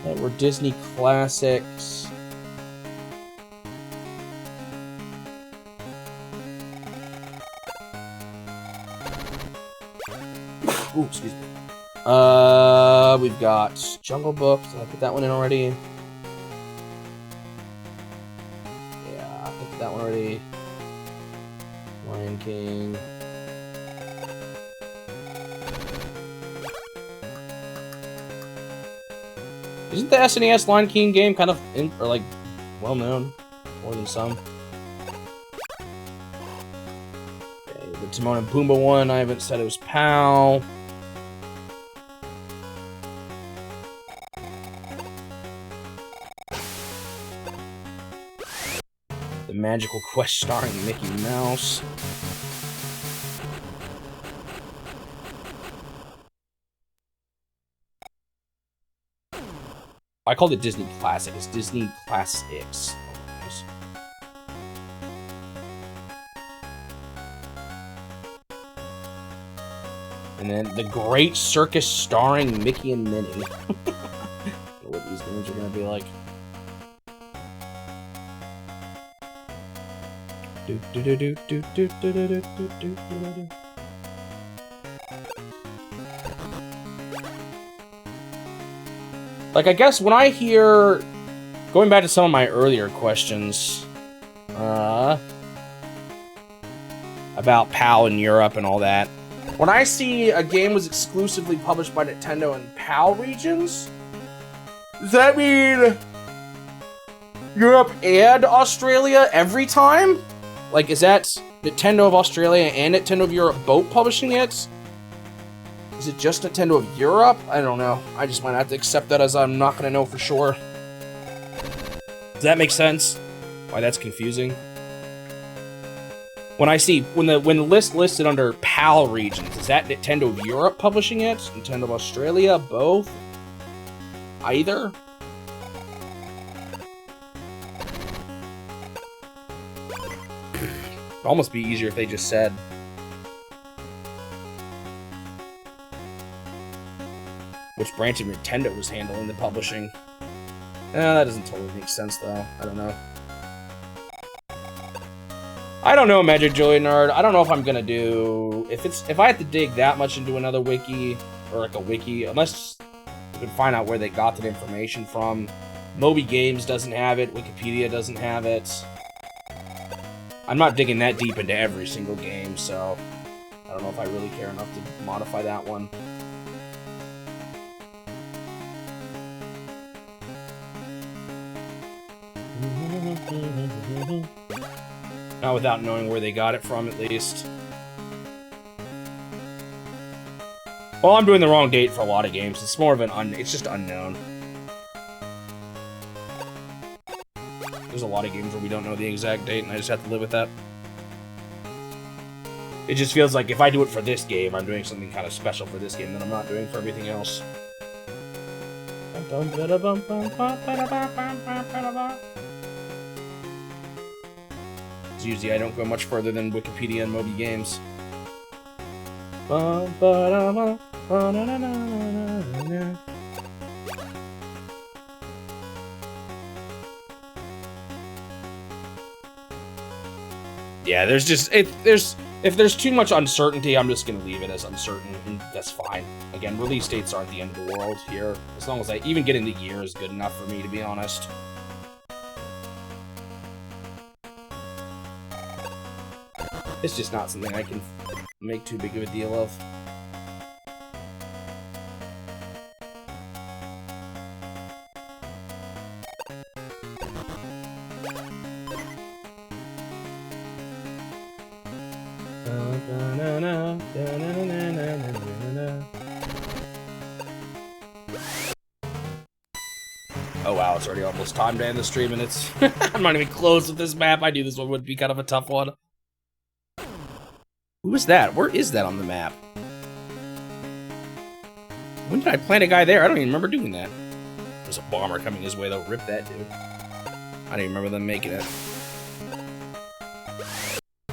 that were Disney Classics, ooh, excuse me. We've got Jungle Book. Did I put that one in already? Yeah, I put that one already. Lion King. Isn't the SNES Lion King game kind of well known more than some? Okay, the Timon and Pumbaa one, I haven't said it was PAL. The Magical Quest starring Mickey Mouse. I called it Disney Classic. It's Disney Classics. And then The Great Circus starring Mickey and Minnie. What these games are gonna be like. Like, I guess when I hear, going back to some of my earlier questions, about PAL in Europe and all that, when I see a game was exclusively published by Nintendo in PAL regions, does that mean Europe and Australia every time? Like, is that Nintendo of Australia and Nintendo of Europe both publishing it? Is it just Nintendo of Europe? I don't know. I just might have to accept that as I'm not going to know for sure. Does that make sense? Why that's confusing? When I see, when the list listed under PAL regions, is that Nintendo of Europe publishing it? Nintendo of Australia? Both? Either? It'd almost be easier if they just said. Which branch of Nintendo was handling the publishing. That doesn't totally make sense, though. I don't know. I don't know, Magic Joey Nerd. I don't know if I'm gonna do... If I have to dig that much into another wiki, or like a wiki, unless you can find out where they got that information from. Moby Games doesn't have it. Wikipedia doesn't have it. I'm not digging that deep into every single game, so... I don't know if I really care enough to modify that one. Not without knowing where they got it from, at least. Well, I'm doing the wrong date for a lot of games. It's more of an it's just unknown. There's a lot of games where we don't know the exact date, and I just have to live with that. It just feels like if I do it for this game, I'm doing something kind of special for this game that I'm not doing for everything else. Usually I don't go much further than Wikipedia and Moby Games. Yeah, there's just if there's too much uncertainty, I'm just gonna leave it as uncertain, and that's fine. Again, release dates aren't the end of the world here. As long as I even get into year is good enough for me, to be honest. It's just not something I can make too big of a deal of. Oh wow, it's already almost time to end the stream, and it's I'm not even close with this map. I knew this one would be kind of a tough one. Who is that? Where is that on the map? When did I plant a guy there? I don't even remember doing that. There's a bomber coming his way, though. Rip that dude. I don't even remember them making it.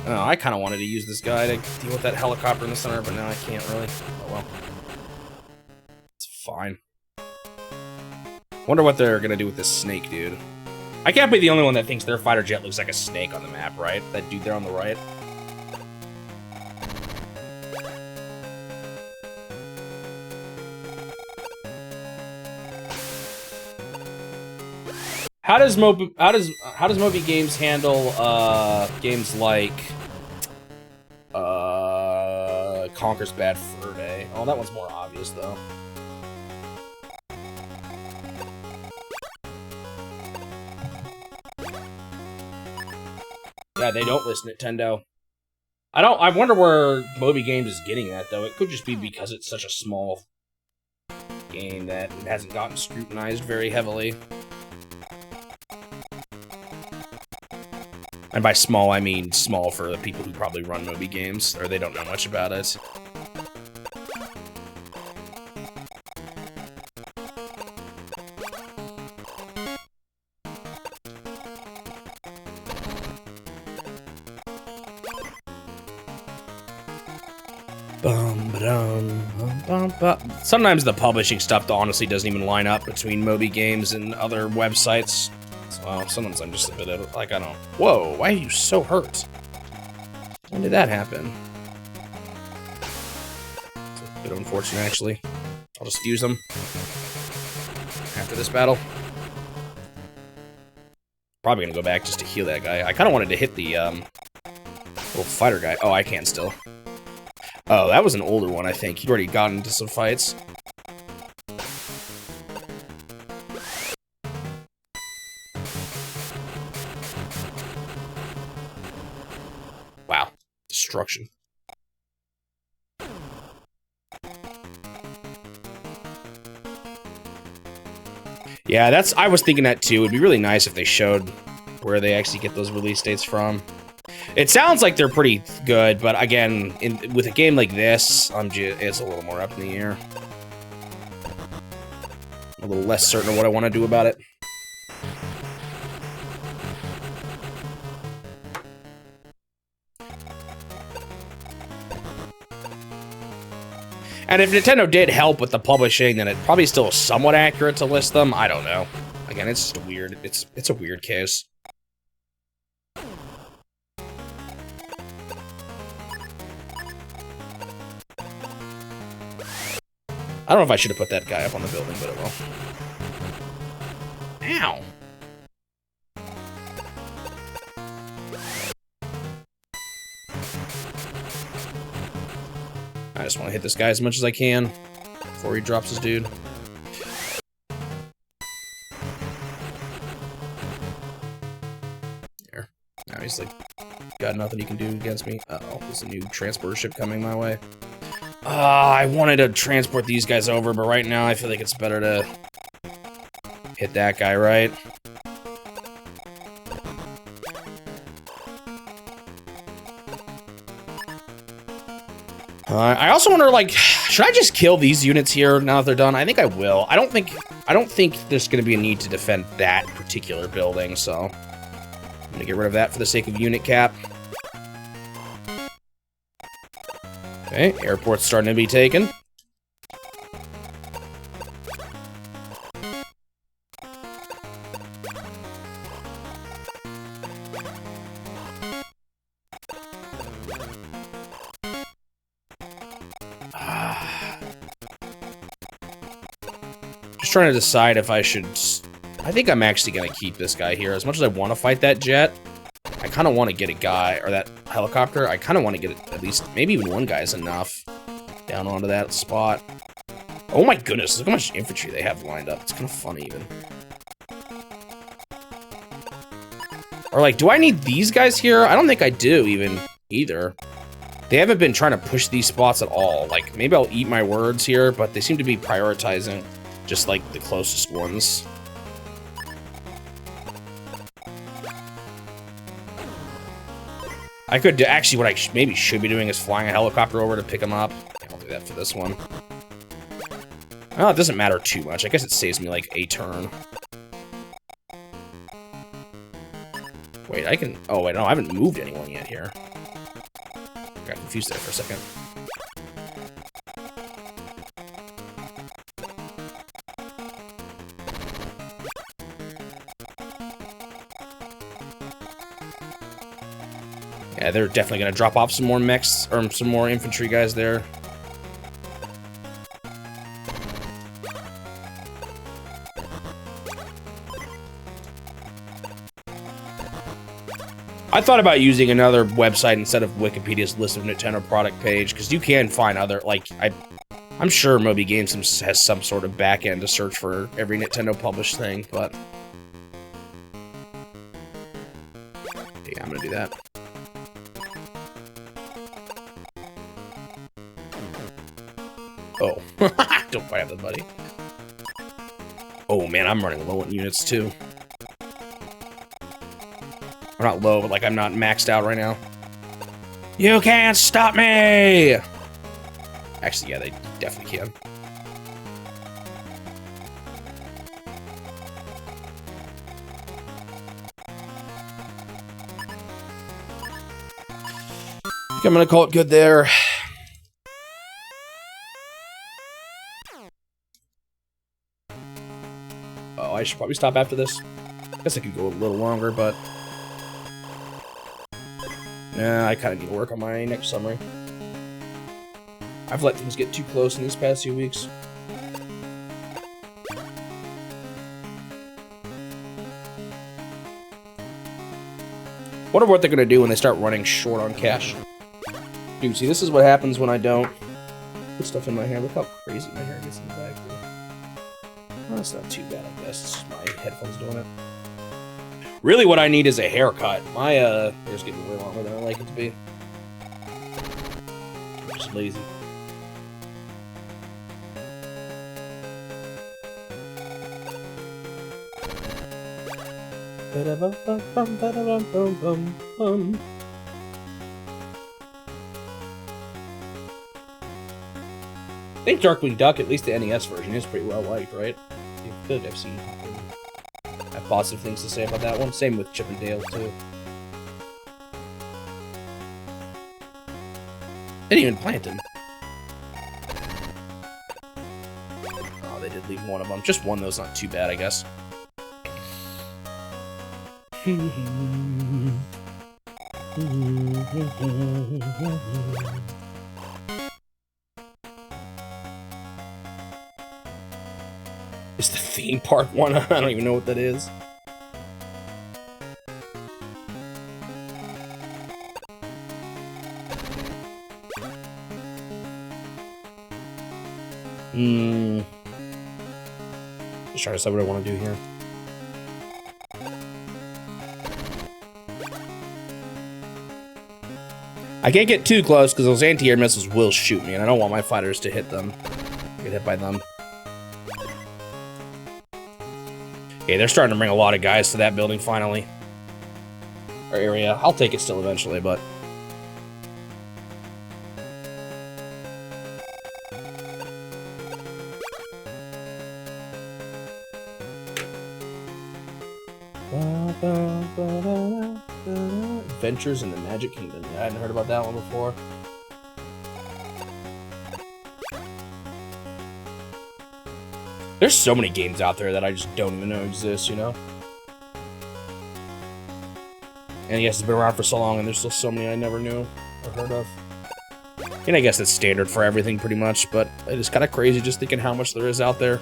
Oh, I kind of wanted to use this guy to deal with that helicopter in the center, but now I can't really. Oh well. It's fine. Wonder what they're gonna do with this snake, dude. I can't be the only one that thinks their fighter jet looks like a snake on the map, right? That dude there on the right. How does Moby Games handle games like Conker's Bad Fur Day? Oh, that one's more obvious though. Yeah, they don't list Nintendo. I wonder where Moby Games is getting that though. It could just be because it's such a small game that it hasn't gotten scrutinized very heavily. And by small, I mean small for the people who probably run Moby Games, or they don't know much about it. Sometimes the publishing stuff honestly doesn't even line up between Moby Games and other websites. So sometimes I'm just a bit like, I don't... Whoa, why are you so hurt? When did that happen? It's a bit unfortunate, actually. I'll just use them after this battle. Probably gonna go back just to heal that guy. I kind of wanted to hit the little fighter guy. Oh, I can still. Oh, that was an older one, I think. He'd already gotten into some fights. Wow. Destruction. Yeah, I was thinking that too. It'd be really nice if they showed where they actually get those release dates from. It sounds like they're pretty good, but again, with a game like this, it's a little more up in the air. A little less certain of what I want to do about it. And if Nintendo did help with the publishing, then it probably still is somewhat accurate to list them. I don't know. Again, it's just weird. It's a weird case. I don't know if I should have put that guy up on the building, but it will. Ow! I just want to hit this guy as much as I can before he drops his dude. There. Now he's like, got nothing he can do against me. Uh-oh, there's a new transporter ship coming my way. I wanted to transport these guys over, but right now I feel like it's better to hit that guy, right? I also wonder, like, should I just kill these units here now that they're done? I think I will. I don't think there's going to be a need to defend that particular building, so I'm going to get rid of that for the sake of unit cap. Okay, airport's starting to be taken. Just trying to decide if I should... I think I'm actually going to keep this guy here. As much as I want to fight that jet, I kind of want to get a guy, or that helicopter, I kind of want to get at least, maybe even one guy is enough down onto that spot. Oh my goodness, look how much infantry they have lined up. It's kind of funny, even. Or, like, do I need these guys here? I don't think I do, either. They haven't been trying to push these spots at all. Like, maybe I'll eat my words here, but they seem to be prioritizing just, like, the closest ones. I could actually, what I maybe should be doing is flying a helicopter over to pick him up. I'll do that for this one. Well, it doesn't matter too much. I guess it saves me like a turn. Wait, I can... Oh, wait, no, I haven't moved anyone yet here. Got confused there for a second. Yeah, they're definitely going to drop off some more mechs, or some more infantry guys there. I thought about using another website instead of Wikipedia's list of Nintendo product page, because you can find other, like, I'm sure Moby Games has some sort of back-end to search for every Nintendo published thing, but... Yeah, I'm going to do that. Oh, don't fight after the buddy. Oh man, I'm running low on units too. Or not low, but like I'm not maxed out right now. You can't stop me! Actually, yeah, they definitely can. I think I'm gonna call it good there. Oh, I should probably stop after this. Guess I could go a little longer, but... Nah, I kind of need to work on my next summary. I've let things get too close in these past few weeks. Wonder what they're gonna do when they start running short on cash. Dude, see, this is what happens when I don't put stuff in my hair. Look how crazy my hair gets in the back. Well, that's not too bad, I guess. It's just my headphones doing it. Really, what I need is a haircut. My hair's getting way longer than I like it to be. I'm just lazy. I think Darkwing Duck, at least the NES version, is pretty well liked, right? You could have seen have positive things to say about that one. Same with Chip and Dale too. Didn't even plant him. Oh, they did leave one of them. Just one, though's not too bad, I guess. Is the theme park one? I don't even know what that is. Just trying to decide what I want to do here. I can't get too close because those anti-air missiles will shoot me, and I don't want my fighters to hit them. Get hit by them. Okay, they're starting to bring a lot of guys to that building finally. Or area. I'll take it still eventually, but... Adventures in the Magic Kingdom. Yeah, I hadn't heard about that one before. There's so many games out there that I just don't even know exist, you know? And yes, it's been around for so long and there's still so many I never knew or heard of. And I guess that's standard for everything pretty much, but it is kind of crazy just thinking how much there is out there.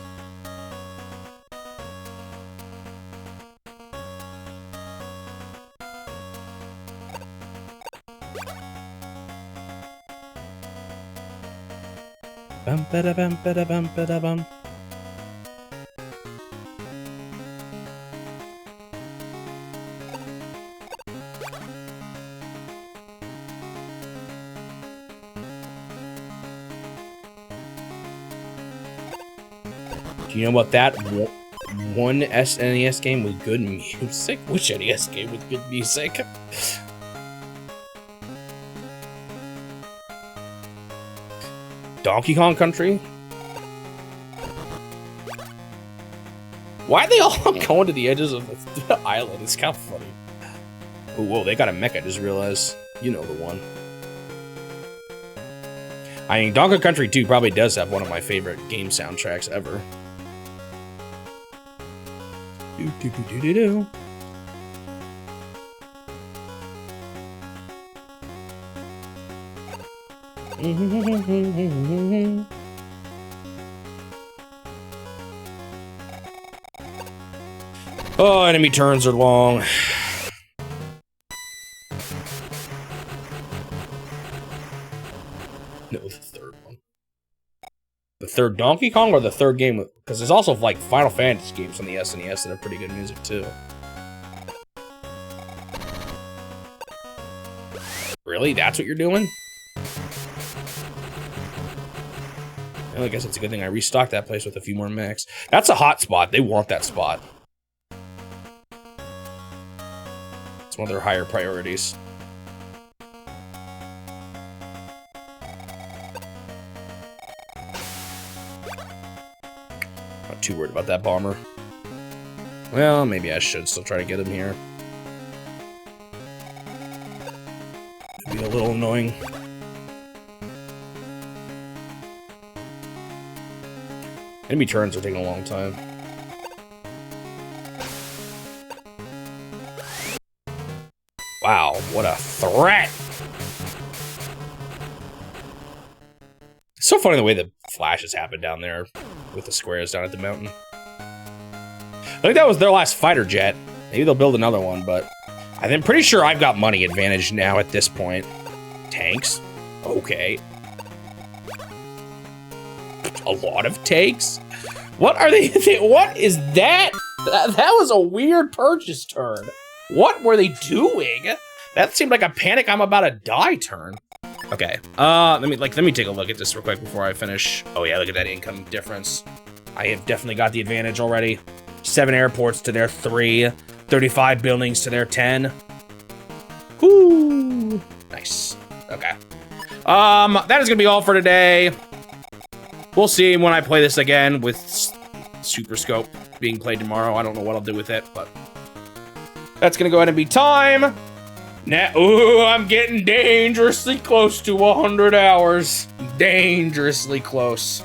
Bum ba da bum ba da bum ba da bum. Do you know about that one SNES game with good music? Which NES game with good music? Donkey Kong Country? Why are they all going to the edges of the island? It's kind of funny. Oh, whoa, they got a mech, I just realized. You know the one. I mean, Donkey Kong Country 2 probably does have one of my favorite game soundtracks ever. Do do do do do do. Oh, enemy turns are long. No, the third one. The third Donkey Kong or the third game? Because there's also like Final Fantasy games on the SNES that have pretty good music too. Really? That's what you're doing? Well, I guess it's a good thing I restocked that place with a few more mechs. That's a hot spot. They want that spot. It's one of their higher priorities. Not too worried about that bomber. Well, maybe I should still try to get him here. It'd be a little annoying. Enemy turns are taking a long time. Wow, what a threat. It's so funny the way the flashes happen down there with the squares down at the mountain. I think that was their last fighter jet. Maybe they'll build another one, but I'm pretty sure I've got money advantage now at this point. Tanks? Okay. A lot of tanks? What are they? What is that? That was a weird purchase turn. What were they doing? That seemed like a panic I'm about to die turn. Okay, let me take a look at this real quick before I finish. Oh yeah, look at that income difference. I have definitely got the advantage already. 7 airports to their 3, 35 buildings to their 10. Whoo, nice. Okay. That is gonna be all for today. We'll see when I play this again with Super Scope being played tomorrow. I don't know what I'll do with it, but that's gonna go ahead and be time. Now, ooh, I'm getting dangerously close to 100 hours. Dangerously close.